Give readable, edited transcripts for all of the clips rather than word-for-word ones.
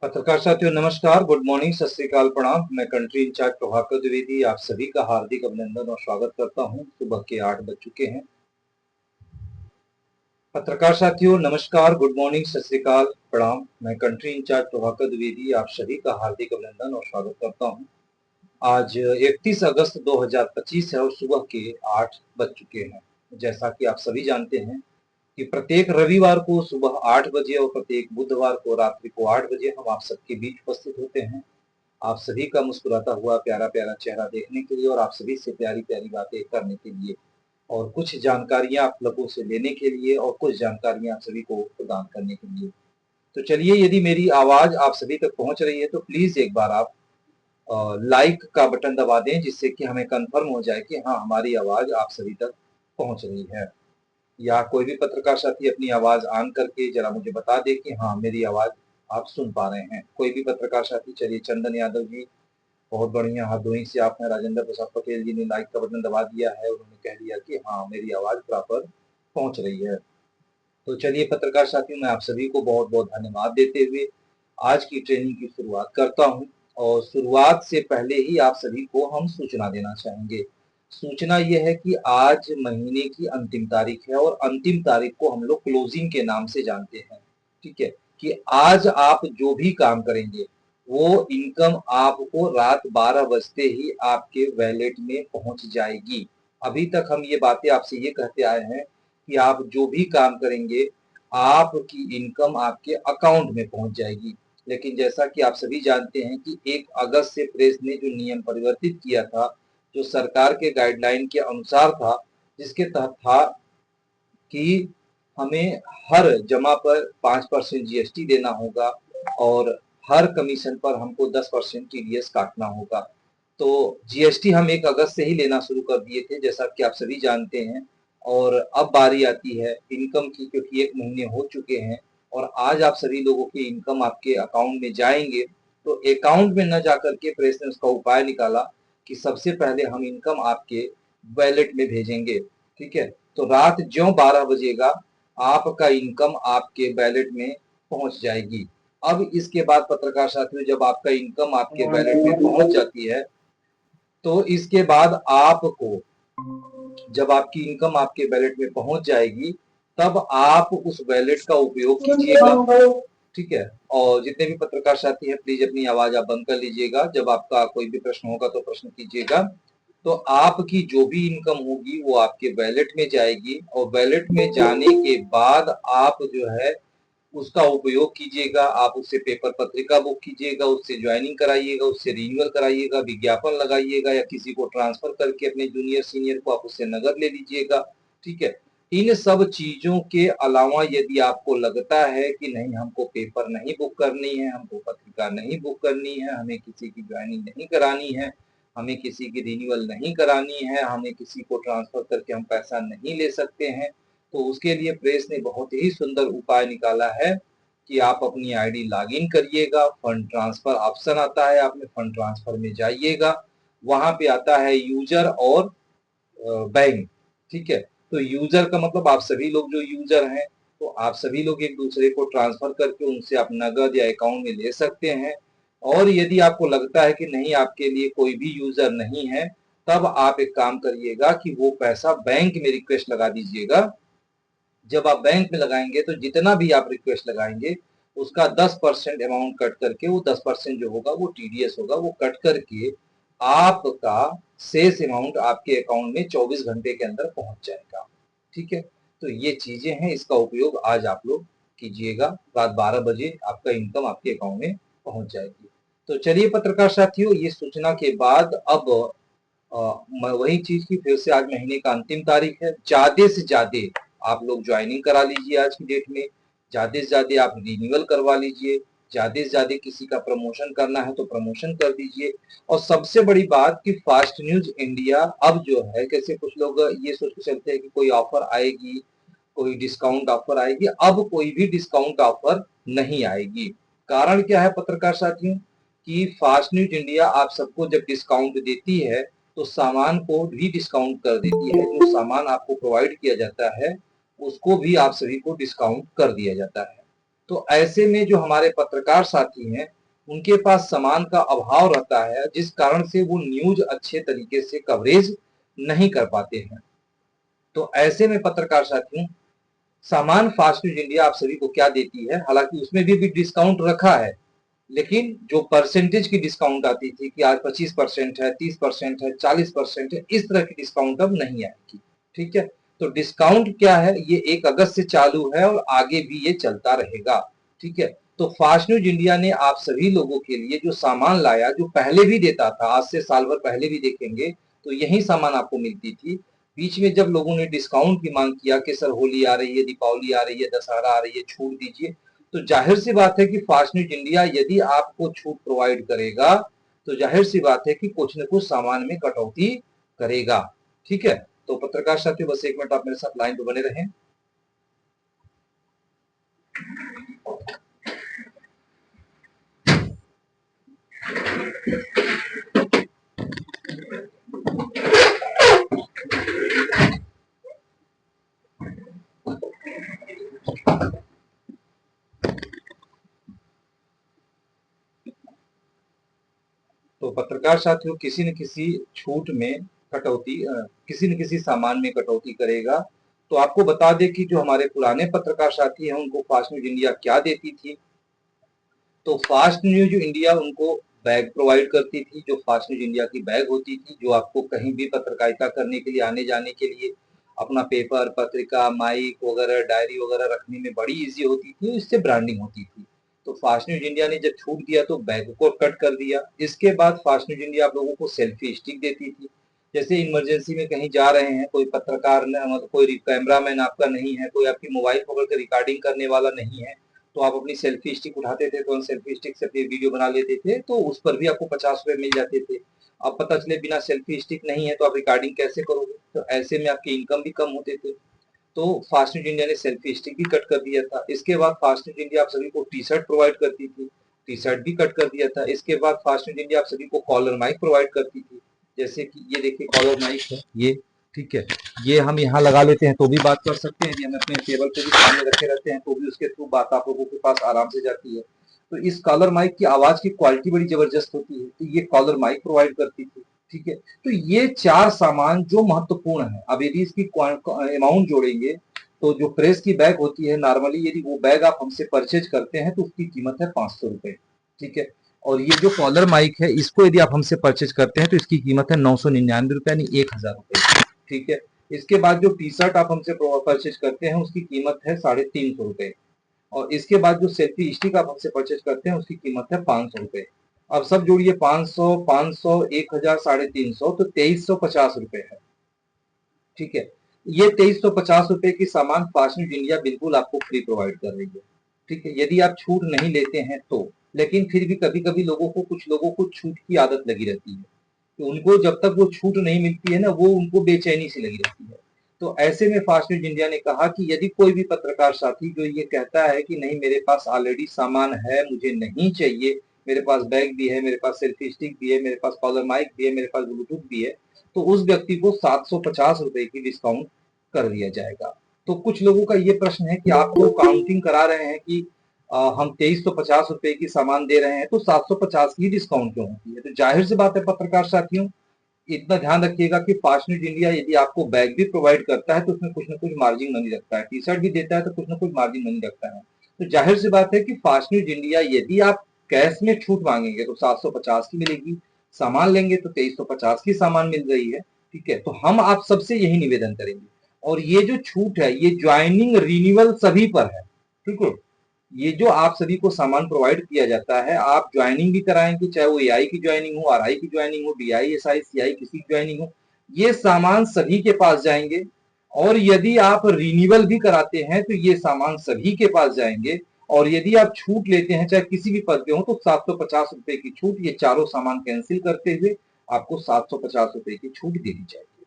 पत्रकार साथियों नमस्कार, गुड मॉर्निंग, सत श्री अकाल, प्रणाम। मैं कंट्री इंचार्ज प्रभाकर द्विवेदी आप सभी का हार्दिक अभिनंदन और स्वागत करता हूं। सुबह के 8 बज चुके हैं। पत्रकार साथियों नमस्कार, गुड मॉर्निंग, सत श्री अकाल, प्रणाम। मैं कंट्री इंचार्ज प्रभाकर द्विवेदी आप सभी का हार्दिक अभिनंदन और स्वागत करता हूं। आज 31 अगस्त 2025 है और सुबह के 8 बज चुके हैं। जैसा कि आप सभी जानते हैं कि प्रत्येक रविवार को सुबह 8 बजे और प्रत्येक बुधवार को रात्रि को 8 बजे हम आप सबके बीच उपस्थित होते हैं, आप सभी का मुस्कुराता हुआ प्यारा प्यारा चेहरा देखने के लिए और आप सभी से प्यारी प्यारी बातें करने के लिए और कुछ जानकारियां आप लोगों से लेने के लिए और कुछ जानकारियां आप सभी को प्रदान करने के लिए। तो चलिए, यदि मेरी आवाज आप सभी तक पहुंच रही है तो प्लीज एक बार आप लाइक का बटन दबा दें, जिससे कि हमें कंफर्म हो जाए कि हाँ, हमारी आवाज आप सभी तक पहुंच रही है। या कोई भी पत्रकार साथी अपनी आवाज ऑन करके जरा मुझे बता दे कि हाँ, मेरी आवाज आप सुन पा रहे हैं। कोई भी पत्रकार साथी। चलिए, चंदन यादव जी, बहुत बढ़िया, हरदोई से आपने, राजेंद्र प्रसाद पटेल जी ने लाइक का बटन दबा दिया है, उन्होंने कह दिया कि हाँ, मेरी आवाज प्रॉपर पहुंच रही है। तो चलिए पत्रकार साथियों, मैं आप सभी को बहुत बहुत धन्यवाद देते हुए आज की ट्रेनिंग की शुरुआत करता हूं। और शुरुआत से पहले ही आप सभी को हम सूचना देना चाहेंगे। सूचना यह है कि आज महीने की अंतिम तारीख है और अंतिम तारीख को हम लोग क्लोजिंग के नाम से जानते हैं। ठीक है, कि आज आप जो भी काम करेंगे वो इनकम आपको रात 12 बजते ही आपके वैलेट में पहुंच जाएगी। अभी तक हम ये बातें आपसे ये कहते आए हैं कि आप जो भी काम करेंगे आपकी इनकम आपके अकाउंट में पहुंच जाएगी। लेकिन जैसा कि आप सभी जानते हैं कि 1 अगस्त से प्रेस ने जो नियम परिवर्तित किया था, जो सरकार के गाइडलाइन के अनुसार था, जिसके तहत था कि हमें हर जमा पर 5% जीएसटी देना होगा और हर कमीशन पर हमको 10% टीडीएस काटना होगा। तो जीएसटी हम 1 अगस्त से ही लेना शुरू कर दिए थे, जैसा कि आप सभी जानते हैं। और अब बारी आती है इनकम की, क्योंकि 1 महीने हो चुके हैं और आज आप सभी लोगों की इनकम आपके अकाउंट में जाएंगे। तो अकाउंट में न जाकर के प्रेस ने उसका उपाय निकाला कि सबसे पहले हम इनकम आपके वैलेट में भेजेंगे। ठीक है, तो रात ज्यों 12 बजेगा आपका इनकम आपके वैलेट में पहुंच जाएगी। अब इसके बाद पत्रकार साथियों, जब आपका इनकम आपके वैलेट में पहुंच जाती है तो इसके बाद आपको, जब आपकी इनकम आपके वैलेट में पहुंच जाएगी तब आप उस वैलेट का उपयोग कीजिएगा। ठीक है, और जितने भी पत्रकार साथी हैं प्लीज अपनी आवाज आप बंद कर लीजिएगा। जब आपका कोई भी प्रश्न होगा तो प्रश्न कीजिएगा। तो आपकी जो भी इनकम होगी वो आपके वैलेट में जाएगी और वैलेट में जाने के बाद आप जो है उसका उपयोग कीजिएगा। आप उससे पेपर पत्रिका बुक कीजिएगा, उससे ज्वाइनिंग कराइएगा, उससे रिन्यूअल कराइएगा, विज्ञापन लगाइएगा या किसी को ट्रांसफर करके अपने जूनियर सीनियर को आप उससे नगद ले लीजिएगा। ठीक है, इन सब चीजों के अलावा यदि आपको लगता है कि नहीं, हमको पेपर नहीं बुक करनी है, हमको पत्रिका नहीं बुक करनी है, हमें किसी की ज्वाइनिंग नहीं करानी है, हमें किसी की रिन्यूअल नहीं करानी है, हमें किसी को ट्रांसफर करके हम पैसा नहीं ले सकते हैं, तो उसके लिए प्रेस ने बहुत ही सुंदर उपाय निकाला है कि आप अपनी आईडी लॉगिन करिएगा। फंड ट्रांसफर ऑप्शन आता है, आप में फंड ट्रांसफर में जाइएगा, वहां पे आता है यूजर और बैंक। ठीक है, तो यूजर का मतलब आप सभी लोग जो यूजर हैं, तो आप सभी लोग एक दूसरे को ट्रांसफर करके उनसे आप नगद या अकाउंट में ले सकते हैं। और यदि आपको लगता है कि नहीं, आपके लिए कोई भी यूजर नहीं है, तब आप एक काम करिएगा कि वो पैसा बैंक में रिक्वेस्ट लगा दीजिएगा। जब आप बैंक में लगाएंगे तो जितना भी आप रिक्वेस्ट लगाएंगे उसका 10% अमाउंट कट करके, वो 10% जो होगा वो टीडीएस होगा, वो कट करके आपका शेष अमाउंट आपके अकाउंट में 24 घंटे के अंदर पहुंच जाएगा। ठीक है, तो ये चीजें हैं, इसका उपयोग आज आप लोग कीजिएगा। रात 12 बजे आपका इनकम आपके अकाउंट में पहुंच जाएगी। तो चलिए पत्रकार साथियों, ये सूचना के बाद अब वही चीज की फिर से, आज महीने का अंतिम तारीख है, ज्यादा से ज्यादा आप लोग ज्वाइनिंग करा लीजिए आज की डेट में, ज्यादा से ज्यादा आप रिन्यूअल करवा लीजिए, ज्यादा से ज्यादा किसी का प्रमोशन करना है तो प्रमोशन कर दीजिए। और सबसे बड़ी बात कि फास्ट न्यूज इंडिया अब जो है, कैसे कुछ लोग ये सोच के चलते हैं कि कोई ऑफर आएगी, कोई डिस्काउंट ऑफर आएगी, अब कोई भी डिस्काउंट ऑफर नहीं आएगी। कारण क्या है पत्रकार साथियों, कि फास्ट न्यूज इंडिया आप सबको जब डिस्काउंट देती है तो सामान को भी डिस्काउंट कर देती है। जो सामान आपको प्रोवाइड किया जाता है उसको भी आप सभी को डिस्काउंट कर दिया जाता है। तो ऐसे में जो हमारे पत्रकार साथी हैं, उनके पास सामान का अभाव रहता है, जिस कारण से वो न्यूज अच्छे तरीके से कवरेज नहीं कर पाते हैं। तो ऐसे में पत्रकार साथियों, सामान फास्ट न्यूज इंडिया आप सभी को क्या देती है, हालांकि उसमें भी डिस्काउंट रखा है, लेकिन जो परसेंटेज की डिस्काउंट आती थी कि आज 25% है, 30% है, 40% है, इस तरह की डिस्काउंट अब नहीं आएगी। ठीक है, तो डिस्काउंट क्या है, ये 1 अगस्त से चालू है और आगे भी ये चलता रहेगा। ठीक है, तो फास्ट न्यूज इंडिया ने आप सभी लोगों के लिए जो सामान लाया, जो पहले भी देता था, आज से साल भर पहले भी देखेंगे तो यही सामान आपको मिलती थी। बीच में जब लोगों ने डिस्काउंट की मांग किया कि सर होली आ रही है, दीपावली आ रही है, दशहरा आ रही है, छूट दीजिए, तो जाहिर सी बात है कि फास्ट न्यूज इंडिया यदि आपको छूट प्रोवाइड करेगा तो जाहिर सी बात है कि कुछ न कुछ सामान में कटौती करेगा। ठीक है, तो पत्रकार साथियों, बस 1 मिनट आप मेरे साथ लाइन पे बने रहें। तो पत्रकार साथियों, किसी न किसी छूट में कटौती, किसी न किसी सामान में कटौती करेगा। तो आपको बता दें कि जो हमारे पुराने पत्रकार साथी हैं, उनको फास्ट न्यूज इंडिया क्या देती थी। तो फास्ट न्यूज इंडिया उनको बैग प्रोवाइड करती थी, जो फास्ट न्यूज इंडिया की बैग होती थी, जो आपको कहीं भी पत्रकारिता करने के लिए, आने जाने के लिए, अपना पेपर, पत्रिका, माइक वगैरह, डायरी वगैरह रखने में बड़ी इजी होती थी, इससे ब्रांडिंग होती थी। तो फास्ट न्यूज इंडिया ने जब छूट दिया तो बैग को कट कर दिया। इसके बाद फास्ट न्यूज इंडिया आप लोगों को सेल्फी स्टिक देती थी। जैसे इमरजेंसी में कहीं जा रहे हैं, कोई पत्रकार, मतलब कोई कैमरामैन आपका नहीं है, कोई आपकी मोबाइल पकड़ कर रिकॉर्डिंग करने वाला नहीं है, तो आप अपनी सेल्फी स्टिक उठाते थे, तो उन सेल्फी स्टिक से फिर वीडियो बना लेते थे, तो उस पर भी आपको 50 रुपए मिल जाते थे। अब पता चले बिना सेल्फी स्टिक नहीं है तो आप रिकॉर्डिंग कैसे करोगे, तो ऐसे में आपकी इनकम भी कम होते थे। तो फास्ट न्यूज इंडिया ने सेल्फी स्टिक भी कट कर दिया था। इसके बाद फास्ट न्यूज इंडिया आप सभी को टी शर्ट प्रोवाइड करती थी, टी शर्ट भी कट कर दिया था। इसके बाद फास्ट न्यूज इंडिया आप सभी को कॉलर माइक प्रोवाइड करती थी, जैसे कि ये देखिए कॉलर माइक है ये। ठीक है, ये हम यहाँ लगा लेते हैं तो भी बात कर सकते हैं, यदि हम अपने टेबल पे भी सामने रखे रहते हैं तो भी उसके थ्रू बात आप लोगों के पास आराम से जाती है। तो इस कॉलर माइक की आवाज की क्वालिटी बड़ी जबरदस्त होती है, तो ये कॉलर माइक प्रोवाइड करती थी। ठीक है, तो ये 4 सामान जो महत्वपूर्ण है। अब यदि इसकी अमाउंट जोड़ेंगे तो जो प्रेस की बैग होती है, नॉर्मली यदि वो बैग आप हमसे परचेज करते हैं तो उसकी कीमत है 500 रुपए। ठीक है, और ये जो कॉलर माइक है, इसको यदि आप हमसे परचेज करते हैं तो इसकी कीमत है 999 रुपए, यानी 1000 रुपए। ठीक है, इसके बाद जो टी शर्ट आप हमसे परचेज करते हैं उसकी कीमत है 350 रुपए, और इसके बाद जो सेल्फी स्टिक आप हमसे परचेज करते हैं उसकी कीमत है 500 रुपए। अब सब जोड़िए, 500, 500, 1000, 350, तो 2350 रुपए है। ठीक है, ये 2350 रुपए की सामान फास्ट न्यूज इंडिया बिल्कुल आपको फ्री प्रोवाइड कर रही है। ठीक है, यदि आप छूट नहीं लेते हैं तो, लेकिन फिर भी कभी कभी लोगों को, कुछ लोगों को छूट की आदत लगी रहती है, तो उनको जब तक वो छूट नहीं मिलती है ना, वो उनको बेचैनी सी लगी रहती है। तो ऐसे में फास्ट न्यूज इंडिया ने कहा कि यदि कोई भी पत्रकार साथी जो ये कहता है कि नहीं मेरे पास ऑलरेडी सामान है, मुझे नहीं चाहिए, मेरे पास बैग भी है, मेरे पास सेल्फी स्टिक भी है, मेरे पास कॉलर माइक भी है, मेरे पास ब्लूटूथ भी है, तो उस व्यक्ति को 750 रुपए की डिस्काउंट कर दिया जाएगा। तो कुछ लोगों का ये प्रश्न है कि आप लोग काउंटिंग करा रहे हैं कि हम 2350 रुपए की सामान दे रहे हैं तो 750 की डिस्काउंट क्यों होती है। तो जाहिर सी बात है पत्रकार साथियों, इतना ध्यान रखिएगा कि फास्ट न्यूज इंडिया यदि आपको बैग भी प्रोवाइड करता है तो उसमें कुछ ना कुछ मार्जिन मनी रखता है, टी शर्ट भी देता है तो कुछ ना कुछ मार्जिन मनी रखता है। तो जाहिर सी बात है कि फास्ट न्यूज इंडिया, यदि आप कैश में छूट मांगेंगे तो 750 की मिलेगी, सामान लेंगे तो 2350 की सामान मिल रही है। ठीक है, तो हम आप सबसे यही निवेदन करेंगे, और ये जो छूट है ये ज्वाइनिंग रिन्यूअल सभी पर है। ठीक है, ये जो आप सभी को सामान प्रोवाइड किया जाता है, आप ज्वाइनिंग भी कराएंगे, चाहे वो एआई की ज्वाइनिंग हो, आरआई की ज्वाइनिंग हो, डीआई, एसआई, सीआई, किसी की ज्वाइनिंग हो, ये सामान सभी के पास जाएंगे। और यदि आप रिन्यूअल भी कराते हैं तो ये सामान सभी के पास जाएंगे। और यदि आप छूट लेते हैं चाहे किसी भी पद पे हो, तो 750 रुपए की छूट, ये चारों सामान कैंसिल करते हुए आपको 750 रुपए की छूट देनी चाहिए।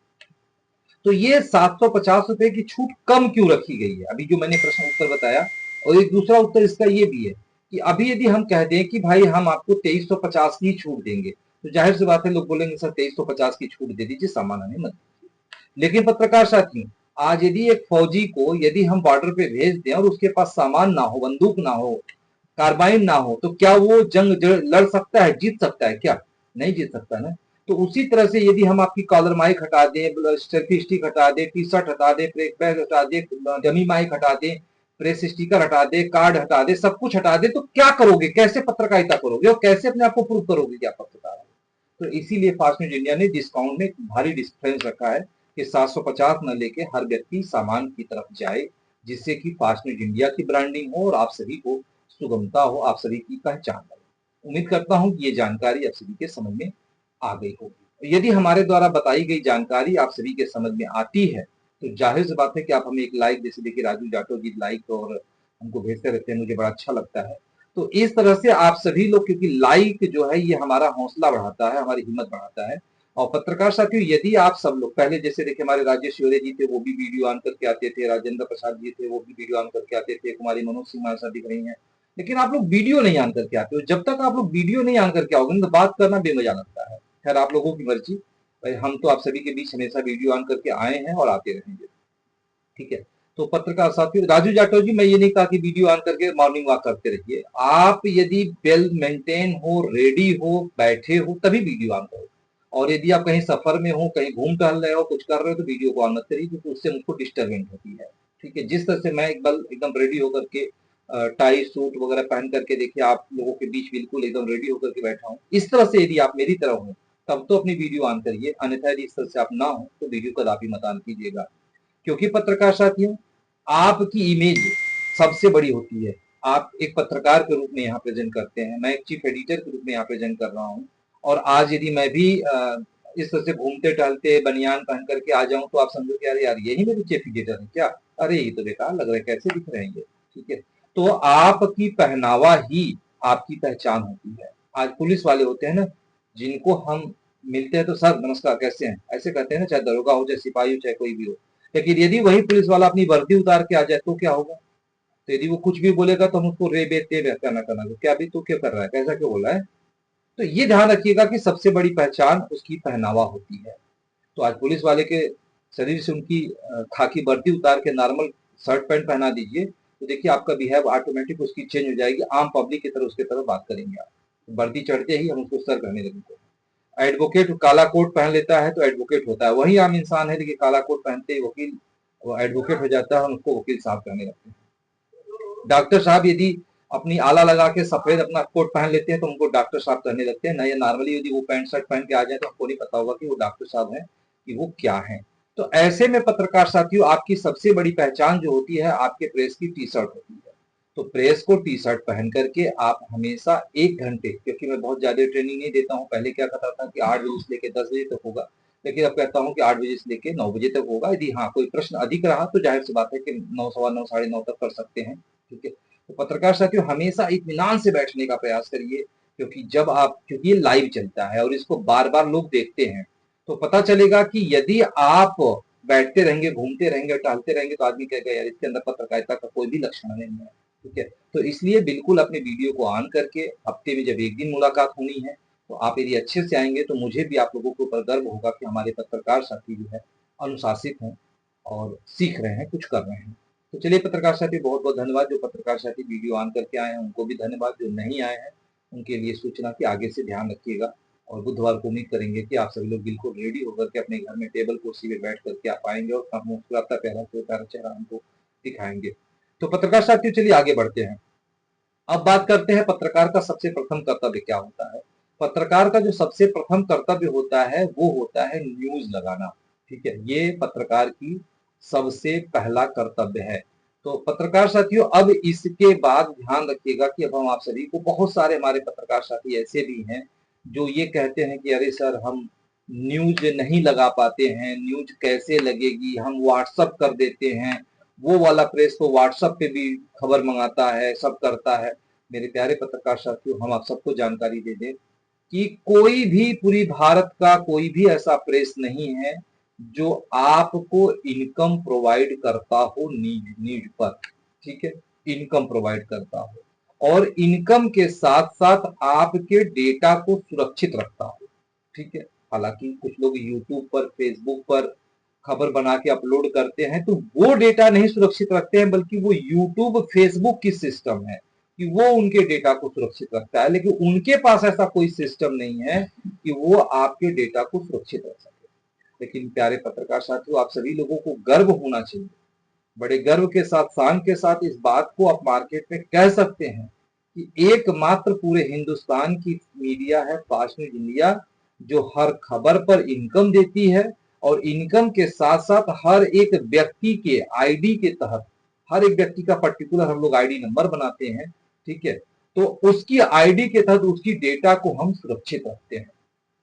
तो ये 750 रुपए की छूट कम क्यों रखी गई है, अभी जो मैंने प्रश्न उत्तर बताया। और एक दूसरा उत्तर इसका ये भी है कि अभी यदि हम कह दें कि भाई हम आपको 2350 की छूट देंगे, तो जाहिर सी बात है लोग बोलेंगे सर 2350 की छूट दे दीजिए, सामान हमें मत। लेकिन पत्रकार साथियों, आज यदि एक फौजी को यदि हम बॉर्डर पे भेज दें और उसके पास सामान ना हो, बंदूक ना हो, कार्बाइन ना हो, तो क्या वो जंग लड़ सकता है, जीत सकता है क्या? नहीं जीत सकता ना। तो उसी तरह से यदि हम आपकी कॉलर माइक हटा दें, सेल्फी स्टिक हटा दें, टी शर्ट हटा दें, ब्रेक बैग हटा दें, डमी माइक हटा दें, प्रेस स्टिकर हटा दे, कार्ड हटा दे, सब कुछ हटा दे, तो क्या करोगे? कैसे पत्रकारिता करोगे और कैसे अपने आप को प्रूव करोगे कि आप पत्रकार हो? तो इसीलिए फास्ट न्यूज इंडिया ने डिस्काउंट में भारी डिफरेंस रखा है कि 750 न लेके हर व्यक्ति सामान की तरफ जाए, जिससे कि फास्ट न्यूज इंडिया की ब्रांडिंग हो और आप सभी को सुगमता हो, आप सभी की पहचान बने। उम्मीद करता हूं कि ये जानकारी आप सभी के समझ में आ गई होगी। यदि हमारे द्वारा बताई गई जानकारी आप सभी के समझ में आती है तो जाहिर सी बात है कि आप हमें एक लाइक, जैसे देखिए राजू जाटव जी लाइक और हमको भेजते रहते हैं, मुझे बड़ा अच्छा लगता है। तो इस तरह से आप सभी लोग, क्योंकि लाइक जो है ये हमारा हौसला बढ़ाता है, हमारी हिम्मत बढ़ाता है। और पत्रकार साथियों, यदि आप सब लोग पहले जैसे देखिए हमारे राजेश श्योरे जी थे, वो भी वीडियो ऑन करके आते थे, राजेंद्र प्रसाद जी थे, वो भी वीडियो ऑन करके आते थे, कुमारी मनोज सिंह हमारे साथ दिख रही हैं, लेकिन आप लोग वीडियो नहीं ऑन करके आते हो। जब तक आप लोग वीडियो नहीं ऑन करके आओगे तो बात करना बेमजा लगता है। खैर आप लोगों की मर्जी, भाई हम तो आप सभी के बीच हमेशा वीडियो ऑन करके आए हैं और आते रहेंगे, ठीक है। तो पत्रकार साथियों, राजू जाटव जी, मैं ये नहीं कहा कि वीडियो ऑन करके मॉर्निंग वॉक करते रहिए। आप यदि वेल मेंटेन हो, रेडी हो, बैठे हो, तभी वीडियो ऑन करो। और यदि आप कहीं सफर में हो, कहीं घूम टहल रहे हो, कुछ कर रहे हो, तो वीडियो को ऑन मत करिए, क्योंकि उससे मुझको डिस्टर्बेंस होती है, ठीक है। जिस तरह से मैं एकदम रेडी होकर के टाई सूट वगैरह पहन करके देखिए आप लोगों के बीच बिल्कुल एकदम रेडी होकर के बैठा हूँ, इस तरह से यदि आप मेरी तरह हो तब तो अपनी वीडियो ऑन करिए, अन्यथा यदि इस तरह से आप ना हो तो वीडियो कदापि मत ऑन कीजिएगा। क्योंकि पत्रकार साथियों, आपकी इमेज सबसे बड़ी होती है। आप एक पत्रकार के रूप में यहाँ प्रेजेंट करते हैं, मैं एक चीफ एडिटर के रूप में यहाँ प्रेजेंट कर रहा हूँ। और आज यदि मैं भी इस तरह से घूमते टहलते बनियान पहन करके आ जाऊं तो आप समझो कि अरे यार यही मेरे चीफ एडिटर है क्या? अरे ये तो बेकार लग रहा है, कैसे दिख रहे हैं ये, ठीक है। तो आपकी पहनावा ही आपकी पहचान होती है। आज पुलिस वाले होते हैं ना, जिनको हम मिलते हैं तो सर नमस्कार कैसे हैं, ऐसे कहते हैं ना, चाहे दरोगा हो, चाहे सिपाही हो, चाहे कोई भी हो। लेकिन यदि वही पुलिस वाला अपनी वर्दी उतार के आ जाए तो क्या होगा? तो यदि वो कुछ भी बोलेगा तो हम उसको रे बे ते कहना करना, तो क्या भी तू क्या कर रहा है, कैसा क्यों बोला है? तो ये ध्यान रखिएगा कि सबसे बड़ी पहचान उसकी पहनावा होती है। तो आज पुलिस वाले के शरीर से उनकी खाकी वर्दी उतार के नॉर्मल शर्ट पैंट पहना दीजिए, तो देखिए आपका बिहेव ऑटोमेटिक उसकी चेंज हो जाएगी, आम पब्लिक की तरह उसके तरफ बात करेंगे आप। वर्दी चढ़ते ही हम उसको सर कहने लगेंगे। एडवोकेट काला कोट पहन लेता है तो एडवोकेट होता है, वही आम इंसान है, लेकिन काला कोट पहनते ही वकील, वो एडवोकेट हो जाता है, हम उसको वकील साहब कहने लगते हैं। डॉक्टर साहब यदि अपनी आला लगा के सफेद अपना कोट पहन लेते हैं तो उनको डॉक्टर साहब कहने लगते हैं। नहीं, नॉर्मली यदि वो पैंट शर्ट पहन के आ जाए तो हमको नहीं पता होगा कि वो डॉक्टर साहब हैं, कि वो क्या है। तो ऐसे में पत्रकार साथियों, आपकी सबसे बड़ी पहचान जो होती है आपके प्रेस की टी शर्ट होती है। तो प्रेस को टी शर्ट पहन करके आप हमेशा 1 घंटे, क्योंकि मैं बहुत ज्यादा ट्रेनिंग नहीं देता हूँ, पहले क्या कहता था कि 8 बजे से लेकर 10 बजे तक होगा, लेकिन अब कहता हूँ कि 8 बजे से लेकर 9 बजे तक होगा। यदि हाँ कोई प्रश्न अधिक रहा तो जाहिर सी बात है कि 9, सवा 9, साढ़े 9 तक कर सकते हैं, ठीक है। तो पत्रकार साथियों, हमेशा इत्मीनान से बैठने का प्रयास करिए, क्योंकि जब आप, क्योंकि ये लाइव चलता है और इसको बार बार लोग देखते हैं, तो पता चलेगा कि यदि आप बैठते रहेंगे, घूमते रहेंगे, टहलते रहेंगे, तो आदमी कहेगा यार इसके अंदर पत्रकारिता का कोई भी लक्षण नहीं है, ठीक है। तो इसलिए बिल्कुल अपने वीडियो को ऑन करके, हफ्ते में जब एक दिन मुलाकात होनी है तो आप यदि अच्छे से आएंगे तो मुझे भी आप लोगों के ऊपर गर्व होगा कि हमारे पत्रकार साथी जो है अनुशासित हैं और सीख रहे हैं, कुछ कर रहे हैं। तो चलिए पत्रकार साथी, बहुत बहुत धन्यवाद। जो पत्रकार साथी वीडियो ऑन करके आए हैं उनको भी धन्यवाद, जो नहीं आए हैं उनके लिए सूचना कि आगे से ध्यान रखिएगा। और बुधवार को उम्मीद करेंगे कि आप सभी लोग बिल्कुल रेडी होकर के अपने घर में टेबल कुर्सी पे बैठ करके आप आएंगे और मुस्कुराता प्यारा चेहरा हमको दिखाएंगे। तो पत्रकार साथियों, चलिए आगे बढ़ते हैं। अब बात करते हैं पत्रकार का सबसे प्रथम कर्तव्य क्या होता है। पत्रकार का जो सबसे प्रथम कर्तव्य होता है वो होता है न्यूज लगाना, ठीक है। ये पत्रकार की सबसे पहला कर्तव्य है। तो पत्रकार साथियों, अब इसके बाद ध्यान रखिएगा कि अब हम आप सभी को, बहुत सारे हमारे पत्रकार साथी ऐसे भी हैं जो ये कहते हैं कि अरे सर हम न्यूज नहीं लगा पाते हैं, न्यूज कैसे लगेगी, हम व्हाट्सअप कर देते हैं। वो वाला प्रेस तो व्हाट्सएप पे भी खबर मंगाता है, सब करता है। मेरे प्यारे पत्रकार साथियों, हम आप सबको जानकारी दे दें कि कोई भी, पूरी भारत का कोई भी ऐसा प्रेस नहीं है जो आपको इनकम प्रोवाइड करता हो नीड नीड पर, ठीक है। इनकम प्रोवाइड करता हो और इनकम के साथ साथ आपके डेटा को सुरक्षित रखता हो, ठीक है। हालांकि कुछ लोग यूट्यूब पर, फेसबुक पर खबर बना के अपलोड करते हैं, तो वो डेटा नहीं सुरक्षित रखते हैं, बल्कि वो यूट्यूब फेसबुक की सिस्टम है कि वो उनके डेटा को सुरक्षित रखता है। लेकिन उनके पास ऐसा कोई सिस्टम नहीं है कि वो आपके डेटा को सुरक्षित रख सके। लेकिन प्यारे पत्रकार साथियों, आप सभी लोगों को गर्व होना चाहिए, बड़े गर्व के साथ, शान के साथ इस बात को आप मार्केट में कह सकते हैं कि एकमात्र पूरे हिंदुस्तान की मीडिया है फास्ट न्यूज इंडिया, जो हर खबर पर इनकम देती है, और इनकम के साथ साथ हर एक व्यक्ति के आईडी के तहत, हर एक व्यक्ति का पर्टिकुलर हम लोग आईडी नंबर बनाते हैं, ठीक है, तो उसकी आईडी के तहत उसकी डेटा को हम सुरक्षित रखते हैं,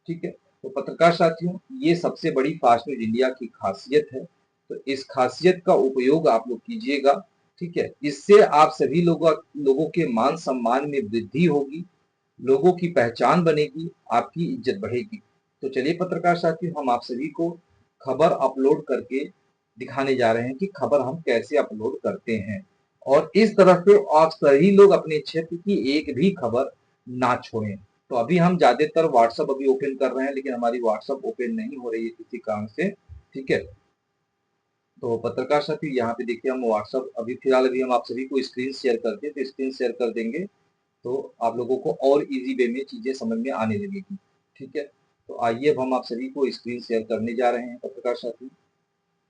ठीक है। तो पत्रकार साथियों, ये सबसे बड़ी फास्ट न्यूज इंडिया की खासियत है। तो इस खासियत का उपयोग आप लोग कीजिएगा, ठीक है। इससे आप सभी लोगों के मान सम्मान में वृद्धि होगी, लोगों की पहचान बनेगी, आपकी इज्जत बढ़ेगी। तो चलिए पत्रकार साथियों, हम आप सभी को खबर अपलोड करके दिखाने जा रहे हैं कि खबर हम कैसे अपलोड करते हैं, और इस तरह से आप सभी लोग अपने क्षेत्र की एक भी खबर ना छोड़ें। तो अभी हम ज्यादातर व्हाट्सएप अभी ओपन कर रहे हैं, लेकिन हमारी व्हाट्सएप ओपन नहीं हो रही है किसी कारण से, ठीक है। तो पत्रकार साथी, यहाँ पे देखिए हम व्हाट्सएप अभी फिलहाल अभी हम आप सभी को स्क्रीन शेयर करते हैं, तो स्क्रीन शेयर कर देंगे तो आप लोगों को और इजी वे में चीजें समझ में आने लगेगी, ठीक है। तो आइए अब हम आप सभी को स्क्रीन शेयर करने जा रहे हैं पत्रकार साथी,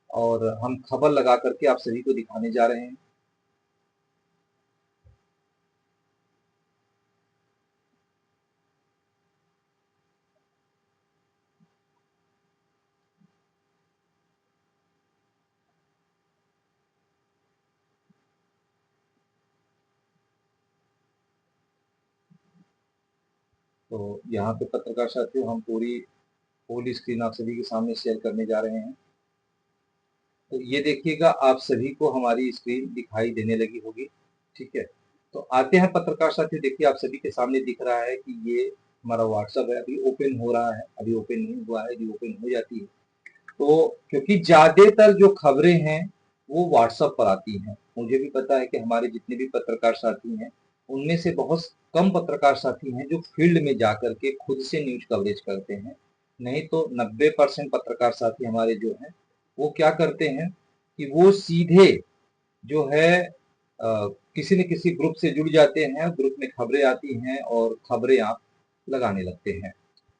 और हम खबर लगा करके आप सभी को दिखाने जा रहे हैं। तो यहाँ पे पत्रकार साथियों, हम पूरी फुल स्क्रीन आप सभी के सामने शेयर करने जा रहे हैं। तो ये देखिएगा, आप सभी को हमारी स्क्रीन दिखाई देने लगी होगी, ठीक है। तो आते हैं पत्रकार साथियों, देखिए आप सभी के सामने दिख रहा है कि ये हमारा व्हाट्सएप है, अभी ओपन हो रहा है, अभी ओपन नहीं हुआ है, अभी ओपन हो जाती है। तो क्योंकि ज्यादातर जो खबरें हैं वो व्हाट्सएप पर आती हैं, मुझे भी पता है कि हमारे जितने भी पत्रकार साथी हैं उनमें से बहुत कम पत्रकार साथी हैं जो फील्ड में जाकर के खुद से न्यूज कवरेज करते हैं। नहीं तो 90% पत्रकार साथी हमारे जो हैं वो क्या करते हैं कि वो सीधे जो है किसी न किसी ग्रुप से जुड़ जाते हैं, ग्रुप में खबरें आती हैं और खबरें आप लगाने लगते हैं।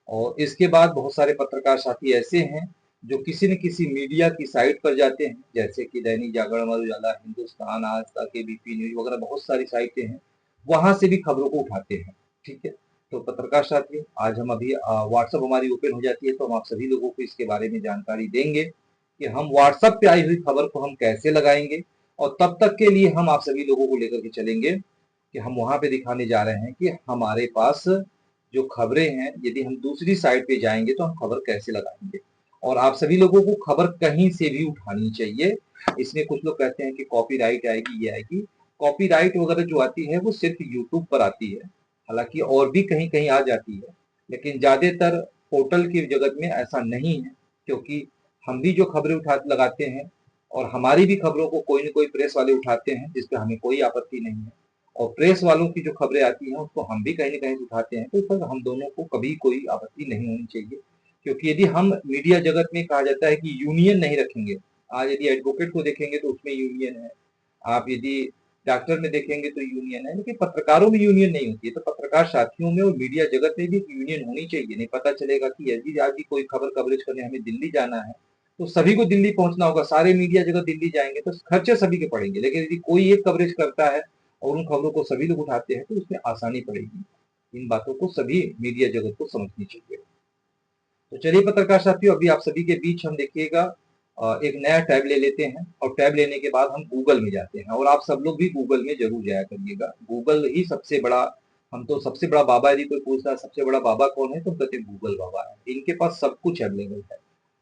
और इसके बाद बहुत सारे पत्रकार साथी ऐसे हैं जो किसी न किसी मीडिया की साइट पर जाते हैं, जैसे कि दैनिक जागरण, अमर उजाला, हिंदुस्तान, आज तक, एबीपी न्यूज वगैरह बहुत सारी साइटें हैं, वहां से भी खबरों को उठाते हैं, ठीक है। तो पत्रकार साथी, आज हम अभी व्हाट्सएप हमारी ओपन हो जाती है, तो हम आप सभी लोगों को इसके बारे में जानकारी देंगे कि हम व्हाट्सएप पे आई हुई खबर को हम कैसे लगाएंगे, और तब तक के लिए हम आप सभी लोगों को लेकर के चलेंगे कि हम वहां पे दिखाने जा रहे हैं कि हमारे पास जो खबरें हैं, यदि हम दूसरी साइट पे जाएंगे तो हम खबर कैसे लगाएंगे। और आप सभी लोगों को खबर कहीं से भी उठानी चाहिए। इसमें कुछ लोग कहते हैं कि कॉपीराइट आएगी, ये आएगी। कॉपीराइट वगैरह जो आती है वो सिर्फ यूट्यूब पर आती है, हालांकि और भी कहीं कहीं आ जाती है, लेकिन ज्यादातर पोर्टल की जगत में ऐसा नहीं है, क्योंकि हम भी जो खबरें उठा लगाते हैं, और हमारी भी खबरों को कोई न कोई प्रेस वाले उठाते हैं, जिसपे हमें कोई आपत्ति नहीं है, और प्रेस वालों की जो खबरें आती हैं उसको हम भी कहीं न कहीं उठाते हैं, तो इस पर हम दोनों को कभी कोई आपत्ति नहीं होनी चाहिए। क्योंकि यदि हम मीडिया जगत में कहा जाता है कि यूनियन नहीं रखेंगे, आज यदि एडवोकेट को देखेंगे तो उसमें यूनियन है, आप यदि डॉक्टर में देखेंगे तो यूनियन है, लेकिन पत्रकारों में यूनियन नहीं होती है। तो पत्रकार साथियों में और मीडिया जगत में भी एक यूनियन होनी चाहिए। नहीं पता चलेगा कि यदि आज भी कोई खबर कवरेज करने हमें दिल्ली जाना है, तो सभी को दिल्ली पहुंचना होगा, सारे मीडिया जगत दिल्ली जाएंगे तो खर्चे सभी के पड़ेंगे। लेकिन यदि कोई एक कवरेज करता है और उन खबरों को सभी लोग उठाते हैं तो उसमें आसानी पड़ेगी। इन बातों को सभी मीडिया जगत को समझनी चाहिए। तो चलिए पत्रकार साथियों, अभी आप सभी के बीच हम देखिएगा एक नया टैब ले लेते हैं, और टैब लेने के बाद हम गूगल में जाते हैं, और आप सब लोग भी गूगल में जरूर जाया करिएगा। गूगल ही सबसे बड़ा, हम तो सबसे बड़ा बाबा, यदि कोई पूछता है सबसे बड़ा बाबा कौन है, तो कहते हैं गूगल बाबा है, इनके पास सब कुछ अवेलेबल है।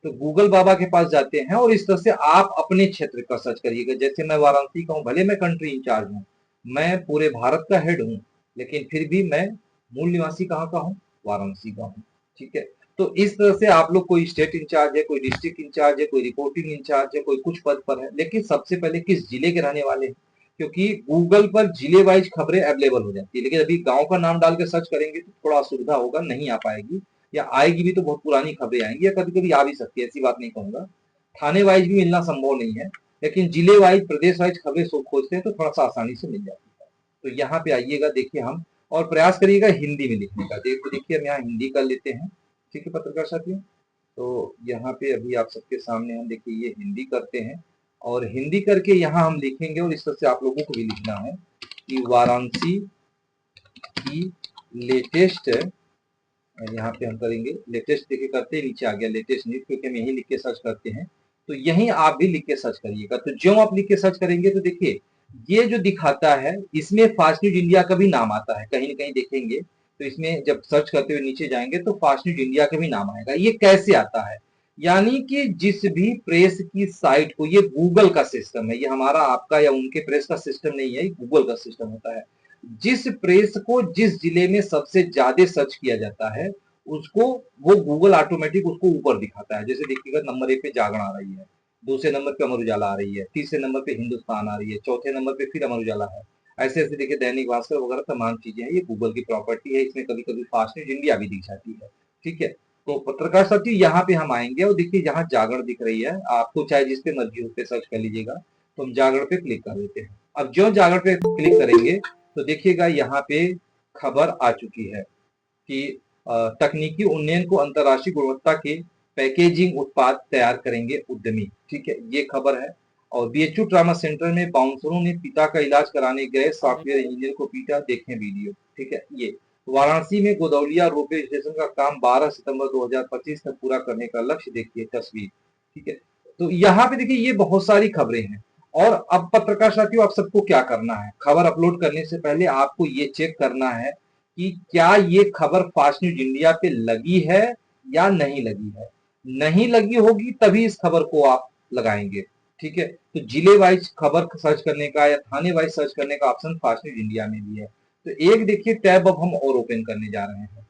तो गूगल बाबा के पास जाते हैं, और इस तरह से आप अपने क्षेत्र का सर्च करिएगा। जैसे मैं वाराणसी का हूँ, भले मैं कंट्री इंचार्ज हूँ, मैं पूरे भारत का हेड हूँ, लेकिन फिर भी मैं मूल निवासी कहाँ का हूँ, वाराणसी का हूँ, ठीक है। तो इस तरह से आप लोग, कोई स्टेट इंचार्ज है, कोई डिस्ट्रिक्ट इंचार्ज है, कोई रिपोर्टिंग इंचार्ज है, कोई कुछ पद पर है, लेकिन सबसे पहले किस जिले के रहने वाले हैं, क्योंकि गूगल पर जिले वाइज खबरें अवेलेबल हो जाती है। लेकिन अभी गांव का नाम डाल के सर्च करेंगे तो थोड़ा असुविधा होगा, नहीं आ पाएगी, या आएगी भी तो बहुत पुरानी खबरें आएंगी, या कभी कभी आ भी सकती है, ऐसी बात नहीं कहूंगा। थाने वाइज भी मिलना संभव नहीं है, लेकिन जिले वाइज, प्रदेश वाइज खबरें खोजते हैं तो थोड़ा सा आसानी से मिल जाती है। तो यहाँ पे आइएगा, देखिए हम, और प्रयास करिएगा हिंदी में लिखने का। देखिए हम यहाँ हिंदी कर लेते हैं, ठीक है पत्रकार साथियों। तो यहाँ पे अभी आप सबके सामने हम देखिए ये हिंदी करते हैं, और हिंदी करके यहाँ हम लिखेंगे, और इस तरह से आप लोगों को भी लिखना है कि वाराणसी की लेटेस्ट, यहाँ पे हम करेंगे लेटेस्ट, देखिए करते नीचे आ गया लेटेस्ट न्यूज, क्योंकि हम यही लिख के सर्च करते हैं, तो यहीं आप भी लिख के सर्च करिएगा। तो जो आप लिख के सर्च करेंगे तो देखिए ये जो दिखाता है इसमें फास्ट न्यूज इंडिया का भी नाम आता है, कहीं ना कहीं देखेंगे तो इसमें जब सर्च करते हुए नीचे जाएंगे तो फास्ट न्यूज इंडिया का भी नाम आएगा। ये कैसे आता है, यानी कि जिस भी प्रेस की साइट को, ये गूगल का सिस्टम है, ये हमारा आपका या उनके प्रेस का सिस्टम नहीं है, ये गूगल का सिस्टम होता है। जिस प्रेस को जिस जिले में सबसे ज्यादा सर्च किया जाता है उसको वो गूगल ऑटोमेटिक उसको ऊपर दिखाता है। जैसे देखिएगा नंबर 1 पे जागरण आ रही है, दूसरे नंबर पे अमर उजाला आ रही है, तीसरे नंबर पे हिंदुस्तान आ रही है, चौथे नंबर पे फिर अमर उजाला है। ऐसे ऐसे देखिए दैनिक भास्कर वगैरह तमाम चीजें हैं, ये गूगल की प्रॉपर्टी है, इसमें कभी कभी फास्ट न्यूज इंडिया भी दिख जाती है, ठीक है। तो पत्रकार साथी यहाँ पे हम आएंगे और देखिए यहाँ जागरण दिख रही है, आपको चाहे जिस पे मर्जी उस पे सर्च कर लीजिएगा। तो हम जागरण पे क्लिक कर देते हैं। अब जो जागरण पे क्लिक करेंगे तो देखिएगा यहाँ पे खबर आ चुकी है कि तकनीकी उन्नयन को अंतर्राष्ट्रीय गुणवत्ता के पैकेजिंग उत्पाद तैयार करेंगे उद्यमी, ठीक है, ये खबर है। और बीएचयू ट्रामा सेंटर में बाउंसरों ने पिता का इलाज कराने गए सॉफ्टवेयर इंजीनियर को पीटा, देखें वीडियो, ठीक है। ये वाराणसी में गोदौलिया रोपवे स्टेशन का काम 12 सितंबर 2025 तक पूरा करने का लक्ष्य, देखिए तस्वीर, ठीक है। तो यहाँ पे देखिए ये बहुत सारी खबरें हैं। और अब पत्रकार साथियों आप सबको क्या करना है, खबर अपलोड करने से पहले आपको ये चेक करना है कि क्या ये खबर फास्ट न्यूज इंडिया पे लगी है या नहीं लगी है। नहीं लगी होगी तभी इस खबर को आप लगाएंगे, ठीक है। तो जिले वाइज खबर सर्च करने का या थाने वाइज सर्च करने का ऑप्शन फास्ट न्यूज इंडिया में भी है। तो एक देखिए टैब अब हम और ओपन करने जा रहे हैं,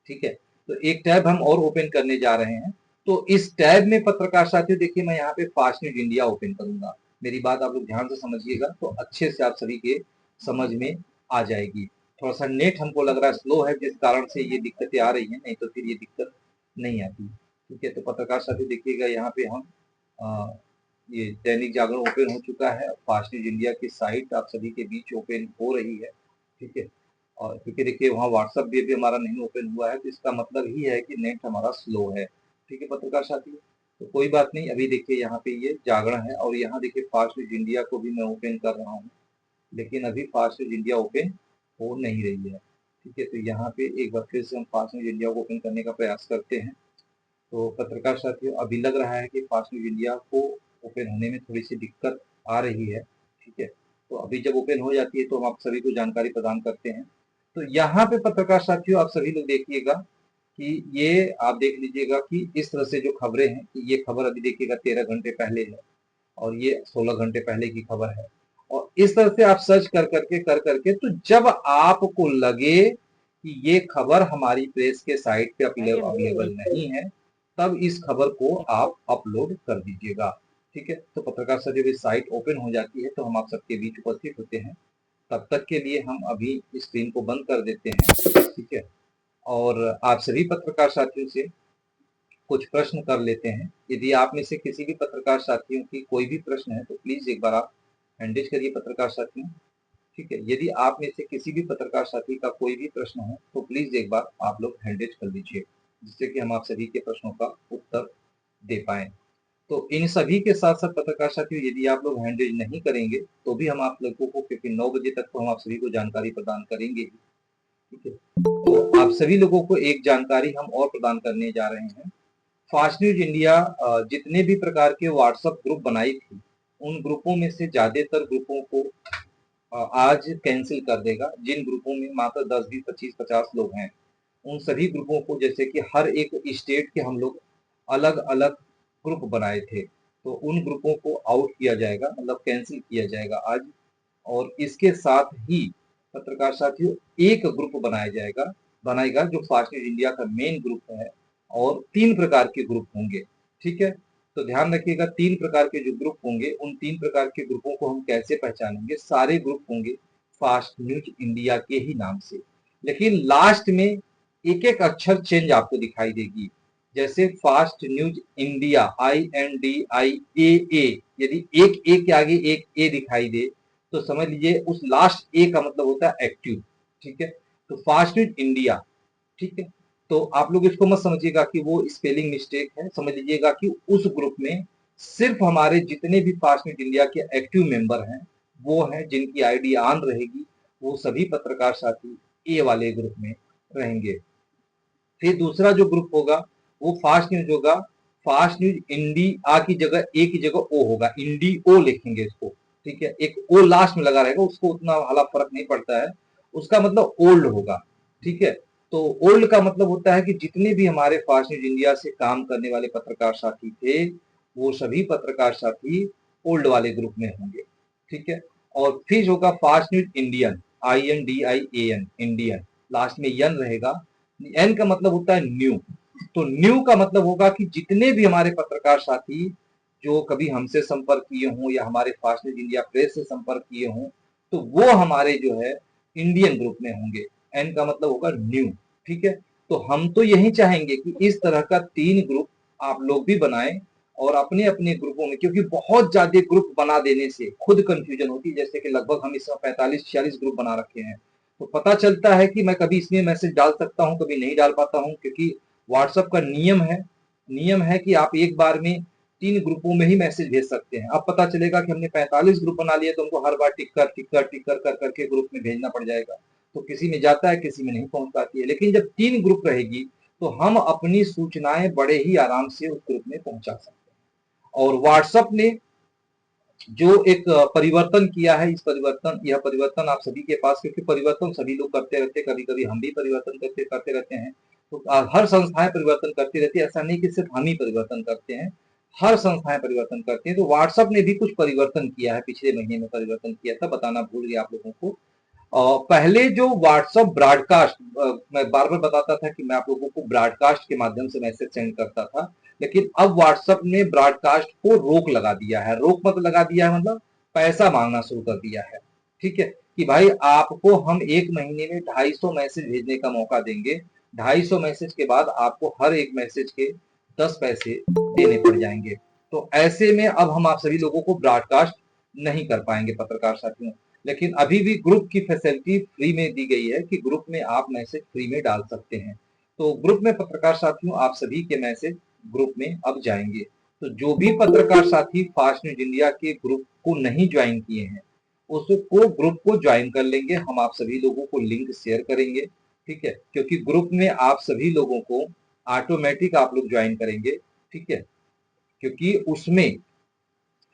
ठीक है। तो एक टैब हम और ओपन करने जा रहे हैं। तो इस टैब में पत्रकार साथियों देखिए मैं यहाँ पे फास्ट न्यूज इंडिया ओपन करूंगा। मेरी बात आप लोग ध्यान से समझिएगा तो अच्छे से आप सभी के समझ में आ जाएगी। थोड़ा सा नेट हमको लग रहा है स्लो है, जिस कारण से ये दिक्कतें आ रही हैं, नहीं तो फिर ये दिक्कत नहीं आती, ठीक है। तो पत्रकार साथियों देखिएगा यहाँ पे हम ये दैनिक जागरण ओपन हो चुका है, फास्ट न्यूज इंडिया की साइट आप सभी के बीच ओपन हो रही है, ठीक है। और क्योंकि देखिए वहाँ व्हाट्सएप भी अभी हमारा नहीं ओपन हुआ है, तो इसका मतलब ही है कि नेट हमारा स्लो है, ठीक है पत्रकार साथियों। तो कोई बात नहीं, अभी देखिए यहाँ पे ये जागरण है, और यहाँ देखिए फास्ट न्यूज इंडिया को भी मैं ओपन कर रहा हूँ, लेकिन अभी फास्ट न्यूज इंडिया ओपन हो नहीं रही है, ठीक है। तो यहाँ पे एक बार फिर से हम फास्ट न्यूज इंडिया को ओपन करने का प्रयास करते हैं। तो पत्रकार साथियों अभी लग रहा है कि फास्ट न्यूज इंडिया को ओपन होने में थोड़ी सी दिक्कत आ रही है, ठीक है। तो अभी जब ओपन हो जाती है तो हम आप सभी को जानकारी प्रदान करते हैं। तो यहाँ पे पत्रकार साथियों आप सभी लोग देखिएगा कि ये आप देख लीजिएगा कि इस तरह से जो खबरें हैं, कि ये खबर अभी देखिएगा 13 घंटे पहले है, और ये 16 घंटे पहले की खबर है। और इस तरह से आप सर्च कर करके तो जब आपको लगे कि ये खबर हमारी प्रेस के साइट पे अवेलेबल नहीं है, तब इस खबर को आप अपलोड कर दीजिएगा, ठीक है। तो पत्रकार से जब साइट ओपन हो जाती है तो हम आप सबके बीच उपस्थित होते हैं। तब तक के लिए हम अभी स्क्रीन को बंद कर देते हैं, ठीक है। और आप सभी पत्रकार साथियों से कुछ प्रश्न कर लेते हैं। यदि आप में से किसी भी पत्रकार साथियों की कोई भी प्रश्न है तो प्लीज एक बार आप हैंड रेज करिए पत्रकार साथियों, ठीक है। यदि आप में से किसी भी पत्रकार साथी का कोई भी प्रश्न है तो प्लीज एक बार आप लोग हैंड रेज कर लीजिए, जिससे कि हम आप सभी के प्रश्नों का उत्तर दे पाए। तो इन सभी के साथ साथ पत्रकार साथियों यदि आप लोग हैंड रेज नहीं करेंगे तो भी हम आप लोगों को, क्योंकि 9 बजे तक तो हम आप सभी को जानकारी प्रदान करेंगे ही, ठीक है। तो आप सभी लोगों को एक जानकारी हम और प्रदान करने जा रहे हैं। फास्ट न्यूज इंडिया जितने भी प्रकार के व्हाट्सएप ग्रुप बनाई थी, उन ग्रुपों में से ज्यादातर ग्रुपों को आज कैंसिल कर देगा। जिन ग्रुपों में मात्र 10, 20, 25, 50 लोग हैं, उन सभी ग्रुपों को, जैसे कि हर एक स्टेट के हम लोग अलग अलग ग्रुप बनाए थे, तो उन ग्रुपों को आउट किया जाएगा, मतलब कैंसिल किया जाएगा आज। और इसके साथ ही पत्रकार साथियों एक ग्रुप बनाएगा जो फास्ट न्यूज इंडिया का मेन ग्रुप है, और 3 प्रकार के ग्रुप होंगे, ठीक है। तो ध्यान रखिएगा 3 प्रकार के जो ग्रुप होंगे, उन 3 प्रकार के ग्रुपों को हम कैसे पहचानेंगे। सारे ग्रुप होंगे फास्ट न्यूज इंडिया के ही नाम से, लेकिन लास्ट में एक एक अक्षर चेंज आपको दिखाई देगी। जैसे फास्ट न्यूज इंडिया, INDIAA, यदि एक ए के आगे एक ए दिखाई दे तो समझ लीजिए उस लास्ट ए का मतलब होता है एक्टिव। ठीक है, तो फास्ट न्यूज इंडिया। ठीक है, तो आप लोग इसको मत समझिएगा कि वो स्पेलिंग मिस्टेक है, समझ लीजिएगा कि उस ग्रुप में सिर्फ हमारे जितने भी फास्ट न्यूज इंडिया के एक्टिव मेंबर हैं वो हैं जिनकी आईडी ऑन रहेगी, वो सभी पत्रकार साथी ए वाले ग्रुप में रहेंगे। फिर दूसरा जो ग्रुप होगा वो फास्ट न्यूज होगा। फास्ट न्यूज इंडिया की जगह ए की जगह ओ होगा, इंडी ओ लिखेंगे इसको। ठीक है, एक ओ लास्ट में लगा रहेगा, उसको उतना हाला फर्क नहीं पड़ता है, उसका मतलब ओल्ड होगा। ठीक है, तो ओल्ड का मतलब होता है कि जितने भी हमारे फास्ट न्यूज इंडिया से काम करने वाले पत्रकार साथी थे वो सभी पत्रकार साथी ओल्ड वाले ग्रुप में होंगे। ठीक है, और फिर होगा fast news Indian, INDIAN, Indian, last में यन रहेगा। एन का मतलब होता है न्यू, तो न्यू का मतलब होगा कि जितने भी हमारे पत्रकार साथी जो कभी हमसे संपर्क किए हों या हमारे फास्ट न्यूज इंडिया प्रेस से संपर्क किए हों तो वो हमारे जो है इंडियन ग्रुप में होंगे। एन का मतलब होगा न्यू। ठीक है, तो हम तो यही चाहेंगे कि इस तरह का 3 ग्रुप आप लोग भी बनाएं और अपने अपने ग्रुपों में, क्योंकि बहुत ज्यादा ग्रुप बना देने से खुद कंफ्यूजन होती है। जैसे कि लगभग हम इसमें 45-46 ग्रुप बना रखे हैं, तो पता चलता है कि मैं कभी इसमें मैसेज डाल सकता हूँ, कभी नहीं डाल पाता हूँ, क्योंकि व्हाट्सएप का नियम है कि आप एक बार में 3 ग्रुपों में ही मैसेज भेज सकते हैं। अब पता चलेगा कि हमने 45 ग्रुप बना लिए तो हमको हर बार टिक कर करके ग्रुप में भेजना पड़ जाएगा, तो किसी में जाता है किसी में नहीं पहुंच पाती है। लेकिन जब 3 ग्रुप रहेगी तो हम अपनी सूचनाएं बड़े ही आराम से उस ग्रुप में पहुंचा सकते हैं। और व्हाट्सएप ने जो एक परिवर्तन किया है, यह परिवर्तन आप सभी के पास, क्योंकि परिवर्तन सभी लोग करते रहते हैं, कभी कभी हम भी परिवर्तन करते करते रहते हैं, तो हर संस्थाएं परिवर्तन करती रहती है, ऐसा नहीं कि सिर्फ हम ही परिवर्तन करते हैं, हर संस्थाएं परिवर्तन करती हैं। तो व्हाट्सएप ने भी कुछ परिवर्तन किया है, पिछले महीने में परिवर्तन किया था, बताना भूल गया आप लोगों को। पहले जो व्हाट्सएप ब्रॉडकास्ट, मैं बार बार बताता था कि मैं आप लोगों को ब्रॉडकास्ट के माध्यम से मैसेज सेंड करता था, लेकिन अब व्हाट्सएप ने ब्रॉडकास्ट को रोक लगा दिया है। रोक मत लगा दिया है मतलब पैसा मांगना शुरू कर दिया है। ठीक है, कि भाई आपको हम एक महीने में 250 मैसेज भेजने का मौका देंगे, 250 मैसेज के बाद आपको हर एक मैसेज के 10 पैसे देने पड़ जाएंगे। तो ऐसे में अब हम आप सभी लोगों को ब्रॉडकास्ट नहीं कर पाएंगे पत्रकार साथियों। लेकिन अभी भी ग्रुप की फैसिलिटी फ्री में दी गई है कि ग्रुप में आप मैसेज फ्री में डाल सकते हैं। तो ग्रुप में पत्रकार साथियों आप सभी के मैसेज ग्रुप में अब जाएंगे। तो जो भी पत्रकार साथी फास्ट न्यूज इंडिया के ग्रुप को नहीं ज्वाइन किए हैं उसको ग्रुप को ज्वाइन कर लेंगे, हम आप सभी लोगों को लिंक शेयर करेंगे। ठीक है, क्योंकि ग्रुप में आप सभी लोगों को ऑटोमेटिक आप लोग ज्वाइन करेंगे। ठीक है, क्योंकि उसमें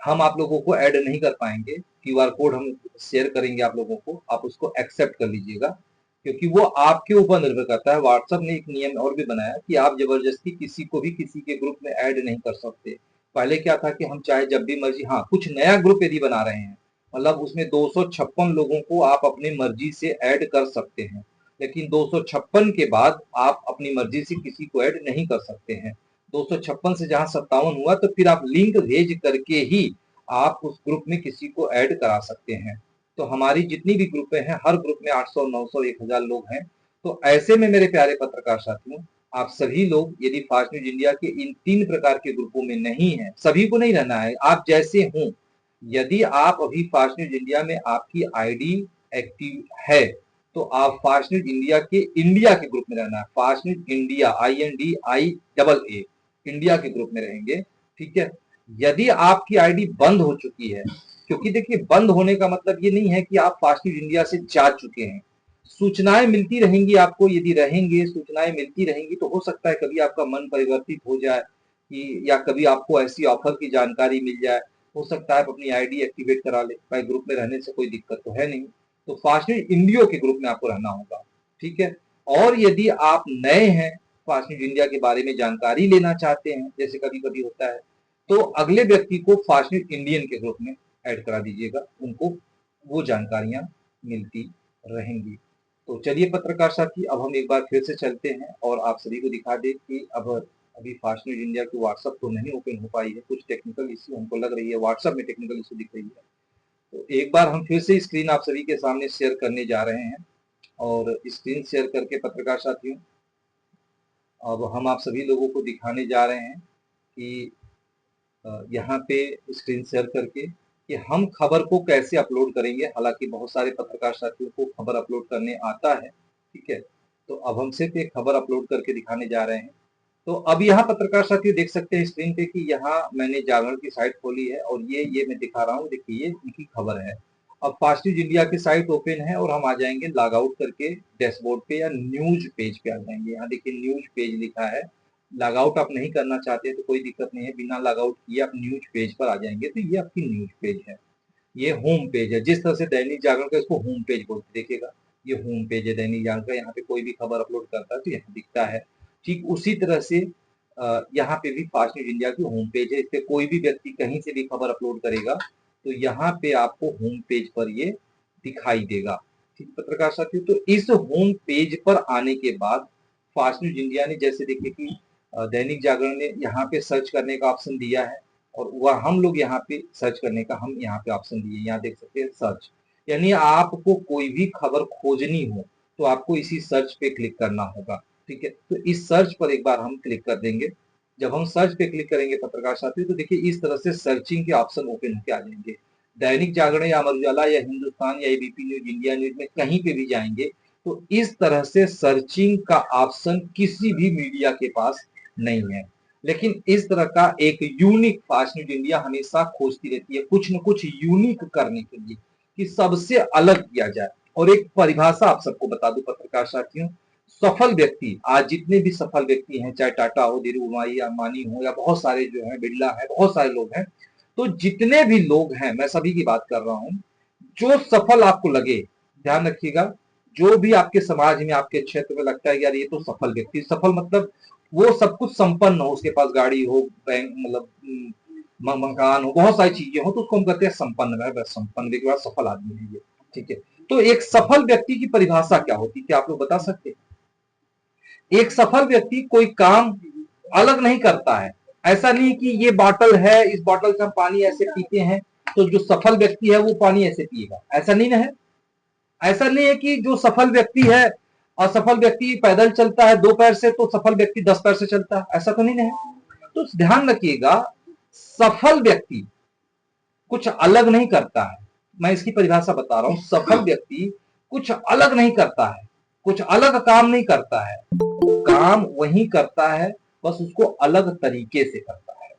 हम आप लोगों को ऐड नहीं कर पाएंगे, क्यूआर कोड हम शेयर करेंगे आप लोगों को, आप उसको एक्सेप्ट कर लीजिएगा, क्योंकि वो आपके ऊपर निर्भर करता है। व्हाट्सएप ने एक नियम और भी बनाया कि आप जबरदस्ती किसी को भी किसी के ग्रुप में ऐड नहीं कर सकते। पहले क्या था कि हम चाहे जब भी मर्जी, हाँ कुछ नया ग्रुप यदि बना रहे हैं मतलब उसमें 256 लोगों को आप अपनी मर्जी से ऐड कर सकते हैं, लेकिन 256 के बाद आप अपनी मर्जी से किसी को ऐड नहीं कर सकते हैं। 256 से जहां 57 हुआ तो फिर आप लिंक भेज करके ही आप उस ग्रुप में किसी को ऐड करा सकते हैं। तो हमारी जितनी भी ग्रुपें हैं हर ग्रुप में 800, 900, 1000 लोग हैं। तो ऐसे में मेरे प्यारे पत्रकार साथियों आप सभी लोग यदि फास्ट न्यूज इंडिया के इन 3 प्रकार के ग्रुपों में नहीं है, सभी को नहीं रहना है, आप जैसे हों, यदि आप अभी फास्ट न्यूज इंडिया में आपकी आईडी एक्टिव है तो आप फास्ट न्यूज इंडिया के ग्रुप में रहना है। Fast news India, INDIAA, India के ग्रुप में रहेंगे। ठीक है, यदि आपकी आईडी बंद हो चुकी है, क्योंकि देखिए बंद होने का मतलब ये नहीं है कि आप फास्ट न्यूज इंडिया से जा चुके हैं, सूचनाएं मिलती रहेंगी आपको, यदि रहेंगे सूचनाएं मिलती रहेंगी तो हो सकता है कभी आपका मन परिवर्तित हो जाए कि या कभी आपको ऐसी ऑफर की जानकारी मिल जाए, हो सकता है आप अपनी आईडी एक्टिवेट करा ले, भाई ग्रुप में रहने से कोई दिक्कत तो है नहीं। तो फास्ट न्यूज इंडिया के ग्रुप में आपको रहना होगा। ठीक है, और यदि आप नए हैं, फास्ट न्यूज इंडिया के बारे में जानकारी लेना चाहते हैं जैसे कभी कभी होता है, तो अगले व्यक्ति को फास्ट न्यूज इंडियन के ग्रुप में ऐड करा दीजिएगा, उनको वो जानकारियां मिलती रहेंगी। तो चलिए पत्रकार साथी अब हम एक बार फिर से चलते हैं और आप सभी को दिखा दें कि अब अभी फास्ट न्यूज इंडिया की व्हाट्सएप तो नहीं ओपन हो पाई है, कुछ टेक्निकल इश्यू हमको लग रही है, व्हाट्सएप में टेक्निकल इश्यू दिख रही है। तो एक बार हम फिर से स्क्रीन आप सभी के सामने शेयर करने जा रहे हैं, और स्क्रीन शेयर करके पत्रकार साथियों अब हम आप सभी लोगों को दिखाने जा रहे हैं कि यहाँ पे स्क्रीन शेयर करके कि हम खबर को कैसे अपलोड करेंगे। हालांकि बहुत सारे पत्रकार साथियों को खबर अपलोड करने आता है, ठीक है। तो अब हम सिर्फ एक खबर अपलोड करके दिखाने जा रहे हैं। तो अब यहाँ पत्रकार साथियों देख सकते हैं स्क्रीन पे कि यहाँ मैंने जागरण की साइट खोली है और ये मैं दिखा रहा हूँ। देखिए ये उनकी खबर है। अब फास्ट न्यूज इंडिया की साइट ओपन है और हम आ जाएंगे लॉग आउट करके डैशबोर्ड पे या न्यूज पेज पे आ जाएंगे। यहाँ देखिए न्यूज पेज लिखा है। लॉग आउट आप नहीं करना चाहते तो कोई दिक्कत नहीं है, बिना लॉग आउट किए आप न्यूज पेज पर आ जाएंगे। तो ये आपकी न्यूज पेज है, ये होम पेज है। जिस तरह से दैनिक जागरण का इसको होम पेज बोलते, देखिएगा ये होम पेज है दैनिक जागरण का। यहाँ पे कोई भी खबर अपलोड करता है तो यहाँ दिखता है। ठीक उसी तरह से यहाँ पे भी फास्ट न्यूज इंडिया की होम पेज है। इस पे कोई भी व्यक्ति कहीं से भी खबर अपलोड करेगा तो यहाँ पे आपको होम पेज पर ये दिखाई देगा। ठीक पत्रकार साथियों, तो इस होम पेज पर आने के बाद फास्ट न्यूज इंडिया ने जैसे देखिए कि दैनिक जागरण ने यहाँ पे सर्च करने का ऑप्शन दिया है और वह हम लोग यहाँ पे सर्च करने का हम यहाँ पे ऑप्शन दिए। यहाँ देख सकते हैं सर्च, यानी आपको कोई भी खबर खोजनी हो तो आपको इसी सर्च पे क्लिक करना होगा। ठीक है, तो इस सर्च पर एक बार हम क्लिक कर देंगे। जब हम सर्च पे क्लिक करेंगे पत्रकार साथियों तो देखिए इस तरह से सर्चिंग के ऑप्शन ओपन होकर आ जाएंगे। दैनिक जागरण या अमर उजाला या हिंदुस्तान या एबीपी न्यूज, इंडिया न्यूज में कहीं पे भी जाएंगे तो इस तरह से सर्चिंग का ऑप्शन किसी भी मीडिया के पास नहीं है। लेकिन इस तरह का एक यूनिक फास्ट न्यूज इंडिया हमेशा खोजती रहती है कुछ न कुछ यूनिक करने के लिए कि सबसे अलग किया जाए। और एक परिभाषा आप सबको बता दूं पत्रकार साथियों, सफल व्यक्ति, आज जितने भी सफल व्यक्ति हैं, चाहे टाटा हो, धीरूभाई अंबानी हो या बहुत सारे जो है बिरला है, बहुत सारे लोग हैं, तो जितने भी लोग हैं मैं सभी की बात कर रहा हूं, जो सफल आपको लगे, ध्यान रखिएगा, जो भी आपके समाज में आपके क्षेत्र में लगता है यार ये तो सफल व्यक्ति, सफल मतलब वो सब कुछ संपन्न हो, उसके पास गाड़ी हो, बैंक मतलब मकान हो, बहुत सारी चीजें हो, तो उसको हम कहते हैं संपन्न है। संपन्न के बाद सफल आदमी है ये। ठीक है, तो एक सफल व्यक्ति की परिभाषा क्या होती है, क्या आप लोग बता सकते हैं? एक सफल व्यक्ति कोई काम अलग नहीं करता है। ऐसा नहीं कि ये बॉटल है, इस बॉटल से हम पानी ऐसे पीते हैं तो जो सफल व्यक्ति है वो पानी ऐसे पिएगा, ऐसा नहीं है। ऐसा नहीं है कि जो सफल व्यक्ति है, असफल व्यक्ति पैदल चलता है 2 पैर से तो सफल व्यक्ति 10 पैर से चलता है, ऐसा तो नहीं है। तो ध्यान रखिएगा, सफल व्यक्ति कुछ अलग नहीं करता है। मैं इसकी परिभाषा बता रहा हूं, सफल व्यक्ति कुछ अलग नहीं करता है, कुछ अलग काम नहीं करता है, काम वही करता है, बस उसको अलग तरीके से करता है।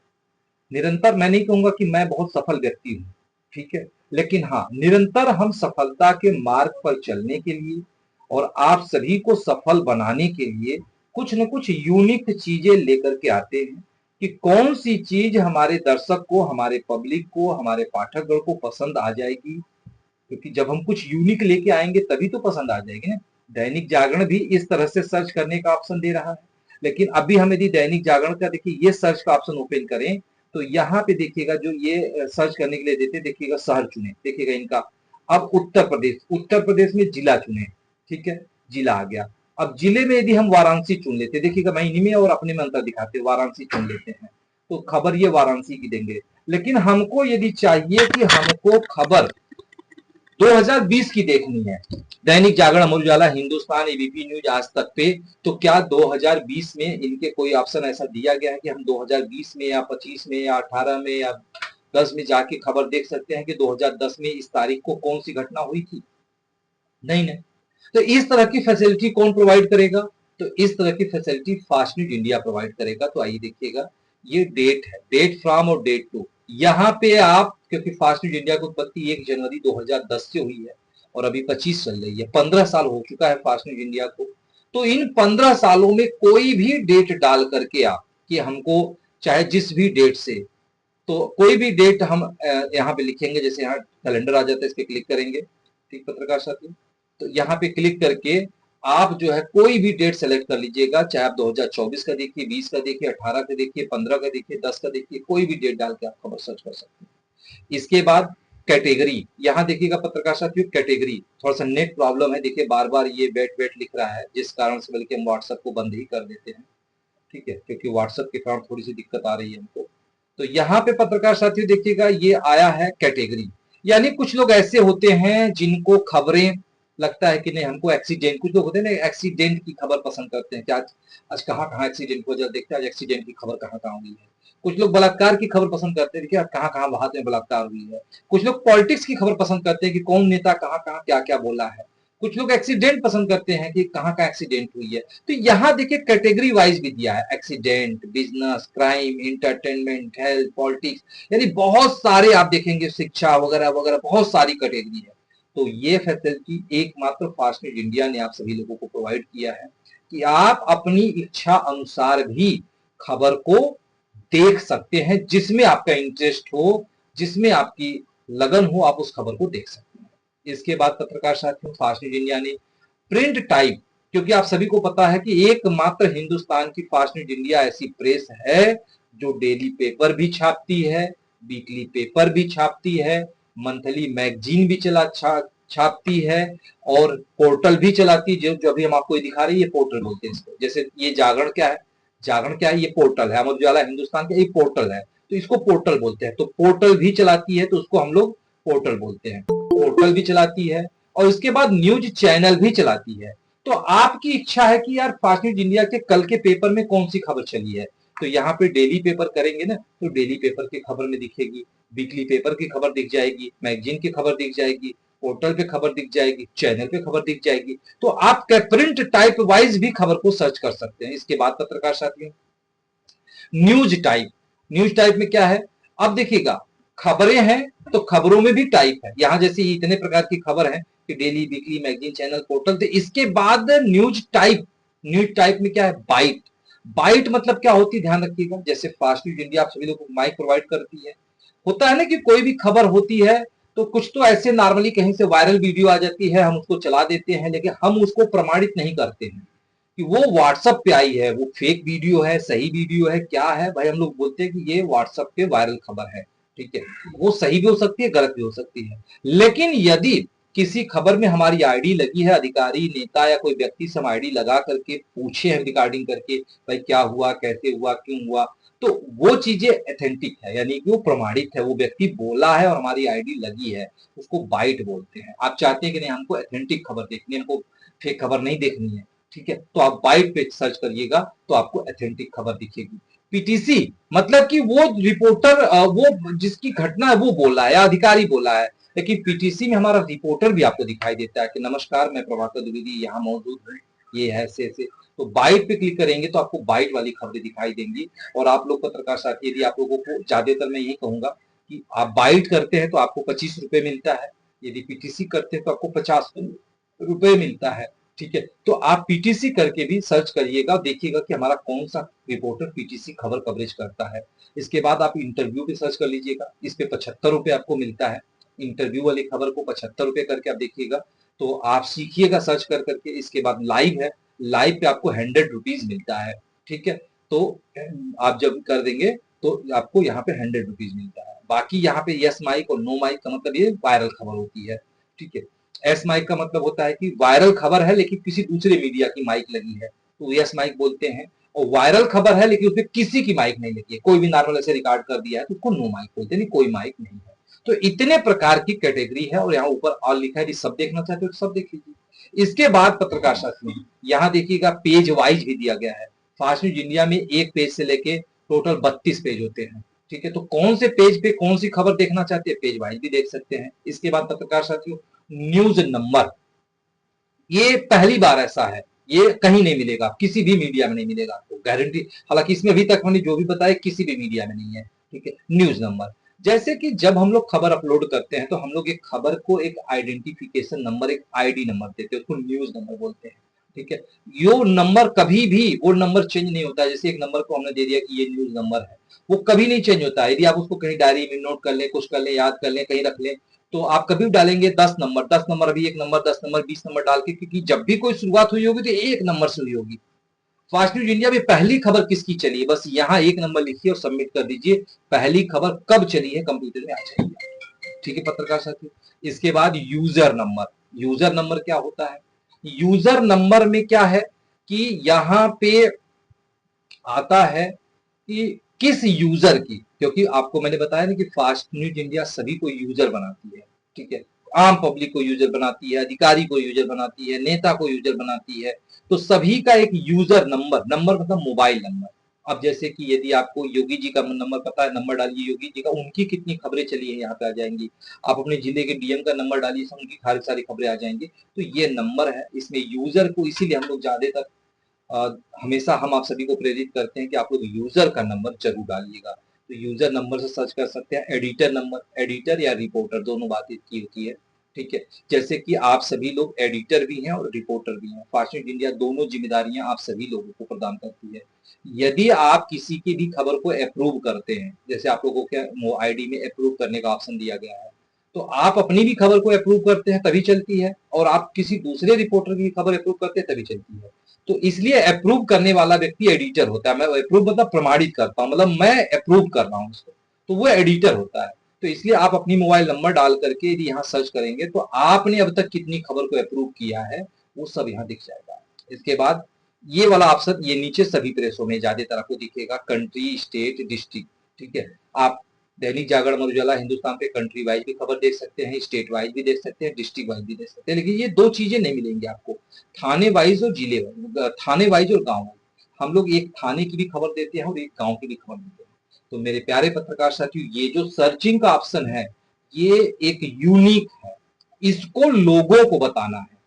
निरंतर मैं नहीं कहूंगा कि मैं बहुत सफल व्यक्ति हूं, ठीक है, लेकिन हाँ निरंतर हम सफलता के मार्ग पर चलने के लिए और आप सभी को सफल बनाने के लिए कुछ न कुछ यूनिक चीजें लेकर के आते हैं कि कौन सी चीज हमारे दर्शक को, हमारे पब्लिक को, हमारे पाठकगण को पसंद आ जाएगी। क्योंकि जब हम कुछ यूनिक लेके आएंगे तभी तो पसंद आ जाएगी ना। दैनिक जागरण भी इस तरह से सर्च करने का ऑप्शन दे रहा है, लेकिन अभी हम यदि दैनिक जागरण का देखिए ये सर्च का ऑप्शन ओपन करें तो यहाँ पे देखिएगा जो ये सर्च करने के लिए देते, देखिएगा शहर चुने, देखिएगा इनका। अब उत्तर प्रदेश, उत्तर प्रदेश में जिला चुने, ठीक है, जिला आ गया। अब जिले में यदि हम वाराणसी चुन लेते, देखिएगा मैं इन्हीं में और अपने में अंतर दिखाते, वाराणसी चुन लेते हैं तो खबर ये वाराणसी की देंगे। लेकिन हमको यदि चाहिए कि हमको खबर 2020 की देखनी है, दैनिक जागरण, अमर उजाला, हिंदुस्तान, एबीपी न्यूज, आज तक पे, तो क्या 2020 में इनके कोई ऑप्शन ऐसा दिया गया है कि हम 2020 में या 25 में या 18 में या 10 में जाके खबर देख सकते हैं कि 2010 में इस तारीख को कौन सी घटना हुई थी? नहीं नहीं। तो इस तरह की फैसिलिटी कौन प्रोवाइड करेगा? तो इस तरह की facility fast news India provide करेगा। तो आइए देखिएगा, ये डेट है, डेट फ्रॉम और डेट टू। यहाँ पे आप, क्योंकि फास्ट न्यूज इंडिया की उत्पत्ति 1 जनवरी 2010 से हुई है और अभी 25 चल रही है, 15 साल हो चुका है फास्ट न्यूज इंडिया को। तो इन 15 सालों में कोई भी डेट डाल करके आप कि हमको चाहे जिस भी डेट से, तो कोई भी डेट हम यहाँ पे लिखेंगे, जैसे यहाँ कैलेंडर आ जाता है, इस पे क्लिक करेंगे, ठीक पत्रकार साथी, तो यहाँ पे क्लिक करके आप जो है कोई भी डेट सेलेक्ट कर लीजिएगा, चाहे आप 2024 का देखिए, 20 का देखिए, 18 का देखिए, 15 का देखिए, 10 का देखिए, कोई भी डेट डाल के आप खबर सर्च कर सकते हैं। इसके बाद कैटेगरी, यहाँ देखिएगा पत्रकार साथियों, कैटेगरी थोड़ा सा नेट प्रॉब्लम है, देखिए बार बार ये वेट वेट लिख रहा है, जिस कारण से बल्कि हम व्हाट्सएप को बंद ही कर देते हैं, ठीक है, क्योंकि व्हाट्सएप के कारण थोड़ी सी दिक्कत आ रही है हमको। तो यहाँ पे पत्रकार साथियों देखिएगा ये आया है कैटेगरी, यानी कुछ लोग ऐसे होते हैं जिनको खबरें लगता है कि नहीं हमको एक्सीडेंट, कुछ लोग होते हैं ना एक्सीडेंट की खबर पसंद करते हैं कि आज आज कहाँ कहाँ एक्सीडेंट हुआ, जब देखते हैं आज एक्सीडेंट की खबर कहाँ कहाँ हुई है। कुछ लोग बलात्कार की खबर पसंद करते हैं कि आज कहाँ कहाँ भारत में बलात्कार हुई है। कुछ लोग पॉलिटिक्स की खबर पसंद करते हैं कि कौन नेता कहाँ कहाँ क्या क्या बोला है। कुछ लोग एक्सीडेंट पसंद करते हैं कि कहाँ का एक्सीडेंट हुई है। तो यहाँ देखिए कैटेगरी वाइज भी दिया है, accident, business, crime, entertainment, health, politics, यानी बहुत सारे आप देखेंगे, शिक्षा वगैरह वगैरह बहुत सारी कैटेगरी है। तो ये फैसिलिटी एकमात्र फास्ट न्यूज इंडिया ने आप सभी लोगों को प्रोवाइड किया है कि आप अपनी इच्छा अनुसार भी खबर को देख सकते हैं, जिसमें आपका इंटरेस्ट हो, जिसमें आपकी लगन हो, आप उस खबर को देख सकते हैं। इसके बाद पत्रकार साथियों, फास्ट न्यूज इंडिया ने प्रिंट टाइप, क्योंकि आप सभी को पता है कि एकमात्र हिंदुस्तान की फास्ट न्यूज इंडिया ऐसी प्रेस है जो डेली पेपर भी छापती है, वीकली पेपर भी छापती है, मंथली मैगजीन भी छापती है, और पोर्टल भी चलाती है। जो अभी हम आपको दिखा रहे हैं, ये पोर्टल बोलते हैं इसको। जैसे ये जागरण क्या है, जागरण क्या है, ये पोर्टल है। अमर उजाला हिंदुस्तान का ये पोर्टल है, तो इसको पोर्टल बोलते हैं। तो पोर्टल भी चलाती है, तो उसको हम लोग पोर्टल बोलते हैं। पोर्टल भी चलाती है और इसके बाद न्यूज चैनल भी चलाती है। तो आपकी इच्छा है कि यार फास्ट न्यूज इंडिया के कल के पेपर में कौन सी खबर चली है, तो यहाँ पे डेली पेपर करेंगे ना, तो डेली पेपर की खबर में दिखेगी, वीकली पेपर की खबर दिख जाएगी, मैगजीन की खबर दिख जाएगी, पोर्टल पे खबर दिख जाएगी, चैनल पे खबर दिख जाएगी। तो आप प्रिंट टाइप वाइज भी खबर को सर्च कर सकते हैं। इसके बाद पत्रकार साथियों, न्यूज टाइप, न्यूज टाइप में क्या है, अब देखिएगा खबरें हैं तो खबरों में भी टाइप है। यहां जैसे इतने प्रकार की खबर है कि daily, weekly, magazine, channel, portal. तो इसके बाद न्यूज टाइप, न्यूज टाइप में क्या है, बाइट। बाइट मतलब क्या होती है, ध्यान रखिएगा। जैसे फास्ट न्यूज इंडिया आप सभी लोगों को माइक प्रोवाइड करती है, होता है ना कि कोई भी खबर होती है तो कुछ तो ऐसे नॉर्मली कहीं से वायरल वीडियो आ जाती है, हम उसको चला देते हैं, लेकिन हम उसको प्रमाणित नहीं करते हैं कि वो व्हाट्सएप पे आई है, वो फेक वीडियो है, सही वीडियो है, क्या है भाई। हम लोग बोलते हैं कि ये व्हाट्सएप पे वायरल खबर है, ठीक है। वो सही भी हो सकती है, गलत भी हो सकती है। लेकिन यदि किसी खबर में हमारी आईडी लगी है, अधिकारी, नेता या कोई व्यक्ति से हम आईडी लगा करके पूछे हैं रिकॉर्डिंग करके, भाई क्या हुआ, कैसे हुआ, क्यों हुआ, तो वो चीजें ऑथेंटिक है, यानी कि वो प्रमाणित है, वो व्यक्ति बोला है और हमारी आईडी लगी है, उसको बाइट बोलते हैं। आप चाहते हैं कि नहीं हमको ऑथेंटिक खबर देखनी है, हमको फेक खबर नहीं देखनी है, ठीक है, तो आप बाइट पे सर्च करिएगा तो आपको ऑथेंटिक खबर दिखेगी। पीटीसी मतलब कि वो रिपोर्टर, वो जिसकी घटना है वो बोला है या अधिकारी बोला है, लेकिन पीटीसी में हमारा रिपोर्टर भी आपको दिखाई देता है कि नमस्कार मैं प्रभाकर द्विवेदी यहाँ मौजूद हूँ, ये है ऐसे ऐसे। तो बाइट पे क्लिक करेंगे तो आपको बाइट वाली खबरें दिखाई देंगी। और आप लोग पत्रकार साथी, यदि आप लोगों को ज्यादातर मैं यही कहूंगा कि आप बाइट करते हैं तो आपको 25 रुपए मिलता है, यदि पीटीसी करते हैं तो आपको 50 रुपए मिलता है, ठीक है। तो आप पीटीसी करके भी सर्च करिएगा, देखिएगा कि हमारा कौन सा रिपोर्टर पीटीसी खबर कवरेज करता है। इसके बाद आप इंटरव्यू पे सर्च कर लीजिएगा, इस पे 75 रुपए आपको मिलता है। इंटरव्यू वाली खबर को 75 रुपए करके आप देखिएगा, तो आप सीखिएगा सर्च कर करके। इसके बाद लाइव है, लाइव पे आपको 100 रुपीज मिलता है, ठीक है। तो आप जब कर देंगे तो आपको यहाँ पे 100 रुपीज मिलता है। बाकी यहाँ पे यस माइक और नो माइक का मतलब ये वायरल खबर होती है, ठीक है। एस माइक का मतलब होता है कि वायरल खबर है लेकिन किसी दूसरे मीडिया की माइक लगी है, तो यस माइक बोलते हैं। और वायरल खबर है लेकिन उसमें किसी की माइक नहीं लगी है, कोई भी नॉर्मल ऐसे रिकॉर्ड कर दिया है तो उसको नो माइक बोलते हैं, नहीं कोई माइक नहीं है। तो इतने प्रकार की कैटेगरी है और यहाँ ऊपर ऑल लिखा है, सब देखना चाहते हो तो सब देख लीजिए। इसके बाद पत्रकार शास्त्र में यहाँ देखिएगा पेज वाइज भी दिया गया है। फास्ट न्यूज इंडिया में एक पेज से लेके टोटल 32 पेज होते हैं, ठीक है। तो कौन से पेज पे कौन सी खबर देखना चाहते हैं, पेज वाइज भी देख सकते हैं। इसके बाद पत्रकार साथियों, न्यूज नंबर, ये पहली बार ऐसा है, ये कहीं नहीं मिलेगा, किसी भी मीडिया में नहीं मिलेगा आपको, गारंटी। हालांकि इसमें अभी तक हमने जो भी बताया किसी भी मीडिया में नहीं है, ठीक है। न्यूज नंबर, जैसे कि जब हम लोग खबर अपलोड करते हैं तो हम लोग एक खबर को एक आइडेंटिफिकेशन नंबर, एक आईडी नंबर देते हैं, उसको न्यूज नंबर बोलते हैं, ठीक है। यो नंबर कभी भी वो नंबर चेंज नहीं होता है। जैसे एक नंबर को हमने दे दिया कि ये न्यूज नंबर है, वो कभी नहीं चेंज होता है। यदि आप उसको कहीं डायरी में नोट कर लें, कुछ कर लें, याद कर लें, कहीं रख लें, तो आप कभी भी डालेंगे 10 नंबर, 10 नंबर, अभी 1 नंबर, 10 नंबर, 20 नंबर डाल के, क्योंकि जब भी कोई शुरुआत हुई होगी तो एक नंबर से हुई होगी। फास्ट न्यूज इंडिया में पहली खबर किसकी चली है, बस यहाँ 1 नंबर लिखिए और सबमिट कर दीजिए, पहली खबर कब चली है कंप्यूटर में आ जाएगी, ठीक है पत्रकार साथी। इसके बाद यूजर नंबर, यूजर नंबर क्या होता है, यूजर नंबर में क्या है कि यहाँ पे आता है कि किस यूजर की, क्योंकि आपको मैंने बताया ना कि फास्ट न्यूज इंडिया सभी को यूजर बनाती है, ठीक है। आम पब्लिक को यूजर बनाती है, अधिकारी को यूजर बनाती है, नेता को यूजर बनाती है। तो सभी का एक यूजर नंबर, नंबर मतलब मोबाइल नंबर। अब जैसे कि यदि आपको योगी जी का नंबर पता है, नंबर डालिए योगी जी का, उनकी कितनी खबरें चली है यहाँ पे आ जाएंगी। आप अपने जिले के डीएम का नंबर डालिए, उनकी सारी खबरें आ जाएंगी। तो ये नंबर है, इसमें यूजर को इसीलिए हम लोग ज्यादातर हमेशा हम आप सभी को प्रेरित करते हैं कि आप लोग यूजर का नंबर जरूर डालिएगा। तो यूजर नंबर से सर्च कर सकते हैं। एडिटर नंबर, एडिटर या रिपोर्टर दोनों बातें की होती है, ठीक है। जैसे कि आप सभी लोग एडिटर भी हैं और रिपोर्टर भी हैं। फास्ट न्यूज इंडिया दोनों जिम्मेदारियां आप सभी लोगों को प्रदान करती है। यदि आप किसी की भी खबर को अप्रूव करते हैं, जैसे आप लोगों के आईडी में अप्रूव करने का ऑप्शन दिया गया है, तो आप अपनी भी खबर को अप्रूव करते हैं तभी चलती है, और आप किसी दूसरे रिपोर्टर की खबर अप्रूव करते हैं तभी चलती है। तो इसलिए अप्रूव करने वाला व्यक्ति एडिटर होता है। मैं अप्रूव मतलब प्रमाणित करता हूं, मतलब मैं अप्रूव कर रहा हूं उसको, तो वो एडिटर होता है। तो इसलिए आप अपनी मोबाइल नंबर डाल करके यदि यहाँ सर्च करेंगे तो आपने अब तक कितनी खबर को अप्रूव किया है वो सब यहाँ दिख जाएगा। इसके बाद ये वाला ऑप्शन, ये नीचे सभी प्रेसों में ज्यादातर आपको दिखेगा, कंट्री, स्टेट, डिस्ट्रिक्ट, ठीक है। आप दैनिक जागरण, अमर उजाला, हिंदुस्तान पे कंट्री वाइज भी खबर देख सकते हैं, स्टेट वाइज भी देख सकते हैं, डिस्ट्रिक्ट वाइज भी देख सकते हैं। लेकिन ये दो चीजें नहीं मिलेंगी आपको, थाने वाइज और जिले वाइज, थाने वाइज और गांव वाइज। हम लोग एक थाने की भी खबर देते हैं और एक गांव की भी खबर देते हैं। तो मेरे प्यारे पत्रकार साथियों, ये जो सर्चिंग का ऑप्शन है ये एक यूनिक है, इसको लोगों को बताना है,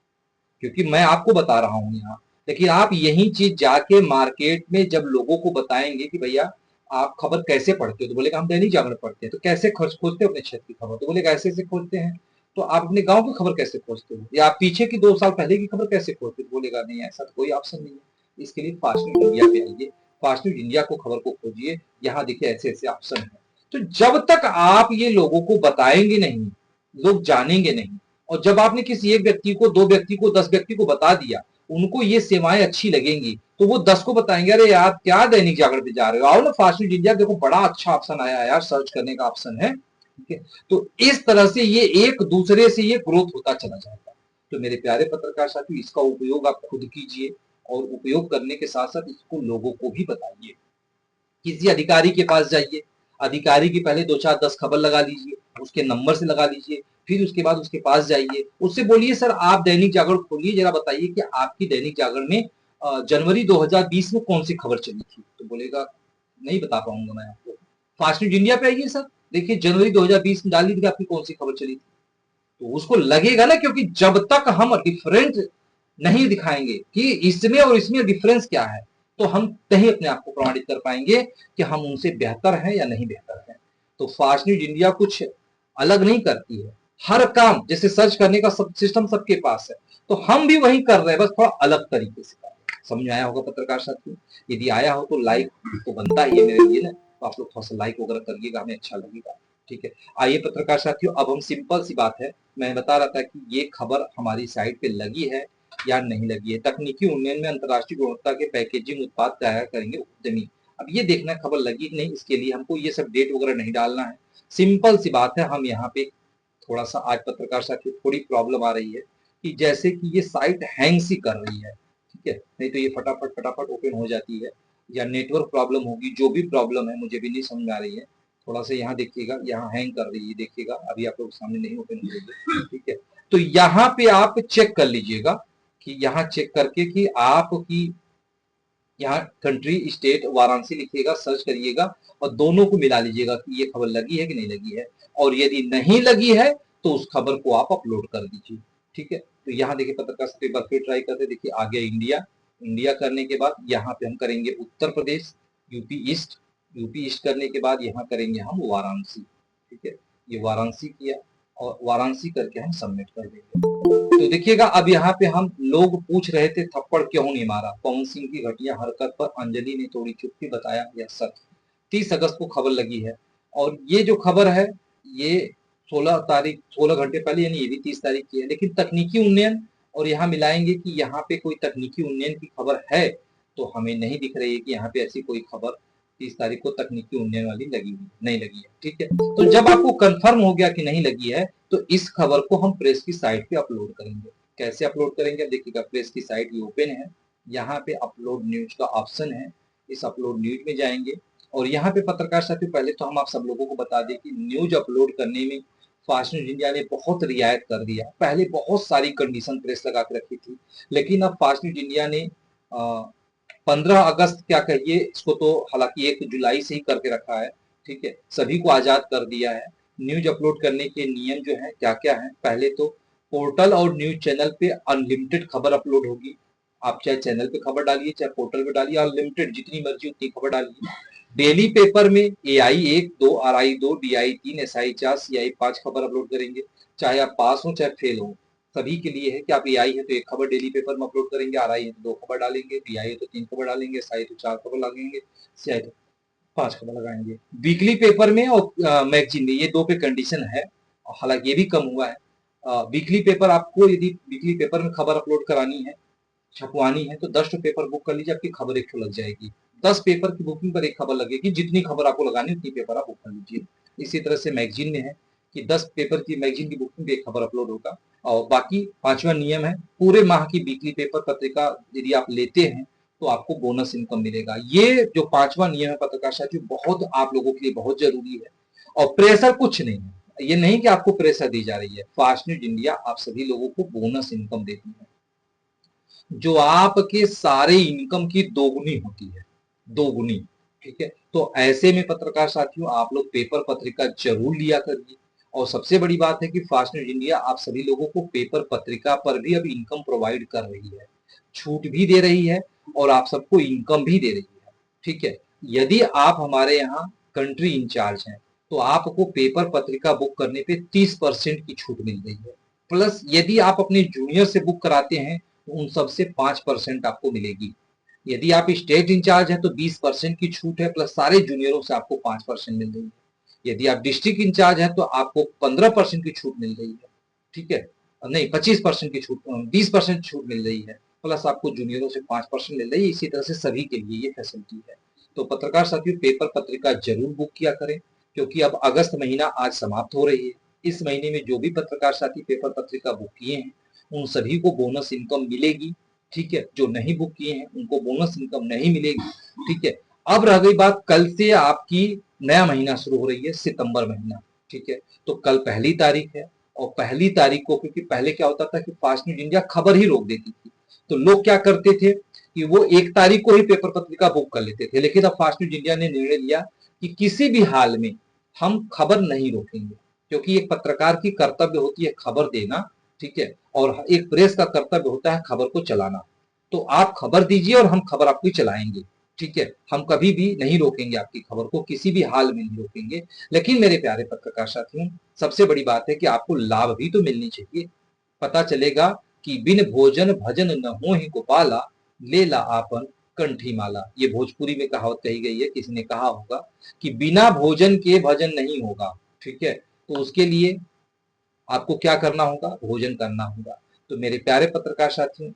क्योंकि मैं आपको बता रहा हूं यहाँ। लेकिन आप यही चीज जाके मार्केट में जब लोगों को बताएंगे कि भैया आप खबर कैसे पढ़ते हो, तो बोलेगा हम दैनिक जागरण पढ़ते हैं। तो कैसे खोजते हो अपने क्षेत्र की खबर, तो बोलेगा ऐसे ऐसे खोजते हैं। तो आप अपने गांव की खबर कैसे खोजते हो, या आप पीछे की 2 साल पहले की खबर कैसे खोजते हो, तो बोलेगा नहीं ऐसा तो कोई ऑप्शन नहीं है। इसके लिए फास्ट न्यूज इंडिया पे आइए, फास्ट न्यूज इंडिया को खबर को खोजिए, यहाँ देखिए ऐसे ऐसे ऑप्शन है। तो जब तक आप ये लोगों को बताएंगे नहीं, लोग जानेंगे नहीं। और जब आपने किसी एक व्यक्ति को, 2 व्यक्ति को, 10 व्यक्ति को बता दिया, उनको ये सेवाएं अच्छी लगेंगी, तो वो 10 को बताएंगे, अरे यार क्या दैनिक जागरण पे जा रहे हो, आओ ना फास्ट न्यूज इंडिया, देखो बड़ा अच्छा ऑप्शन आया है यार, सर्च करने का ऑप्शन है, ठीक है। तो इस तरह से ये एक दूसरे से ये ग्रोथ होता चला जाएगा। तो मेरे प्यारे पत्रकार साथियों, इसका उपयोग आप खुद कीजिए, और उपयोग करने के साथ साथ इसको लोगों को भी बताइए। किसी अधिकारी के पास जाइए, अधिकारी की पहले 2 4 10 खबर लगा लीजिए, उसके नंबर से लगा लीजिए, फिर उसके बाद उसके पास जाइए, उससे बोलिए सर आप दैनिक जागरण खोलिए, जरा बताइए कि आपकी दैनिक जागरण में जनवरी 2020 में कौन सी खबर चली थी। तो बोलेगा नहीं बता पाऊंगा मैं आपको। फास्ट न्यूज इंडिया पे आइए सर, देखिए जनवरी 2020 में डाली थी आपकी कौन सी खबर चली थी। तो उसको लगेगा ना, क्योंकि जब तक हम डिफरेंट नहीं दिखाएंगे कि इसमें और इसमें डिफरेंस क्या है, तो हम नहीं अपने आप को प्रमाणित कर पाएंगे कि हम उनसे बेहतर हैं या नहीं बेहतर हैं। तो फास्ट न्यूज इंडिया कुछ अलग नहीं करती है, हर काम जैसे सर्च करने का सब सिस्टम सबके पास है, तो हम भी वही कर रहे हैं, बस थोड़ा अलग तरीके से कर रहे हैं। समझ आया होगा पत्रकार साथियों, यदि आया हो तो लाइक तो बनता ही है मेरे लिए ना, तो आप लोग थोड़ा सा लाइक वगैरह करिएगा, हमें अच्छा लगेगा, ठीक है। आइए पत्रकार साथियों, अब हम सिंपल सी बात है, मैं बता रहा था कि ये खबर हमारी साइट पे लगी है या नहीं लगी है। तकनीकी उन्नयन में अंतर्राष्ट्रीय गुणवत्ता के पैकेजिंग उत्पाद तैयार करेंगे उद्यमी। अब ये देखना खबर लगी कि नहीं, इसके लिए हमको ये सब डेट वगैरह नहीं डालना है। सिंपल सी बात है, हम यहाँ पे थोड़ा सा आज पत्रकार साथियों थोड़ी प्रॉब्लम आ रही है कि जैसे कि ये साइट हैंग सी कर रही है, ठीक है, नहीं तो ये फटाफट फटाफट ओपन हो जाती है, या नेटवर्क प्रॉब्लम होगी, जो भी प्रॉब्लम है मुझे भी नहीं समझ आ रही है। थोड़ा सा यहाँ देखिएगा, यहाँ हैंग कर रही है, देखिएगा अभी आप लोग सामने नहीं ओपन हो रही है, ठीक है। तो यहाँ पे आप चेक कर लीजिएगा, कि यहाँ चेक करके कि आपकी यहाँ कंट्री, स्टेट, वाराणसी लिखिएगा, सर्च करिएगा, और दोनों को मिला लीजिएगा कि ये खबर लगी है कि नहीं लगी है। और यदि नहीं लगी है तो उस खबर को आप अपलोड कर दीजिए, ठीक है। तो यहाँ देखिए पत्रकार से एक बार फिर ट्राई करते, देखिए आ गया इंडिया। इंडिया करने के बाद यहाँ पे हम करेंगे Uttar Pradesh, UP east, UP east करने के बाद यहाँ करेंगे हम वाराणसी, ठीक है। ये वाराणसी किया, और वाराणसी करके हम सबमिट कर देंगे। तो देखिएगा अब यहाँ पे हम लोग पूछ रहे थे थप्पड़ क्यों नहीं मारा, पवन सिंह की घटिया हरकत पर अंजलि ने तोड़ी चुप्पी, बताया यह सच। 30 अगस्त को खबर लगी है, और ये जो खबर है ये 16 घंटे पहले, यानी ये भी 30 तारीख की है। लेकिन तकनीकी उन्नयन और यहाँ मिलाएंगे कि यहाँ पे कोई तकनीकी उन्नयन की खबर है, तो हमें नहीं दिख रही है कि यहाँ पे ऐसी कोई खबर 30 तारीख को तकनीकी उन्नयन वाली लगी हुई नहीं लगी है, ठीक है। तो जब आपको कंफर्म हो गया कि नहीं लगी है, तो इस खबर को हम प्रेस की साइट पे अपलोड करेंगे। कैसे अपलोड करेंगे, देखिएगा प्रेस की साइट ये ओपन है, यहाँ पे अपलोड न्यूज का ऑप्शन है, इस अपलोड न्यूज में जाएंगे, और यहाँ पे पत्रकार साथियों पहले तो हम आप सब लोगों को बता दें कि न्यूज अपलोड करने में फास्ट न्यूज इंडिया ने बहुत रियायत कर दिया। पहले बहुत सारी कंडीशन प्रेस लगा के रखी थी, लेकिन अब फास्ट न्यूज इंडिया ने 15 अगस्त क्या कहिए इसको, तो हालांकि 1 जुलाई से ही करके रखा है, ठीक है, सभी को आजाद कर दिया है। न्यूज अपलोड करने के नियम जो है क्या क्या है, पहले तो पोर्टल और न्यूज चैनल पे अनलिमिटेड खबर अपलोड होगी। आप चाहे चैनल पे खबर डालिए चाहे पोर्टल पे डालिए, अनलिमिटेड जितनी मर्जी उतनी खबर डालिए। डेली पेपर में AI 1, 2, RI 2, DI 3, SI 4, CI 5 खबर अपलोड करेंगे। चाहे आप पास हो चाहे फेल हो, सभी के लिए है कि आप AI है तो 1 खबर डेली पेपर में अपलोड करेंगे, RI है तो 2 खबर डालेंगे, DI है तो 3 खबर डालेंगे, SI तो 4 खबर लगाएंगे, CI तो 5 खबर लगाएंगे। वीकली पेपर में और मैगजीन में, ये 2 पे कंडीशन है, हालांकि ये भी कम हुआ है। वीकली पेपर आपको यदि वीकली पेपर में खबर अपलोड करानी है, छपवानी है, तो 10 पेपर बुक कर लीजिए, आपकी खबर 1 लग जाएगी। 10 पेपर की बुकिंग पर 1 खबर लगेगी, जितनी खबर आपको लगानी उतनी पेपर आप बुक कर लीजिए। इसी तरह से मैगजीन में है कि 10 पेपर की मैगजीन की बुकिंग पे 1 खबर अपलोड होगा। और बाकी 5वां नियम है, पूरे माह की वीकली पेपर पत्रिका यदि आप लेते हैं तो आपको बोनस इनकम मिलेगा। ये जो 5वां नियम है पत्रकार साथियों, बहुत आप लोगों के लिए बहुत जरूरी है। और प्रेशर कुछ नहीं है, ये नहीं कि आपको प्रेशर दी जा रही है, फास्ट न्यूज इंडिया आप सभी लोगों को बोनस इनकम देती है, जो आपके सारे इनकम की दोगुनी होती है, दोगुनी, ठीक है। तो ऐसे में पत्रकार साथियों आप लोग पेपर पत्रिका जरूर लिया करिए। और सबसे बड़ी बात है कि फास्ट न्यूज इंडिया आप सभी लोगों को पेपर पत्रिका पर भी अब इनकम प्रोवाइड कर रही है, छूट भी दे रही है और आप सबको इनकम भी दे रही है, ठीक है। यदि आप हमारे यहाँ कंट्री इंचार्ज हैं तो आपको पेपर पत्रिका बुक करने पे 30% की छूट मिल रही है। प्लस यदि आप अपने जूनियर से बुक कराते हैं तो उन सबसे 5% आपको मिलेगी। यदि आप स्टेट इंचार्ज हैं तो 20% की छूट है, प्लस सारे जूनियरों से आपको 5% मिल रही है। यदि आप डिस्ट्रिक्ट इंचार्ज हैं तो आपको 15% की छूट मिल रही है, ठीक है, नहीं 25% की छूट, 20% छूट मिल रही है, प्लस आपको जूनियरों से 5% मिल रही है। इसी तरह से सभी के लिए ये फैसिलिटी है। तो पत्रकार साथियों पेपर पत्रिका जरूर बुक किया करें, क्योंकि अब अगस्त महीना आज समाप्त हो रही है। इस महीने में जो भी पत्रकार साथी पेपर पत्रिका बुक किए हैं उन सभी को बोनस इनकम मिलेगी, ठीक है। जो नहीं बुक किए हैं उनको बोनस इनकम नहीं मिलेगी, ठीक है। अब रह गई बात, कल से आपकी नया महीना शुरू हो रही है, सितंबर महीना, ठीक है। तो कल 1 तारीख है, और 1 तारीख को, क्योंकि पहले क्या होता था कि फास्ट न्यूज इंडिया खबर ही रोक देती थी, तो लोग क्या करते थे कि वो 1 तारीख को ही पेपर पत्रिका बुक कर लेते थे। लेकिन अब फास्ट न्यूज इंडिया ने निर्णय लिया कि किसी भी हाल में हम खबर नहीं रोकेंगे, क्योंकि एक पत्रकार की कर्तव्य होती है खबर देना, ठीक है, और एक प्रेस का कर्तव्य होता है खबर को चलाना। तो आप खबर दीजिए और हम खबर आपकी चलाएंगे, ठीक है। हम कभी भी नहीं रोकेंगे आपकी खबर को, किसी भी हाल में नहीं रोकेंगे। लेकिन मेरे प्यारे पत्रकार साथियों, सबसे बड़ी बात है कि आपको लाभ भी तो मिलनी चाहिए। पता चलेगा कि बिन भोजन भजन न होहि गोपाला, ले ला आपन कंठी माला। ये भोजपुरी में कहावत कही गई है, किसी ने कहा होगा कि बिना भोजन के भजन नहीं होगा, ठीक है। तो उसके लिए आपको क्या करना होगा, भोजन करना होगा। तो मेरे प्यारे पत्रकार साथियों,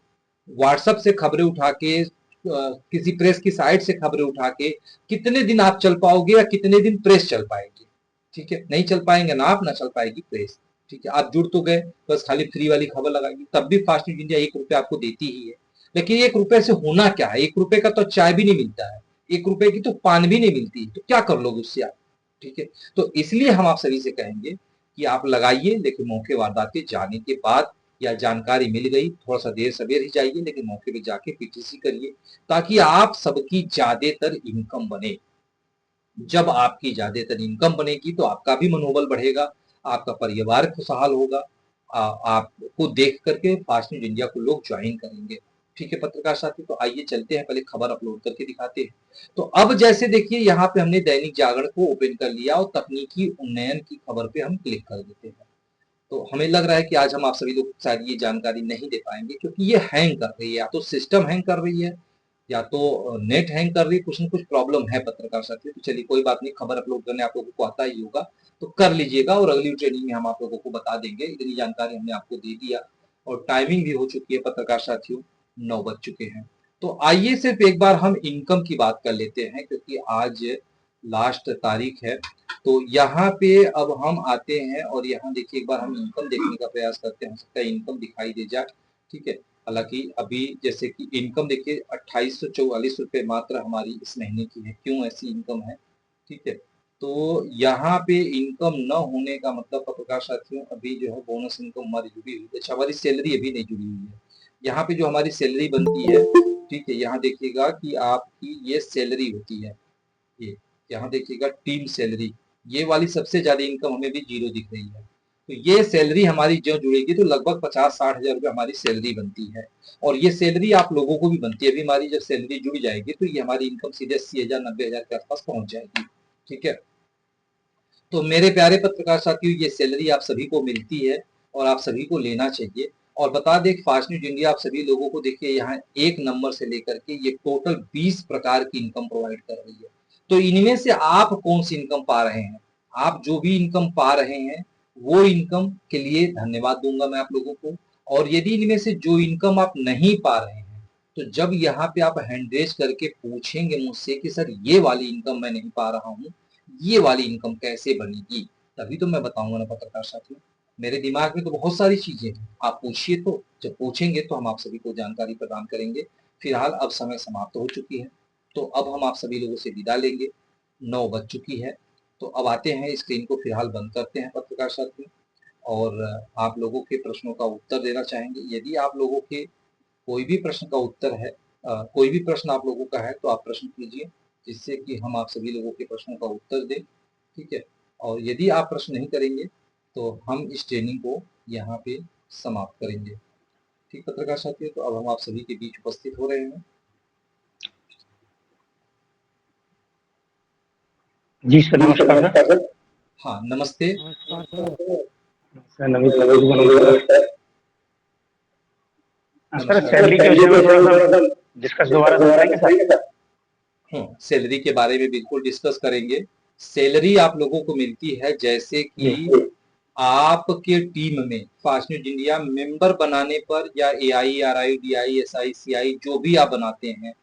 व्हाट्सएप से खबरें उठा के, किसी प्रेस की साइट से खबरें उठा के कितने दिन आप चल पाओगे, या कितने दिन प्रेस चल पाएगी, ठीक है। नहीं चल पाएंगे ना आप, ना चल पाएगी प्रेस, ठीक है। आप जुड़ तो गए, बस खाली फ्री वाली खबर लगाएगी, तब भी फास्ट न्यूज इंडिया 1 रुपया आपको देती ही है। लेकिन 1 रुपए से होना क्या है, 1 रुपए का तो चाय भी नहीं मिलता है, 1 रुपए की तो पान भी नहीं मिलती, तो क्या कर लोगे उससे आप, ठीक है। तो इसलिए हम आप सभी से कहेंगे कि आप लगाइए, लेकिन मौके वारदात के जाने के बाद, या जानकारी मिल गई थोड़ा सा देर सवेर ही जाइए, लेकिन मौके पे जाके पीटीसी करिए, ताकि आप सबकी ज्यादातर इनकम बने। जब आपकी ज्यादातर इनकम बनेगी तो आपका भी मनोबल बढ़ेगा, आपका परिवार खुशहाल होगा, आपको देख करके फास्ट न्यूज इंडिया को लोग ज्वाइन करेंगे, ठीक है पत्रकार साथी। तो आइए चलते हैं, पहले खबर अपलोड करके दिखाते हैं। तो अब जैसे देखिए यहाँ पे हमने दैनिक जागरण को ओपन कर लिया और तकनीकी उन्नयन की खबर पे हम क्लिक कर देते हैं। तो हमें लग रहा है कि आज हम आप सभी लोग शायद ये जानकारी नहीं दे पाएंगे, क्योंकि ये हैंग कर रही है, या तो सिस्टम हैंग कर रही है, या तो नेट हैंग कर रही है, कुछ न कुछ प्रॉब्लम है पत्रकार साथियों। तो चलिए कोई बात नहीं, खबर अपलोड करने आप लोगों को आता ही होगा, तो कर लीजिएगा, और अगली ट्रेनिंग में हम आप लोगों को बता देंगे। इतनी जानकारी हमने आपको दे दिया, और टाइमिंग भी हो चुकी है पत्रकार साथियों, 9 बज चुके हैं। तो आइए सिर्फ एक बार हम इनकम की बात कर लेते हैं, क्योंकि आज लास्ट तारीख है। तो यहाँ पे अब हम आते हैं, और यहाँ देखिए एक बार हम इनकम देखने का प्रयास करते हैं, हो सकता है इनकम दिखाई दे जाए, ठीक है। हालांकि अभी जैसे कि इनकम देखिए 2844 रुपए मात्र हमारी इस महीने की है। क्यों ऐसी इनकम है, ठीक है। तो यहाँ पे इनकम न होने का मतलब पत्रकार साथियों, अभी जो है बोनस इनकम हमारी जुड़ी हुई है। अच्छा, हमारी सैलरी अभी नहीं जुड़ी हुई है। यहाँ पे जो हमारी सैलरी बनती है, ठीक है, यहाँ देखिएगा कि आपकी ये सैलरी होती है, ये यहाँ देखिएगा टीम सैलरी, ये वाली सबसे ज्यादा इनकम हमें भी जीरो दिख रही है। तो ये सैलरी हमारी जो जुड़ेगी तो लगभग 50-60 हजार रुपये हमारी सैलरी बनती है, और ये सैलरी आप लोगों को भी बनती है। अभी हमारी जब सैलरी जुड़ जाएगी तो ये हमारी इनकम सीधे 80,000 90,000 के आसपास पहुंच जाएगी। ठीक है, तो मेरे प्यारे पत्रकार साथियों, ये सैलरी आप सभी को मिलती है और आप सभी को लेना चाहिए। और बता दें, फास्ट न्यूज इंडिया आप सभी लोगों को देखिए यहाँ 1 नंबर से लेकर के ये टोटल 20 प्रकार की इनकम प्रोवाइड कर रही है। तो इनमें से आप कौन सी इनकम पा रहे हैं? आप जो भी इनकम पा रहे हैं वो इनकम के लिए धन्यवाद दूंगा मैं आप लोगों को। और यदि इनमें से जो इनकम आप नहीं पा रहे हैं, तो जब यहाँ पे आप हैंड रेज करके पूछेंगे मुझसे कि सर ये वाली इनकम मैं नहीं पा रहा हूँ, ये वाली इनकम कैसे बनेगी, तभी तो मैं बताऊंगा ना पत्रकार साथियों। मेरे दिमाग में तो बहुत सारी चीजें हैं, आप पूछिए, तो जब पूछेंगे तो हम आप सभी को जानकारी प्रदान करेंगे। फिलहाल अब समय समाप्त हो चुकी है, तो अब हम आप सभी लोगों से विदा लेंगे। 9 बज चुकी है, तो अब आते हैं, स्क्रीन को फिलहाल बंद करते हैं पत्रकार साथियों, और आप लोगों के प्रश्नों का उत्तर देना चाहेंगे। यदि आप लोगों के कोई भी प्रश्न का उत्तर है, कोई भी प्रश्न आप लोगों का है तो आप प्रश्न कीजिए, जिससे कि हम आप सभी लोगों के प्रश्नों का उत्तर दें। ठीक है, और यदि आप प्रश्न नहीं करेंगे तो हम इस ट्रेनिंग को यहाँ पे समाप्त करेंगे। ठीक पत्रकार साथियों, तो अब हम आप सभी के बीच उपस्थित हो रहे हैं। जी सर, नमस्कार सर। हाँ, नमस्ते सर नमित जी को नमस्कार। सर नमस्कार। सैलरी के विषय में थोड़ा सा डिस्कस दोबारा करेंगे सर। सैलरी के बारे में बिल्कुल डिस्कस करेंगे। सैलरी आप लोगों को मिलती है जैसे कि आपके टीम में फास्ट न्यूज इंडिया मेंबर बनाने पर, या AI RI DI SI CI जो भी आप बनाते हैं,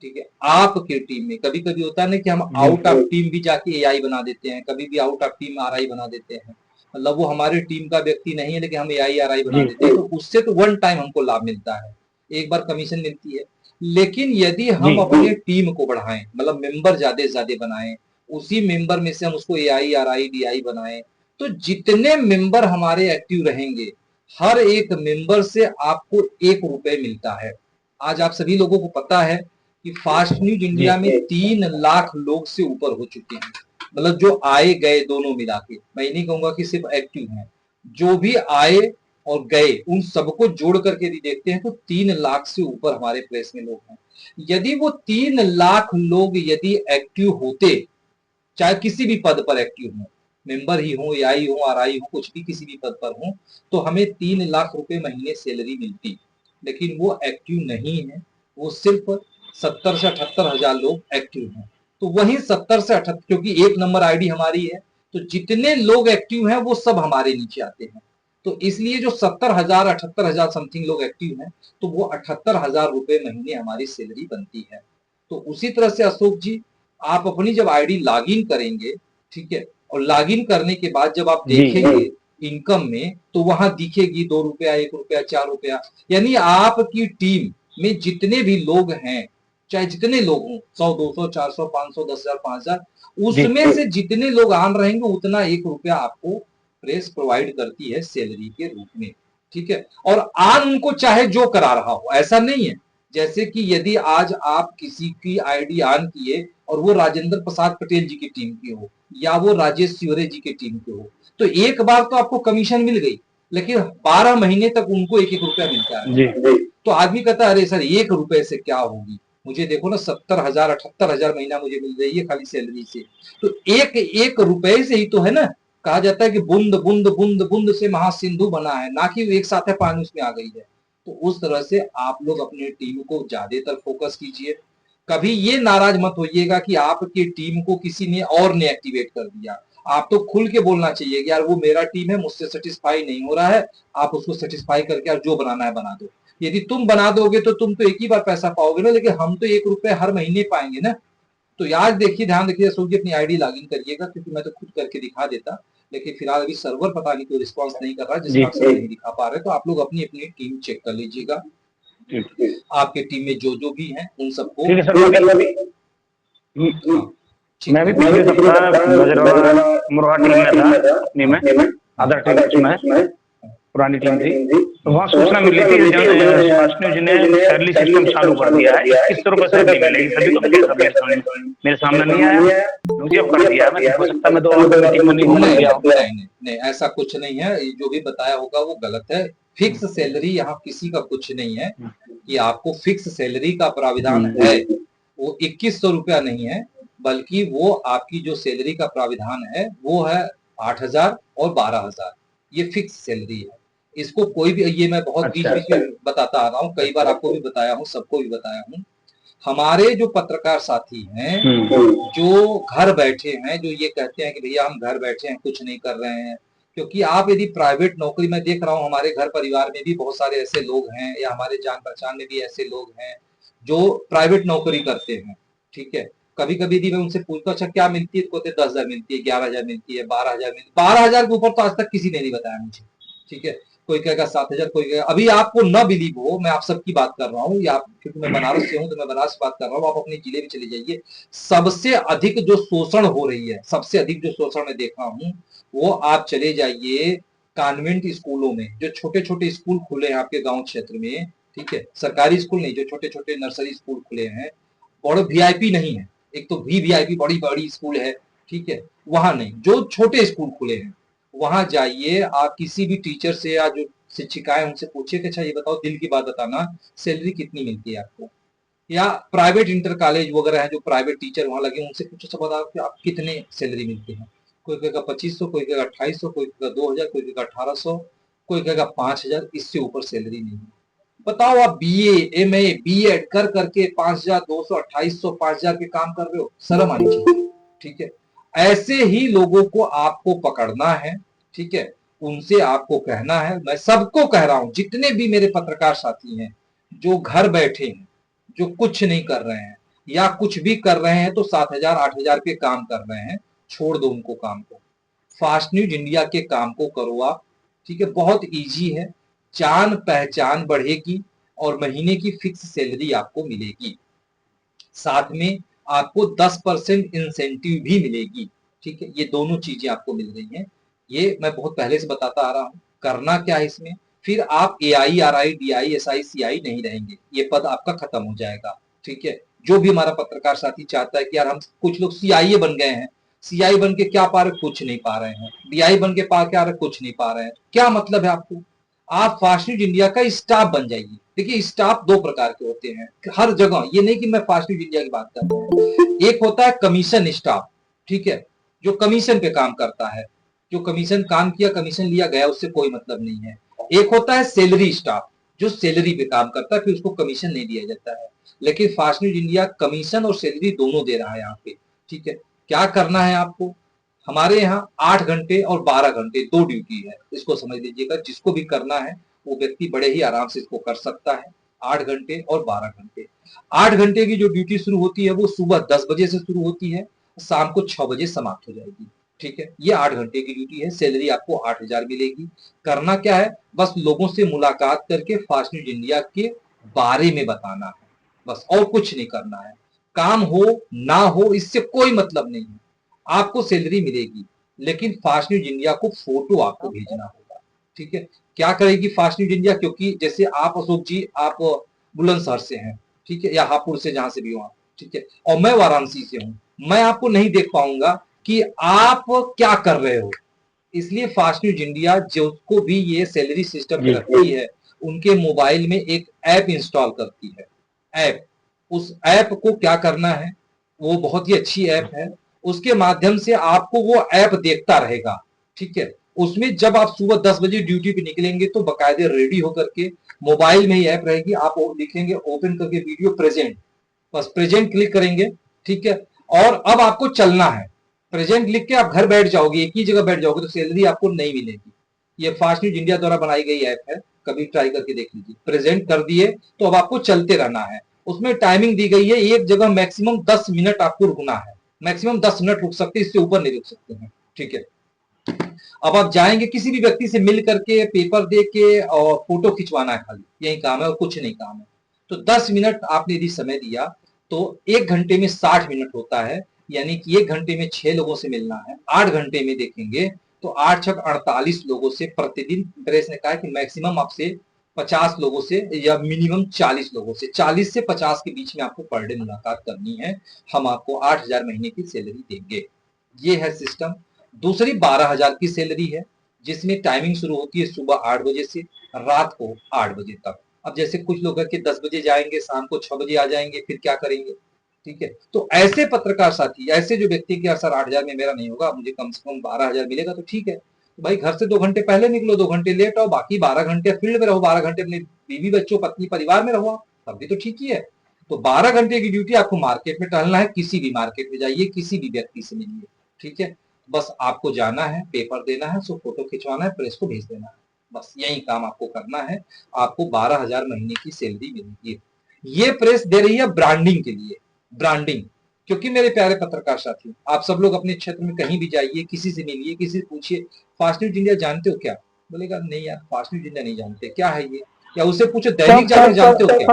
ठीक है, आपके टीम में कभी कभी होता है ना कि हम आउट ऑफ टीम भी जाके AI बना देते हैं, कभी भी आउट ऑफ टीम RI बना देते हैं, मतलब वो हमारे टीम का व्यक्ति नहीं है लेकिन हम AI RI बना देते हैं, तो उससे तो वन टाइम हमको लाभ मिलता है, एक बार कमीशन मिलती है। लेकिन यदि हम अपने टीम को बढ़ाएं, मतलब मेंबर ज्यादा से ज्यादा बनाएं, उसी मेंबर में से हम उसको AI RI DI बनाएं, तो जितने मेंबर हमारे एक्टिव रहेंगे, हर एक मेंबर से आपको 1 रुपए मिलता है। आज आप सभी लोगों को पता है कि फास्ट न्यूज इंडिया में 3 लाख लोग से ऊपर हो चुके हैं, मतलब जो आए गए दोनों मिला के, मैं नहीं कहूंगा कि सिर्फ एक्टिव हैं, जो भी आए और गए उन सबको जोड़ करके यदि देखते हैं तो 3 लाख से ऊपर हमारे प्रेस में लोग हैं। यदि वो 3 लाख लोग यदि एक्टिव होते, चाहे किसी भी पद पर एक्टिव हो, मेंबर ही हो, AI हो, RI हो, कुछ भी किसी भी पद पर हो, तो हमें 3 लाख रुपए महीने सैलरी मिलती। लेकिन वो एक्टिव नहीं है, वो सिर्फ 70 से 78 हजार लोग एक्टिव हैं। तो वही 70 से 78, क्योंकि 1 नंबर आईडी हमारी है, तो जितने लोग एक्टिव हैं वो सब हमारे नीचे आते हैं। तो इसलिए जो 70,000 78,000 समथिंग लोग एक्टिव हैं, तो वो 78,000 रुपए महीने हमारी सैलरी बनती है। तो उसी तरह से अशोक जी, आप अपनी जब आईडी लॉग इन करेंगे, ठीक है, और लॉग इन करने के बाद जब आप देखेंगे इनकम में, तो वहां दिखेगी 2 रुपया, 1 रुपया, 4 रुपया, यानी आपकी टीम में जितने भी लोग हैं, चाहे जितने लोग हों, 100 200 400 500 10,000 5,000, उसमें से जितने लोग आन रहेंगे उतना 1 रुपया आपको प्रेस प्रोवाइड करती है सैलरी के रूप में। ठीक है, और आन उनको चाहे जो करा रहा हो, ऐसा नहीं है। जैसे कि यदि आज आप किसी की आईडी ऑन किए और वो राजेंद्र प्रसाद पटेल जी की टीम की हो, या वो राजेश सिवरे जी की टीम की हो, तो एक बार तो आपको कमीशन मिल गई, लेकिन 12 महीने तक उनको 1-1 रुपया मिलता है। तो आदमी कहता है अरे सर 1 रुपए से क्या होगी, मुझे देखो ना 70,000 78,000 महीना मुझे मिल रही है खाली सैलरी से, तो एक एक रुपए से ही तो है ना। कहा जाता है कि बूंद बूंद बूंद बूंद से महासिंधु बना है, ना कि एक साथ है पानी उसमें आ गई है। तो उस तरह से आप लोग अपनी टीम को ज्यादातर फोकस कीजिए। कभी ये नाराज मत होइएगा कि आपकी टीम को किसी ने और ने एक्टिवेट कर दिया। आप तो खुल के बोलना चाहिए कि यार वो मेरा टीम है, मुझसे सेटिस्फाई नहीं हो रहा है, आप उसको सेटिस्फाई करके यार जो बनाना है बना दो। यदि तुम बना दोगे तो तुम तो एक ही बार पैसा पाओगे ना, लेकिन हम तो 1 रुपए हर महीने पाएंगे ना। तो आज देखिए, ध्यान रखिए अशोक जी, अपनी आईडी लॉग इन करिएगा, क्योंकि मैं तो खुद करके दिखा देता, लेकिन फिलहाल अभी सर्वर पता नहीं कोई रिस्पॉन्स नहीं कर रहा, जिसका अक्सर नहीं दिखा पा रहे। तो आप लोग अपनी अपनी टीम चेक कर लीजिएगा, आपके टीम में जो जो भी हैं उन सबको। ठीक है सर, हाँ, मैं भी पिछले सप्ताह गजरवाला मुरहा टीम में था, अपनी में अदर टीम में पुरानी टीम थी, तो वहाँ सूचना मिली थी फास्ट न्यूज ने सैलरी सिस्टम चालू कर दिया है, 2100 रुपए सैलरी मिलेगी सभी को। मेरे सामने नहीं आया, मुझे अब कर दिया है, हो सकता है मैं 2 और मीटिंग में नहीं घूम गया हूँ। नहीं, ऐसा कुछ नहीं है, जो भी बताया होगा वो गलत है। फिक्स सैलरी यहाँ किसी का कुछ नहीं है कि आपको फिक्स सैलरी का प्राविधान है। वो 2100 रुपया नहीं है, बल्कि वो आपकी जो सैलरी का प्राविधान है वो है 8000 और 12000, ये फिक्स सैलरी है। इसको कोई भी, ये मैं बहुत बीच बीच में बताता आ रहा हूँ, कई बार आपको भी बताया हूँ, सबको भी बताया हूँ। हमारे जो पत्रकार साथी हैं, जो घर बैठे हैं, जो ये कहते हैं कि भैया हम घर बैठे हैं, कुछ नहीं कर रहे हैं, क्योंकि आप यदि प्राइवेट नौकरी में, देख रहा हूँ हमारे घर परिवार में भी बहुत सारे ऐसे लोग हैं, या हमारे जान पहचान में भी ऐसे लोग हैं जो प्राइवेट नौकरी करते हैं, ठीक है। कभी कभी यदि मैं उनसे पूछता अच्छा क्या मिलती है, तो कहते 10,000 मिलती है, 11,000 मिलती है, 12,000 मिलती है। 12,000 के ऊपर तो आज तक किसी ने नहीं बताया मुझे, ठीक है। कोई कहेगा 7,000, कोई कहेगा, अभी आपको न बिलीव हो, मैं आप सबकी बात कर रहा हूँ, या क्योंकि मैं बनारस से हूँ तो मैं बनारस से बात कर रहा हूँ, आप अपने जिले में चले जाइए, सबसे अधिक जो शोषण हो रही है, सबसे अधिक जो शोषण मैं देखा हूँ, वो आप चले जाइए कॉन्वेंट स्कूलों में, जो छोटे छोटे स्कूल खुले हैं आपके गांव क्षेत्र में, ठीक है, सरकारी स्कूल नहीं, जो छोटे छोटे नर्सरी स्कूल खुले हैं, और वीआईपी नहीं है, एक तो वीआईपी बड़ी बड़ी स्कूल है, ठीक है, वहां नहीं, जो छोटे स्कूल खुले हैं वहां जाइए, आप किसी भी टीचर से या जो शिक्षिकाएं उनसे पूछिए कि अच्छा ये बताओ, दिल की बात बताना, सैलरी कितनी मिलती है आपको, या प्राइवेट इंटर कॉलेज वगैरह है जो प्राइवेट टीचर वहां लगे, उनसे कुछ अच्छा बताओ कि आप कितने सैलरी मिलते हैं। कोई कहेगा 2500, कोई कहेगा 2800, कोई कहेगा 2000, कोई कहेगा 1800, कोई कहेगा 5000, इससे ऊपर सैलरी नहीं है। बताओ, आप बीए, एमए, बीएड कर करके 5200, 2800, 5000 के काम कर रहे हो, शर्म आनी चाहिए, ठीक है। ऐसे ही लोगों को आपको पकड़ना है, ठीक है, उनसे आपको कहना है, मैं सबको कह रहा हूं, जितने भी मेरे पत्रकार साथी हैं जो घर बैठे हैं, जो कुछ नहीं कर रहे हैं, या कुछ भी कर रहे हैं तो 7,000 8,000 पे काम कर रहे हैं, छोड़ दो उनको काम को, फास्ट न्यूज इंडिया के काम को करो आप, ठीक है, बहुत इजी है, जान पहचान बढ़ेगी और महीने की फिक्स सैलरी आपको मिलेगी, साथ में आपको 10% इंसेंटिव भी मिलेगी, ठीक है, ये दोनों चीजें आपको मिल रही हैं। ये मैं बहुत पहले से बताता आ रहा हूं, करना क्या है इसमें, फिर आप AI, RI, DI, SI, CI नहीं रहेंगे, ये पद आपका खत्म हो जाएगा, ठीक है। जो भी हमारा पत्रकार साथी चाहता है कि यार हम, कुछ लोग सीआईए बन गए हैं, सीआई बन के क्या पा रहे, कुछ नहीं पा रहे हैं, डीआई बन के पा क्या रहे, कुछ नहीं पा रहे हैं, क्या मतलब है आपको, आप फास्ट न्यूज इंडिया का स्टाफ बन जाइए। देखिए, स्टाफ दो प्रकार के होते हैं हर जगह, ये नहीं कि मैं फास्ट न्यूज इंडिया की बात कर रहा हूँ, एक होता है कमीशन स्टाफ, ठीक है, जो कमीशन पे काम करता है, जो कमीशन काम किया, कमीशन लिया गया, उससे कोई मतलब नहीं है। एक होता है सैलरी स्टाफ, जो सैलरी पे काम करता है, फिर उसको कमीशन नहीं दिया जाता है। लेकिन फास्ट न्यूज इंडिया कमीशन और सैलरी दोनों दे रहा है यहाँ पे, ठीक है। क्या करना है आपको, हमारे यहाँ 8 घंटे और 12 घंटे दो ड्यूटी है, इसको समझ लीजिएगा, जिसको भी करना है वो व्यक्ति बड़े ही आराम से इसको कर सकता है। 8 घंटे और 12 घंटे, 8 घंटे की जो ड्यूटी शुरू होती है वो सुबह 10 बजे से शुरू होती है, शाम को 6 बजे समाप्त हो जाएगी, ठीक है। ये 8 घंटे की ड्यूटी है, सैलरी आपको 8,000 मिलेगी। करना क्या है, बस लोगों से मुलाकात करके फास्ट न्यूज इंडिया के बारे में बताना है, बस, और कुछ नहीं करना है। काम हो ना हो इससे कोई मतलब नहीं है, आपको सैलरी मिलेगी, लेकिन फास्ट न्यूज इंडिया को फोटो आपको भेजना होगा, ठीक है। क्या करेगी फास्ट न्यूज इंडिया, क्योंकि जैसे आप अशोक जी, आप बुलंदशहर से हैं, ठीक है, या हापुड़ से, जहां से भी हो, ठीक है, और मैं वाराणसी से हूं, मैं आपको नहीं देख पाऊंगा कि आप क्या कर रहे हो, इसलिए फास्ट न्यूज इंडिया जिसको भी ये सैलरी सिस्टम पे रखती है, उनके मोबाइल में एक ऐप इंस्टॉल करती है, ऐप, उस ऐप को क्या करना है, वो बहुत ही अच्छी ऐप है, उसके माध्यम से आपको वो ऐप देखता रहेगा, ठीक है। उसमें जब आप सुबह 10 बजे ड्यूटी पे निकलेंगे तो बकायदे रेडी होकर के मोबाइल में ही ऐप रहेगी, आप लिखेंगे ओपन करके वीडियो प्रेजेंट, बस प्रेजेंट क्लिक करेंगे, ठीक है, और अब आपको चलना है, प्रेजेंट लिख के आप घर बैठ जाओगे, एक ही जगह बैठ जाओगे तो सैलरी आपको नहीं मिलेगी। ये फास्ट न्यूज इंडिया द्वारा बनाई गई ऐप है, कभी ट्राई करके देख लीजिए, प्रेजेंट कर दिए तो अब आपको चलते रहना है, उसमें टाइमिंग दी गई है, एक जगह मैक्सिमम 10 मिनट आपको रुकना है, मैक्सिमम 10 मिनट रुक सकते, इससे ऊपर नहीं रुक सकते हैं, ठीक है। अब आप जाएंगे किसी भी व्यक्ति से मिल करके, पेपर दे के और फोटो खिंचवाना है, खाली यही काम है और कुछ नहीं काम है। तो 10 मिनट आपने यदि समय दिया तो 1 घंटे में 60 मिनट होता है, यानी कि 1 घंटे में 6 लोगों से मिलना है, 8 घंटे में देखेंगे तो 8 छक 48 लोगों से प्रतिदिन, प्रेस ने कहा कि मैक्सिमम आपसे 50 लोगों से या मिनिमम 40 लोगों से, 40 से 50 के बीच में आपको पर डे मुलाकात करनी है। हम आपको 8,000 महीने की सैलरी देंगे। ये है सिस्टम। दूसरी 12,000 की सैलरी है, जिसमें टाइमिंग शुरू होती है सुबह 8 बजे से रात को 8 बजे तक। अब जैसे कुछ लोग हैं कि 10 बजे जाएंगे, शाम को 6 बजे आ जाएंगे, फिर क्या करेंगे? ठीक है, तो ऐसे पत्रकार साथी, ऐसे जो व्यक्ति कि सर 8,000 में मेरा नहीं होगा, मुझे कम से कम 12,000 मिलेगा, तो ठीक है, तो भाई घर से 2 घंटे पहले निकलो, 2 घंटे लेट आओ, बाकी 12 घंटे फील्ड में रहो, 12 घंटे अपने बीवी बच्चों पत्नी परिवार में रहो, तब भी तो ठीक ही है। तो 12 घंटे की ड्यूटी आपको मार्केट में टहलना है, किसी भी मार्केट में जाइए, किसी भी व्यक्ति से मिलिए, ठीक है, बस आपको जाना है, पेपर देना है, सो फोटो खिंचवाना है, प्रेस को भेज देना है, बस यही काम आपको करना है। आपको 12,000 महीने की सैलरी मिलेगी। ये प्रेस दे रही है ब्रांडिंग के लिए, ब्रांडिंग। क्योंकि मेरे प्यारे पत्रकार साथी, आप सब लोग अपने क्षेत्र में कहीं भी जाइए, किसी से मिलिए, किसी से पूछिए फास्ट न्यूज इंडिया जानते हो क्या? बोलेगा नहीं यार, फास्ट न्यूज इंडिया नहीं जानते, क्या है ये? या उससे पूछो दैनिक जागरण जानते हो क्या?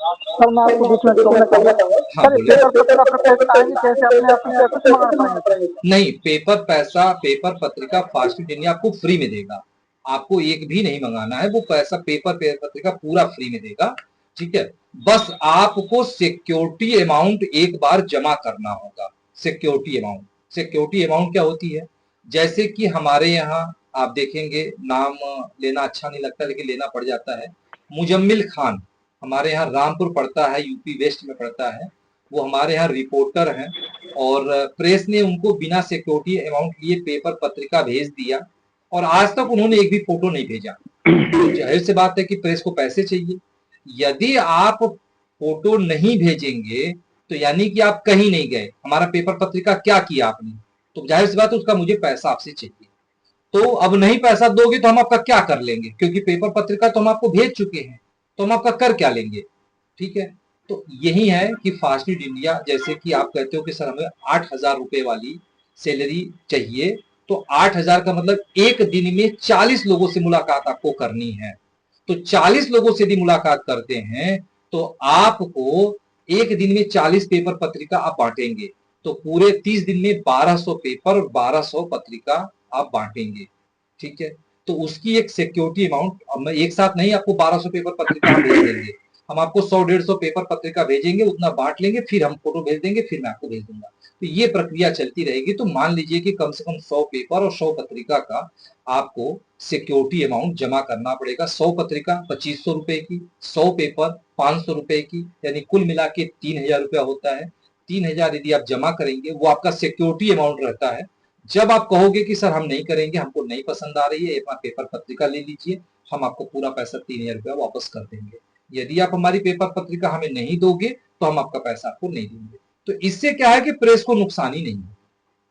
हाँ सर मैं आपको बीच में टोकना चाहूंगा। हाँ सर बोलिए। पेपर पत्रिका प्रकाशित आएंगे कैसे अपने आप से कुछ मंगा पाएंगे? नहीं, पेपर पैसा, पेपर पत्रिका फास्ट न्यूज इंडिया आपको फ्री में देगा। आपको एक भी नहीं मंगाना है, वो पैसा पेपर पत्रिका पूरा फ्री में देगा, ठीक है। बस आपको सिक्योरिटी अमाउंट एक बार जमा करना होगा। सिक्योरिटी अमाउंट, सिक्योरिटी अमाउंट क्या होती है? जैसे कि हमारे यहाँ आप देखेंगे, नाम लेना अच्छा नहीं लगता लेकिन लेना पड़ जाता है, मुजम्मिल खान, हमारे यहाँ रामपुर पड़ता है, यूपी वेस्ट में पड़ता है, वो हमारे यहाँ रिपोर्टर हैं, और प्रेस ने उनको बिना सिक्योरिटी अमाउंट लिए पेपर पत्रिका भेज दिया, और आज तक उन्होंने एक भी फोटो नहीं भेजा। तो जाहिर सी बात है कि प्रेस को पैसे चाहिए। यदि आप फोटो नहीं भेजेंगे तो यानी कि आप कहीं नहीं गए, हमारा पेपर पत्रिका क्या किया आपने, तो जाहिर सी बात है उसका मुझे पैसा आपसे चाहिए। तो अब नहीं पैसा दोगे तो हम आपका क्या कर लेंगे, क्योंकि पेपर पत्रिका तो हम आपको भेज चुके हैं, तो हम आपका कर क्या लेंगे? ठीक है, तो यही है कि फास्ट न्यूज इंडिया, जैसे कि आप कहते हो कि सर हमें 8,000 रुपए वाली सैलरी चाहिए, तो 8,000 का मतलब एक दिन में 40 लोगों से मुलाकात आपको करनी है। तो 40 लोगों से यदि मुलाकात करते हैं तो आपको एक दिन में 40 पेपर पत्रिका आप बांटेंगे, तो पूरे 30 दिन में 1200 पेपर और 1200 पत्रिका आप बांटेंगे, ठीक है। तो उसकी एक सिक्योरिटी अमाउंट, अब एक साथ नहीं आपको 1200 पेपर पत्रिका हम भेज देंगे, हम आपको 100-150 पेपर पत्रिका भेजेंगे, उतना बांट लेंगे, फिर हम फोटो भेज देंगे, फिर मैं आपको भेज दूंगा। तो ये प्रक्रिया चलती रहेगी। तो मान लीजिए कि कम से कम 100 पेपर और 100 पत्रिका का आपको सिक्योरिटी अमाउंट जमा करना पड़ेगा। 100 पत्रिका 2500 रुपए की, 100 पेपर 500 रुपए की, यानी कुल मिला के 3,000 रुपया होता है। 3,000 यदि आप जमा करेंगे, वो आपका सिक्योरिटी अमाउंट रहता है। जब आप कहोगे कि सर हम नहीं करेंगे, हमको नहीं पसंद आ रही है, अपना पेपर पत्रिका ले लीजिए, हम आपको पूरा पैसा 3,000 रुपया वापस कर देंगे। यदि आप हमारी पेपर पत्रिका हमें नहीं दोगे तो हम आपका पैसा आपको नहीं देंगे। तो इससे क्या है कि प्रेस को नुकसान ही नहीं है,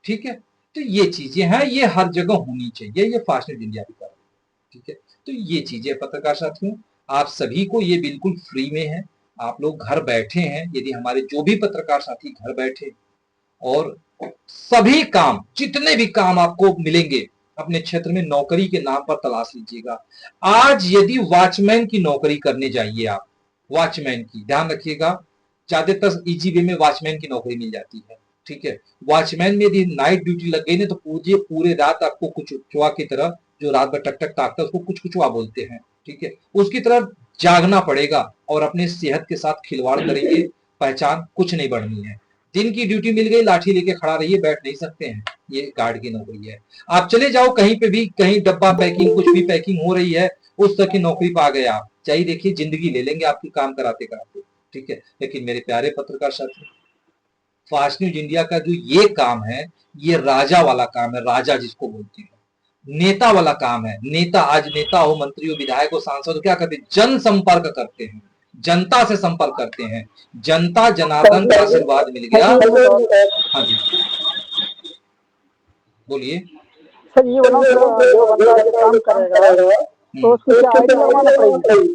ठीक है। तो ये चीजें हैं, ये हर जगह होनी चाहिए, ये फास्ट न्यूज इंडिया भी कर, ठीक है। तो ये चीजें पत्रकार साथियों, आप सभी को ये बिल्कुल फ्री में है। आप लोग घर बैठे हैं, यदि हमारे जो भी पत्रकार साथी घर बैठे, और सभी काम, जितने भी काम आपको मिलेंगे अपने क्षेत्र में, नौकरी के नाम पर तलाश लीजिएगा। आज यदि वॉचमैन की नौकरी करने जाइए आप, वॉचमैन की, ध्यान रखिएगा, ज्यादातर इजी वे में वॉचमैन की नौकरी मिल जाती है, ठीक है। वॉचमैन में यदि नाइट ड्यूटी लग गई ना, तो पूरे रात आपको कुछ कुचवा की तरह, जो रात भर टक टक ताकता है उसको कुछ कुचवा बोलते हैं, ठीक है, उसकी तरह जागना पड़ेगा और अपने सेहत के साथ खिलवाड़ करेंगे, पहचान कुछ नहीं बढ़नी है। दिन की ड्यूटी मिल गई, लाठी लेके खड़ा रहिए, बैठ नहीं सकते हैं, ये गार्ड की नौकरी है। आप चले जाओ कहीं पे भी, कहीं डब्बा पैकिंग, कुछ भी पैकिंग हो रही है, उस तरह की नौकरी पा गए आप, चाहिए देखिए जिंदगी ले लेंगे आपकी काम कराते कराते, ठीक है। लेकिन मेरे प्यारे पत्रकार साथी, फास्ट न्यूज इंडिया का जो ये काम है, ये राजा वाला काम है, राजा जिसको बोलते हैं, नेता वाला काम है। नेता, आज नेता हो, मंत्री हो, विधायक हो, सांसद हो, क्या करते हैं? जन संपर्क करते हैं, जनता से संपर्क करते हैं। जनता जनार्दन का आशीर्वाद मिल गया। हाँ जी बोलिए। सर ये बताओ, जो बंदा ये काम करेगा तो उसको क्या आईडी लगवाना पड़ेगी?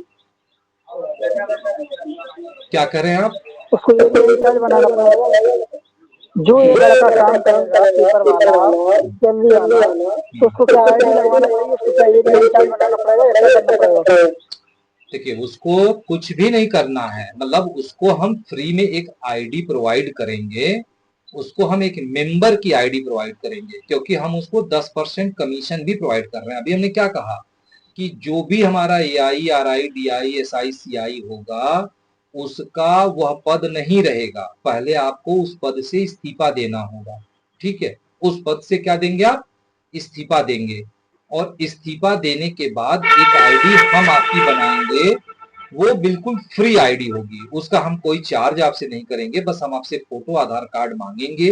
क्या कर रहे हैं आप? उसको ये रिचार्ज बनाना पड़ेगा, जो ये लड़का काम करेगा पेपर वाला, जल्दी वाला, तो उसको क्या आईडी लगवाना पड़ेगी? उसको क्या ये रिचार्ज बनाना पड़ेगा, ऐसा करना पड़ेगा? देखिए उसको कुछ भी नहीं करना है, मतलब उसको हम फ्री में एक आईडी प्रोवाइड करेंगे, उसको हम एक मेंबर की आईडी प्रोवाइड करेंगे, क्योंकि हम उसको 10% कमीशन भी प्रोवाइड कर रहे हैं। अभी हमने क्या कहा कि जो भी हमारा AI, RI, DI, SI, CI होगा, उसका वह पद नहीं रहेगा, पहले आपको उस पद से इस्तीफा देना होगा। ठीक है, उस पद से क्या देंगे आप? इस्तीफा देंगे, और इस्तीफा देने के बाद एक आईडी हम आपकी बनाएंगे, वो बिल्कुल फ्री आईडी होगी, उसका हम कोई चार्ज आपसे नहीं करेंगे, बस हम आपसे फोटो, आधार कार्ड मांगेंगे,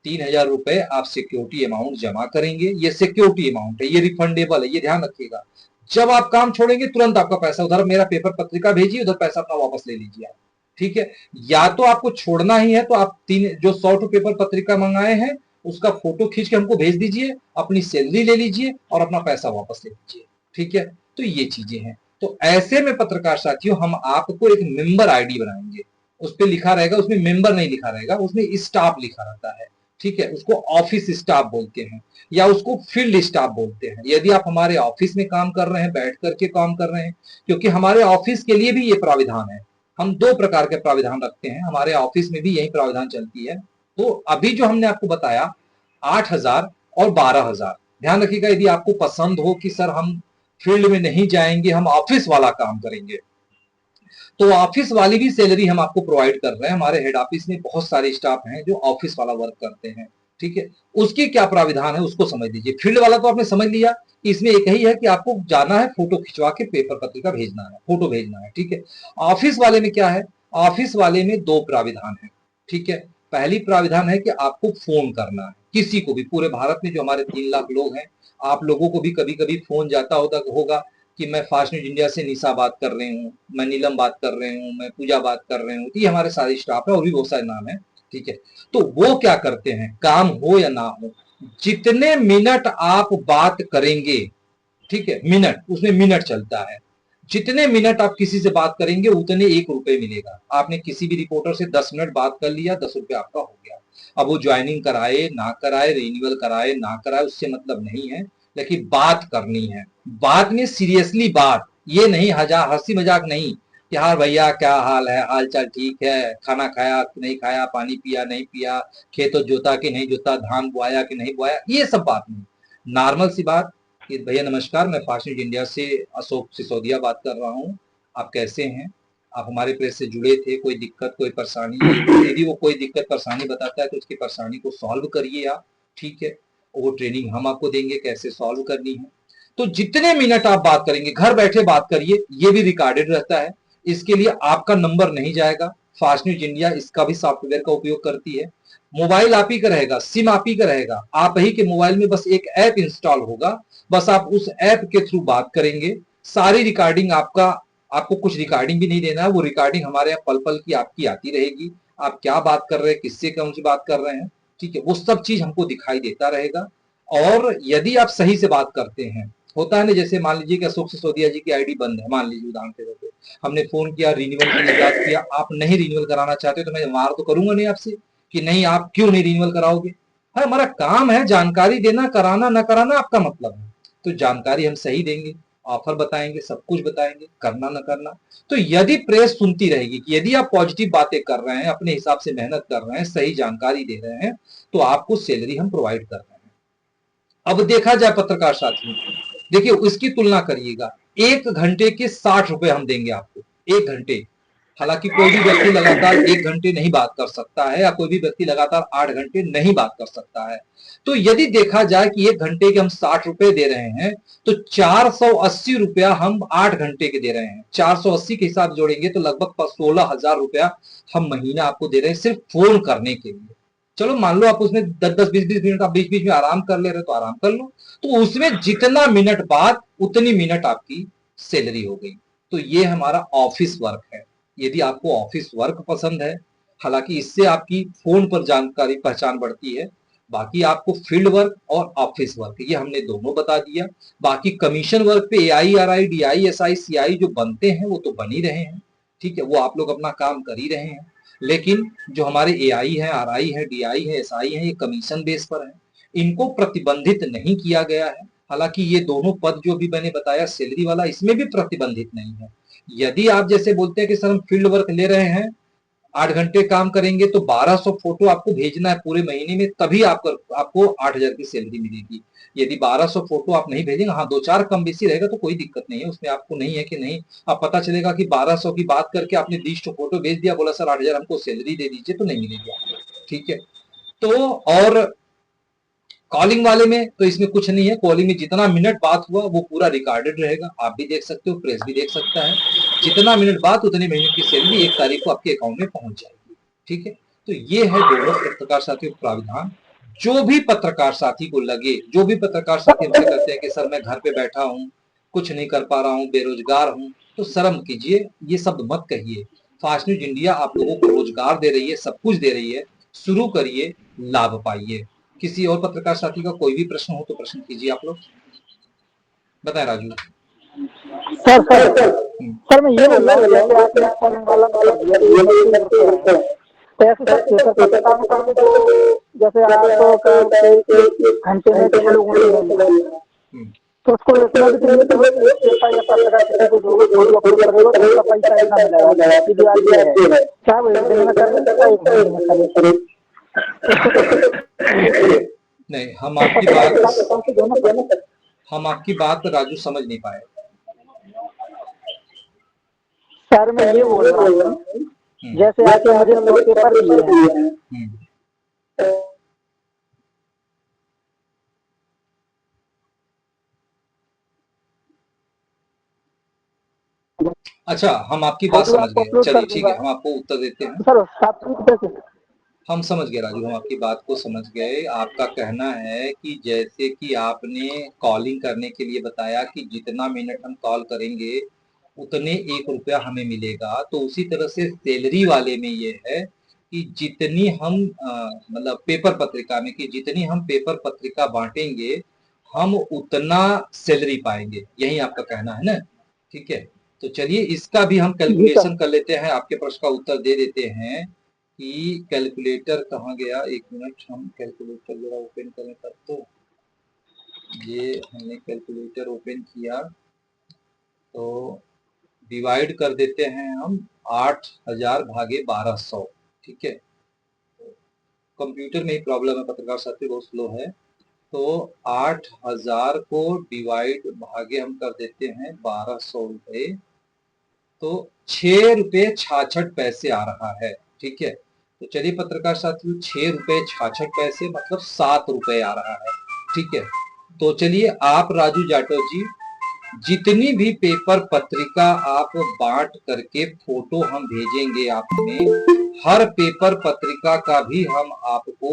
3,000 रुपए आप सिक्योरिटी अमाउंट जमा करेंगे। ये सिक्योरिटी अमाउंट है, ये रिफंडेबल है, ये ध्यान रखिएगा। जब आप काम छोड़ेंगे तुरंत आपका पैसा, उधर मेरा पेपर पत्रिका भेजिए, उधर पैसा अपना वापस ले लीजिए आप। ठीक है, या तो आपको छोड़ना ही है तो आप जो 100 पेपर पत्रिका मंगाए हैं उसका फोटो खींच के हमको भेज दीजिए, अपनी सैलरी ले लीजिए और अपना पैसा वापस ले लीजिए। ठीक है, तो ये चीजें हैं। तो ऐसे में पत्रकार साथियों, हम आपको एक मेंबर आईडी बनाएंगे, उस पर लिखा रहेगा, उसमें मेंबर नहीं लिखा रहेगा, उसमें स्टाफ लिखा रहता है। ठीक है, उसको ऑफिस स्टाफ बोलते हैं या उसको फील्ड स्टाफ बोलते हैं। यदि आप हमारे ऑफिस में काम कर रहे हैं, बैठ करके काम कर रहे हैं, क्योंकि हमारे ऑफिस के लिए भी ये प्राविधान है, हम 2 प्रकार के प्राविधान रखते हैं, हमारे ऑफिस में भी यही प्राविधान चलती है। तो अभी जो हमने आपको बताया 8,000 और 12,000, ध्यान रखिएगा। यदि आपको पसंद हो कि सर हम फील्ड में नहीं जाएंगे, हम ऑफिस वाला काम करेंगे, तो ऑफिस वाली भी सैलरी हम आपको प्रोवाइड कर रहे हैं। हमारे हेड ऑफिस में बहुत सारे स्टाफ हैं जो ऑफिस वाला वर्क करते हैं। ठीक है, उसकी क्या प्राविधान है उसको समझ लीजिए। फील्ड वाला तो आपने समझ लिया, इसमें एक ही है कि आपको जाना है, फोटो खिंचवा के पेपर पत्रिका भेजना है, फोटो भेजना है। ठीक है, ऑफिस वाले में क्या है? ऑफिस वाले में 2 प्राविधान है। ठीक है, पहली प्राविधान है कि आपको फोन करना है किसी को भी, पूरे भारत में जो हमारे 3 लाख लोग हैं, आप लोगों को भी कभी कभी फोन जाता होगा कि मैं फास्ट न्यूज इंडिया से निशा बात कर रही हूँ, मैं नीलम बात कर रही हूँ, मैं पूजा बात कर रही हूँ। ये हमारे सारे स्टाफ है और भी बहुत सारे नाम है। ठीक है, तो वो क्या करते हैं, काम हो या ना हो, जितने मिनट आप बात करेंगे, ठीक है, मिनट, उसमें मिनट चलता है, जितने मिनट आप किसी से बात करेंगे उतने 1 रुपए मिलेगा। आपने किसी भी रिपोर्टर से 10 मिनट बात कर लिया, 10 रुपए आपका हो गया। अब वो ज्वाइनिंग कराए ना कराए, रिन्यूअल कराए ना कराए, उससे मतलब नहीं है, लेकिन बात करनी है। बात में सीरियसली बात, ये नहीं हजार हंसी मजाक नहीं कि हाँ भैया क्या हाल है, हाल चाल ठीक है, खाना खाया कि नहीं खाया, पानी पिया नहीं पिया, खेतों जोता कि नहीं जोता, धान बोआया कि नहीं बोआया, ये सब बात नहीं। नॉर्मल सी बात कि भैया नमस्कार, मैं फास्ट न्यूज इंडिया से अशोक सिसोदिया बात कर रहा हूँ, आप कैसे हैं, आप हमारे प्रेस से जुड़े थे, कोई दिक्कत कोई परेशानी, यदि वो कोई दिक्कत परेशानी बताता है तो उसकी परेशानी को सॉल्व करिए आप। ठीक है, वो ट्रेनिंग हम आपको देंगे कैसे सॉल्व करनी है। तो जितने मिनट आप बात करेंगे, घर बैठे बात करिए, ये भी रिकॉर्डेड रहता है, इसके लिए आपका नंबर नहीं जाएगा। फास्ट न्यूज इंडिया इसका भी सॉफ्टवेयर का उपयोग करती है, मोबाइल आप ही का रहेगा, सिम आप ही का रहेगा, आप ही के मोबाइल में बस एक ऐप इंस्टॉल होगा, बस आप उस ऐप के थ्रू बात करेंगे, सारी रिकॉर्डिंग आपका, आपको कुछ रिकॉर्डिंग भी नहीं देना है, वो रिकॉर्डिंग हमारे यहाँ पल पल की आपकी आती रहेगी, आप क्या बात कर रहे हैं, किससे कौन सी बात कर रहे हैं। ठीक है, वो सब चीज हमको दिखाई देता रहेगा। और यदि आप सही से बात करते हैं, होता है ना, जैसे मान लीजिए कि अशोक सिसोदिया जी की आईडी बंद है, मान लीजिए उदाहरण के तौर पे, हमने फोन किया, रिन्यूअल के लिए बात किया, आप नहीं रिन्यूअल कराना चाहते तो मैं वार तो करूंगा नहीं आपसे कि नहीं आप क्यों नहीं रिन्यूअल कराओगे। हाँ, हमारा काम है जानकारी देना, कराना ना कराना आपका मतलब है, तो जानकारी हम सही देंगे, ऑफर बताएंगे, सब कुछ बताएंगे, करना ना करना। तो यदि प्रेस सुनती रहेगी कि यदि आप पॉजिटिव बातें कर रहे हैं, अपने हिसाब से मेहनत कर रहे हैं, सही जानकारी दे रहे हैं, तो आपको सैलरी हम प्रोवाइड कर रहे हैं। अब देखा जाए पत्रकार साथियों, देखिए उसकी तुलना करिएगा, 1 घंटे के 60 रुपए हम देंगे आपको, 1 घंटे। हालांकि कोई भी व्यक्ति लगातार 1 घंटे नहीं बात कर सकता है, या कोई भी व्यक्ति लगातार 8 घंटे नहीं बात कर सकता है। तो यदि देखा जाए कि 1 घंटे के हम 60 रुपए दे रहे हैं, तो 480 रुपया हम 8 घंटे के दे रहे हैं। 480 के हिसाब जोड़ेंगे तो लगभग 16,000 रुपया हम महीना आपको दे रहे हैं, सिर्फ फोन करने के लिए। चलो मान लो आप उसमें 10-10, 20-20 मिनट आप बीच बीच में आराम कर ले रहे हो तो आराम कर लो, तो उसमें जितना मिनट बात उतनी मिनट आपकी सैलरी हो गई। तो ये हमारा ऑफिस वर्क है। यदि आपको ऑफिस वर्क पसंद है, हालांकि इससे आपकी फोन पर जानकारी पहचान बढ़ती है, बाकी आपको फील्ड वर्क और ऑफिस वर्क ये हमने दोनों बता दिया। बाकी कमीशन वर्क पे AI, RI, DI, SI, CI जो बनते हैं वो तो बन ही रहे हैं। ठीक है, वो आप लोग अपना काम कर ही रहे हैं, लेकिन जो हमारे एआई है, आरआई है, डीआई है, एसआई है, ये कमीशन बेस पर है, इनको प्रतिबंधित नहीं किया गया है। हालांकि ये दोनों पद जो भी मैंने बताया सैलरी वाला, इसमें भी प्रतिबंधित नहीं है। यदि आप जैसे बोलते हैं कि सर हम फील्ड वर्क ले रहे हैं, 8 घंटे काम करेंगे तो 1200 फोटो आपको भेजना है पूरे महीने में, तभी आपको 8,000 की सैलरी मिलेगी। यदि 1200 फोटो आप नहीं भेजेंगे, हाँ 2-4 कम बेसी रहेगा तो कोई दिक्कत नहीं है उसमें, आपको नहीं है कि नहीं अब पता चलेगा कि 1200 की बात करके आपने 20 फोटो भेज दिया, बोला सर 8,000 हमको सैलरी दे दीजिए, तो नहीं मिलेगी आपको। ठीक है, तो और कॉलिंग वाले में तो इसमें कुछ नहीं है, कॉलिंग में जितना मिनट बात हुआ वो पूरा रिकॉर्डेड रहेगा, आप भी देख सकते हो, प्रेस भी देख सकता है। जितना मिनट बात उतने मिनट की सैलरी 1 तारीख को आपके अकाउंट में पहुंच जाएगी। ठीक है, तो ये है दोनों पत्रकार साथियों का प्राविधान। जो भी पत्रकार साथी को लगे, जो भी पत्रकार साथी हमसे कहते हैं कि सर मैं घर पे बैठा हूँ, कुछ नहीं कर पा रहा हूँ, बेरोजगार हूँ, तो शर्म कीजिए, ये शब्द मत कहिए। फास्ट न्यूज इंडिया आप लोगों को रोजगार दे रही है, सब कुछ दे रही है, शुरू करिए, लाभ पाइए। किसी और पत्रकार साथी का कोई भी प्रश्न हो तो प्रश्न कीजिए आप लोग। बताए राजू। सर सर मैं ये बोल रहा हूँ, जैसे आपने कॉलिंग वाला कर दिया तो ये मशीन है, तो ऐसे सर पेपर पत्रकार में करके तो जैसे आप घंटे में 6 लोगों को हम्म, तो उसको इतना भी चाहिए तो एक पेपर या पत्रकार किसी को दोगे, फोटो अपलोड कर देगा तो उसका पैसा इतना मिलेगा। सीधी बात ये है, क्या वो एक दिन में कर लेगा, एक महीने में कर लेगा। नहीं, हम आपकी बात राजू समझ नहीं पाए। सर मैं ये बोल रहा हूँ, जैसे आपने मुझे 100 पेपर दिए हैं, अच्छा, हम आपकी बात समझ गए, चलिए ठीक है, हम आपको उत्तर देते हैं। सर 7 रुपए से हम समझ गए राजू, हम आपकी बात को समझ गए। आपका कहना है कि जैसे कि आपने कॉलिंग करने के लिए बताया कि जितना मिनट हम कॉल करेंगे उतने 1 रुपया हमें मिलेगा, तो उसी तरह से सैलरी वाले में ये है कि जितनी हम मतलब पेपर पत्रिका में कि जितनी हम पेपर पत्रिका बांटेंगे हम उतना सैलरी पाएंगे, यही आपका कहना है ना। ठीक है, तो चलिए इसका भी हम कैलकुलेशन कर लेते हैं, आपके प्रश्न का उत्तर दे देते हैं कि कैलकुलेटर कहाँ गया, 1 मिनट, हम कैलकुलेटर जरा ओपन करें तब तो। ये हमने कैलकुलेटर ओपन किया तो डिवाइड कर देते हैं हम 8,000 भागे 1200। ठीक है, कंप्यूटर में ही प्रॉब्लम है पत्रकार साथी, बहुत स्लो है। तो 8,000 को डिवाइड भागे हम कर देते हैं 1200 रुपए, तो 6 रुपये 66 पैसे आ रहा है। ठीक है, तो चलिए पत्रकार साथियों, 6 रुपये 66 पैसे मतलब 7 रुपए आ रहा है। ठीक है, तो चलिए आप राजू जाटव जी जितनी भी पेपर पत्रिका आप बांट करके फोटो हम भेजेंगे आपने, हर पेपर पत्रिका का भी हम आपको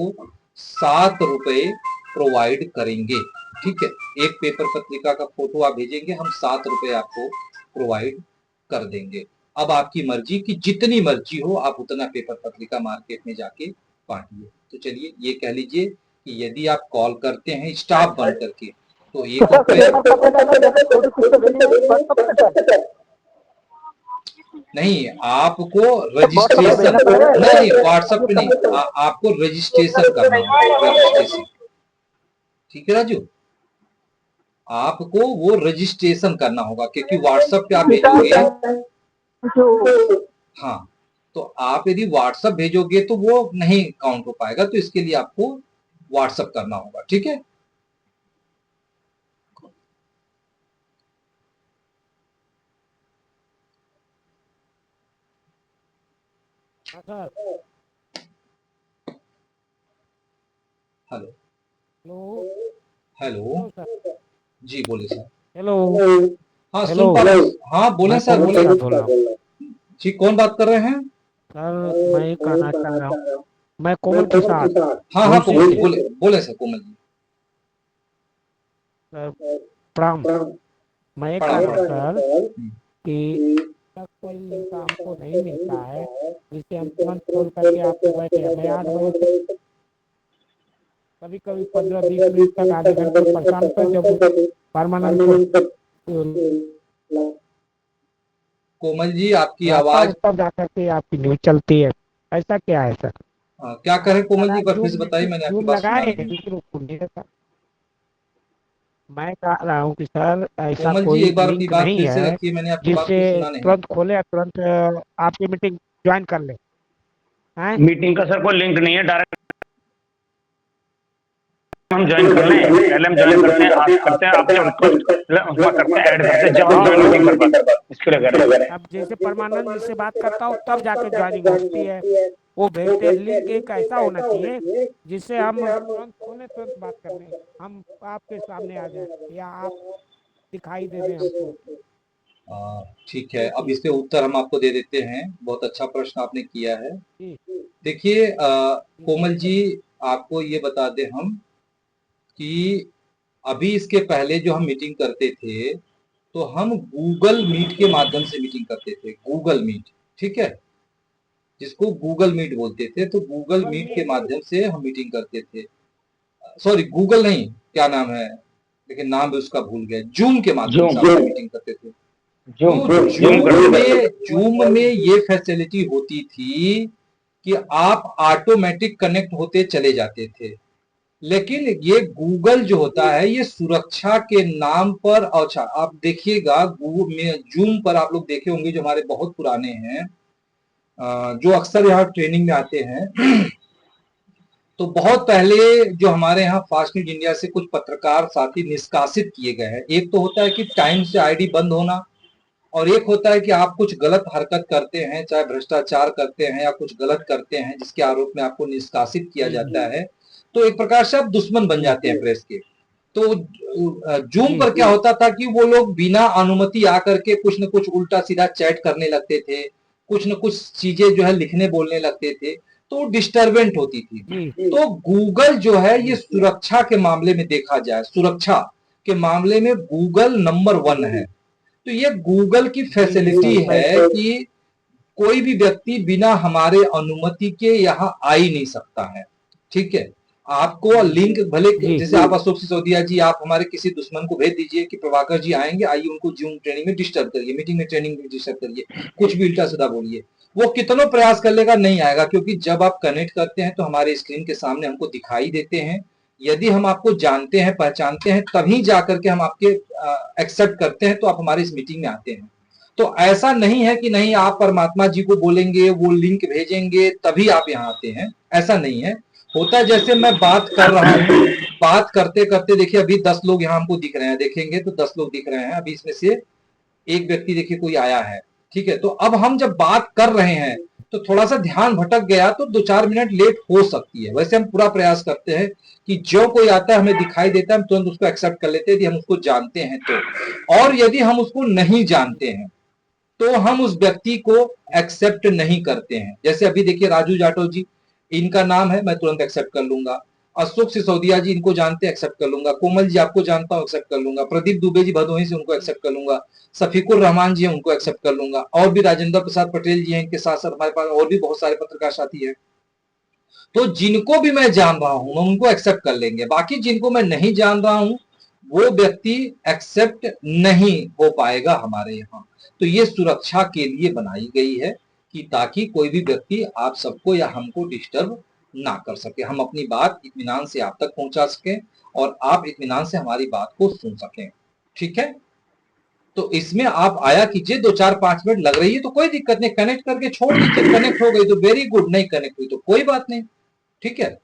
7 रुपए प्रोवाइड करेंगे। ठीक है, एक पेपर पत्रिका का फोटो आप भेजेंगे, हम 7 रुपए आपको प्रोवाइड कर देंगे। अब आपकी मर्जी की जितनी मर्जी हो आप उतना पेपर पत्रिका मार्केट में जाके बांटिए। तो चलिए ये कह लीजिए कि यदि आप कॉल करते हैं स्टाफ बन करके तो 1 रुपये नहीं, आपको रजिस्ट्रेशन नहीं, व्हाट्सएप पे नहीं, आपको रजिस्ट्रेशन करना होगा, रजिस्ट्रेशन। ठीक है राजू, आपको वो रजिस्ट्रेशन करना होगा क्योंकि व्हाट्सएप पे आप भेजोगे। हाँ, तो आप यदि व्हाट्सएप भेजोगे तो वो नहीं काउंट हो पाएगा, तो इसके लिए आपको व्हाट्सएप करना होगा। ठीक है, हेलो हेलो, जी बोले सर। हेलो हाँ हेलो सुन पा रहे, हाँ बोले मैं सर, कोमल बोले। प्रसाद बोल रहा हूँ जी कौन बात कर रहे हैं? सर। मैं ये कहना चाह रहा हूँ, मैं कोमल प्रसाद हाँ हाँ मुंशी से। बोले बोले सर कोमल जी। सर प्रणाम। मैं ये कह प्रणाम रहा हूँ प्रणाम। सर कि तक कोई लिंक हमको नहीं मिलता है, जिससे हम तुरंत फोन करके आपको बैठे। मैं 8 बजे से कभी कभी 15-20 मिनट तक आधे घंटे परेशान कर, जब परमानेंट कोमल जी आपकी रास्ता आवाज, तब जाकर के आपकी न्यूज चलती है। ऐसा क्या है सर? क्या करें कोमल जी, एक बार फिर से जूम बताइए, मैंने आपकी जूम बात सुना लगाए नहीं। लेकिन वो खुल नहीं रहता। मैं कह रहा हूँ कि सर ऐसा कोमल जी कोई एक बार अपनी लिंक बात नहीं फिर से है रखिए, मैंने आपकी बात जिससे को सुना नहीं। तुरंत खोले और तुरंत आपकी मीटिंग ज्वाइन कर ले हैं। मीटिंग का सर कोई लिंक नहीं है, डायरेक्ट हम ज्वाइन कर लें, पहले हम ज्वाइन करते हैं, आस्क करते हैं, आपसे रिक्वेस्ट उसमें करते हैं, ऐड करते हैं, जब हम ज्वाइन मीटिंग कर पाते हैं, इसके लिए कह रहे हैं। अब जैसे परमानंद जी से बात करता हूँ तब जाके ज्वाइनिंग होती है, वो भेजते हैं लिंक। एक ऐसा होना चाहिए जिससे हम तुरंत खोले तुरंत बात कर लें, हम आपके सामने आ जाए या आप दिखाई दे दें हमको। ठीक है, अब इस पे उत्तर हम आपको दे देते हैं। बहुत अच्छा प्रश्न आपने किया है। जी देखिए जी कोमल जी, आपको ये बता दें हम कि अभी इसके पहले जो हम मीटिंग करते थे, तो हम गूगल मीट के माध्यम से मीटिंग करते थे। गूगल मीट, ठीक है, जिसको गूगल मीट बोलते थे, तो गूगल गूगल मीट के मीट। माध्यम से हम मीटिंग करते थे। सॉरी, गूगल नहीं, क्या नाम है, लेकिन नाम भी उसका भूल गया। जूम के माध्यम से जूम, हम मीटिंग करते थे। जूम, तो जूम करते थे। जूम में ये फैसिलिटी होती थी कि आप ऑटोमेटिक कनेक्ट होते चले जाते थे। लेकिन ये गूगल जो होता है, ये सुरक्षा के नाम पर, अच्छा आप देखिएगा गूगल में, जूम पर आप लोग देखे होंगे जो हमारे बहुत पुराने हैं, जो अक्सर यहाँ ट्रेनिंग में आते हैं, तो बहुत पहले जो हमारे यहाँ फास्ट न्यूज इंडिया से कुछ पत्रकार साथी निष्कासित किए गए हैं। एक तो होता है कि टाइम से आईडी बंद होना, और एक होता है कि आप कुछ गलत हरकत करते हैं, चाहे भ्रष्टाचार करते हैं या कुछ गलत करते हैं, जिसके आरोप में आपको निष्कासित किया जी जाता है, तो एक प्रकार से आप दुश्मन बन जी जाते हैं प्रेस के। तो जूम जी पर क्या होता था कि वो लोग बिना अनुमति आकर के कुछ न कुछ उल्टा सीधा चैट करने लगते थे, कुछ न कुछ चीजें जो है लिखने बोलने लगते थे, तो डिस्टरबेंट होती थी। जी तो गूगल जो है, ये जी सुरक्षा के मामले में देखा जाए, सुरक्षा के मामले में गूगल नंबर 1 है। तो ये गूगल की जी फैसिलिटी सर। है कि कोई भी व्यक्ति बिना हमारे अनुमति के यहाँ आ ही नहीं सकता है, ठीक है। आपको जी लिंक भले, जी जैसे आप अशोक सिसोदिया जी, आप हमारे किसी दुश्मन को भेज दीजिए कि प्रभाकर जी आएंगे, आइए उनको जूम ट्रेनिंग में डिस्टर्ब करिए, मीटिंग में ट्रेनिंग में डिस्टर्ब करिए, कुछ भी उल्टा सीधा बोलिए, वो कितनों प्रयास कर लेगा, नहीं आएगा। क्योंकि जब आप कनेक्ट करते हैं तो हमारे स्क्रीन के सामने हमको दिखाई देते हैं। यदि हम आपको जानते हैं, पहचानते हैं, तभी जाकर के हम आपके एक्सेप्ट करते हैं, तो आप हमारी इस मीटिंग में आते हैं। तो ऐसा नहीं है कि नहीं आप परमात्मा जी को बोलेंगे, वो लिंक भेजेंगे तभी आप यहाँ आते हैं, ऐसा नहीं है। होता है जैसे मैं बात कर रहा हूँ, बात करते करते देखिए अभी 10 लोग यहाँ हमको दिख रहे हैं, देखेंगे तो 10 लोग दिख रहे हैं, अभी इसमें से एक व्यक्ति देखिए कोई आया है, ठीक है। तो अब हम जब बात कर रहे हैं तो थोड़ा सा ध्यान भटक गया तो 2-4 मिनट लेट हो सकती है। वैसे हम पूरा प्रयास करते हैं कि जो कोई आता है हमें दिखाई देता है, हम तुरंत उसको एक्सेप्ट कर लेते हैं यदि हम उसको जानते हैं तो। और यदि हम उसको नहीं जानते हैं तो हम उस व्यक्ति को एक्सेप्ट नहीं करते हैं। जैसे अभी देखिए राजू जाटव जी, इनका नाम है, मैं तुरंत एक्सेप्ट कर लूंगा। अशोक सिसोदिया जी, इनको जानते हैं, एक्सेप्ट कर लूंगा। कोमल जी आपको जानता हूं, एक्सेप्ट कर लूंगा। प्रदीप दुबे जी भदोही से, उनको एक्सेप्ट कर लूंगा। सफीकुर रहमान जी हैं, उनको एक्सेप्ट कर लूंगा। और भी राजेंद्र प्रसाद पटेल जी हैं, इनके साथ साथ हमारे पास और भी बहुत सारे पत्रकार साथी हैं। तो जिनको भी मैं जान रहा हूं उनको एक्सेप्ट कर लेंगे, बाकी जिनको मैं नहीं जान रहा हूं वो व्यक्ति एक्सेप्ट नहीं हो पाएगा हमारे यहाँ। तो ये सुरक्षा के लिए बनाई गई है कि ताकि कोई भी व्यक्ति आप सबको या हमको डिस्टर्ब ना कर सके, हम अपनी बात इत्मीनान से आप तक पहुंचा सकें और आप इत्मीनान से हमारी बात को सुन सकें, ठीक है। तो इसमें आप आया कीजिए, 2-4-5 मिनट लग रही है तो कोई दिक्कत नहीं, कनेक्ट करके छोड़ दीजिए। कनेक्ट हो गई तो वेरी गुड, नहीं कनेक्ट हुई तो कोई बात नहीं, ठीक है।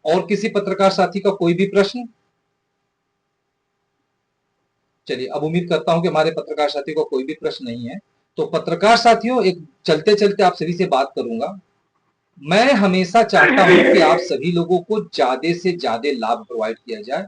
और किसी पत्रकार साथी का कोई भी प्रश्न? चलिए, अब उम्मीद करता हूं कि हमारे पत्रकार साथी को कोई भी प्रश्न नहीं है। तो पत्रकार साथियों, एक चलते चलते आप सभी से बात करूंगा। मैं हमेशा चाहता हूं कि आप सभी लोगों को ज्यादा से ज्यादा लाभ प्रोवाइड किया जाए,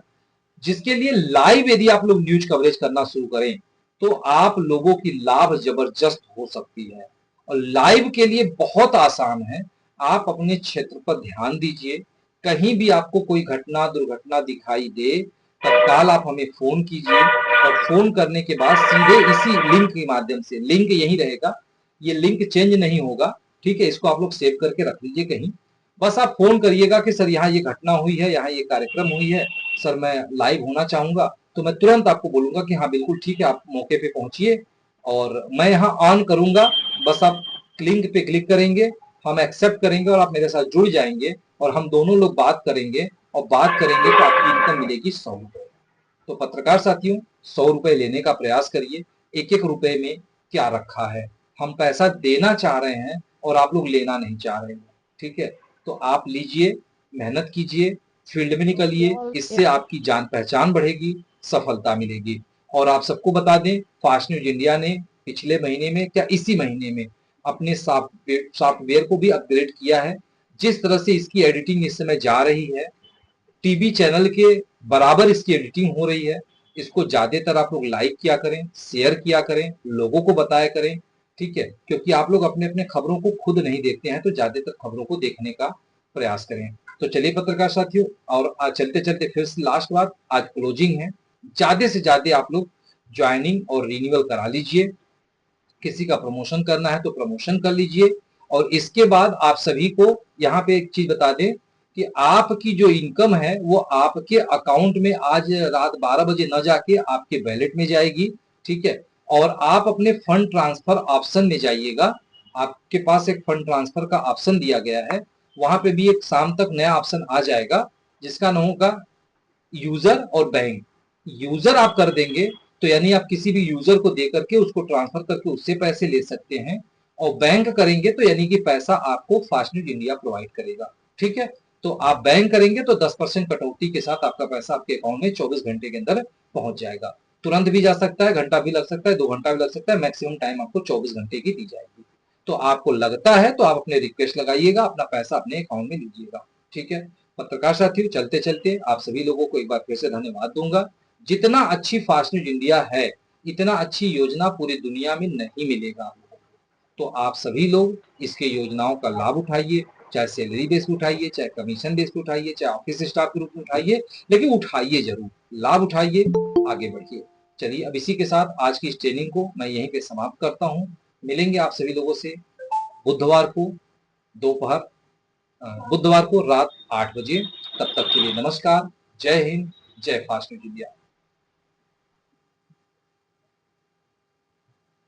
जिसके लिए लाइव यदि आप लोग न्यूज कवरेज करना शुरू करें तो आप लोगों की लाभ जबरदस्त हो सकती है। और लाइव के लिए बहुत आसान है, आप अपने क्षेत्र पर ध्यान दीजिए। कहीं भी आपको कोई घटना दुर्घटना दिखाई दे, तत्काल आप हमें फोन कीजिए, और फोन करने के बाद सीधे इसी लिंक के माध्यम से, लिंक यही रहेगा, ये लिंक चेंज नहीं होगा, ठीक है। इसको आप लोग सेव करके रख लीजिए कहीं। बस आप फोन करिएगा कि सर यहाँ ये घटना हुई है, यहाँ ये कार्यक्रम हुई है, सर मैं लाइव होना चाहूंगा, तो मैं तुरंत आपको बोलूंगा कि हाँ बिल्कुल ठीक है, आप मौके पे पहुंचिए और मैं यहाँ ऑन करूंगा। बस आप लिंक पे क्लिक करेंगे, हम एक्सेप्ट करेंगे और आप मेरे साथ जुड़ जाएंगे और हम दोनों लोग बात करेंगे और बात करेंगे तो आपकी इनकम मिलेगी 100 रुपए। तो पत्रकार साथियों, 100 रुपए लेने का प्रयास करिए। एक एक रुपए में क्या रखा है, हम पैसा देना चाह रहे हैं और आप लोग लेना नहीं चाह रहे हैं, ठीक है। तो आप लीजिए, मेहनत कीजिए, फील्ड में निकलिए, इससे आपकी जान पहचान बढ़ेगी, सफलता मिलेगी। और आप सबको बता दें, फास्ट न्यूज इंडिया ने पिछले महीने में, क्या इसी महीने में, अपने सॉफ्टवेयर को भी अपग्रेड किया है। जिस तरह से इसकी एडिटिंग इस समय जा रही है, टीवी चैनल के बराबर इसकी एडिटिंग हो रही है। इसको ज्यादातर आप लोग लाइक किया करें, शेयर किया करें, लोगों को बताया करें, ठीक है। क्योंकि आप लोग अपने अपने खबरों को खुद नहीं देखते हैं, तो ज्यादातर खबरों को देखने का प्रयास करें। तो चलिए पत्रकार साथियों, और आज चलते चलते फिर से लास्ट बात, आज क्लोजिंग है। ज्यादा से ज्यादा आप लोग ज्वाइनिंग और रिन्यूअल करा लीजिए। किसी का प्रमोशन करना है तो प्रमोशन कर लीजिए। और इसके बाद आप सभी को यहाँ पे एक चीज बता दें कि आपकी जो इनकम है वो आपके अकाउंट में आज रात 12 बजे न जाके आपके वैलेट में जाएगी, ठीक है। और आप अपने फंड ट्रांसफर ऑप्शन में जाइएगा। आपके पास एक फंड ट्रांसफर का ऑप्शन दिया गया है, वहां पे भी एक शाम तक नया ऑप्शन आ जाएगा जिसका नाम होगा यूजर और बैंक। यूजर आप कर देंगे तो यानी आप किसी भी यूजर को दे करके उसको ट्रांसफर करके उससे पैसे ले सकते हैं। और बैंक करेंगे तो यानी कि पैसा आपको फास्ट न्यूज इंडिया प्रोवाइड करेगा, ठीक है। तो आप बैंक करेंगे तो 10% कटौती के साथ आपका पैसा आपके अकाउंट में 24 घंटे के अंदर पहुंच जाएगा। तुरंत भी जा सकता है, घंटा भी लग सकता है, 2 घंटा भी लग सकता है, मैक्सिमम टाइम आपको 24 घंटे की दी जाएगी। तो आपको लगता है तो आप अपने रिक्वेस्ट लगाइएगा, अपना पैसा अपने अकाउंट में लीजिएगा, ठीक है। पत्रकार साथियों, चलते चलते आप सभी लोगों को एक बार फिर से धन्यवाद दूंगा। जितना अच्छी फास्ट न्यूज इंडिया है, इतना अच्छी योजना पूरी दुनिया में नहीं मिलेगा। तो आप सभी लोग इसके योजनाओं का लाभ उठाइए, चाहे सैलरी बेस पे उठाइए, चाहे कमीशन बेस पे उठाइए, चाहे ऑफिस स्टाफ के रूप में उठाइए, लेकिन उठाइए जरूर, लाभ उठाइए, आगे बढ़िए। चलिए, अब इसी के साथ आज की इस ट्रेनिंग को मैं यहीं पे समाप्त करता हूँ। मिलेंगे आप सभी लोगों से बुधवार को दोपहर बुधवार को रात 8 बजे। तब तक के लिए नमस्कार, जय हिंद, जय फास्ट न्यूज इंडिया।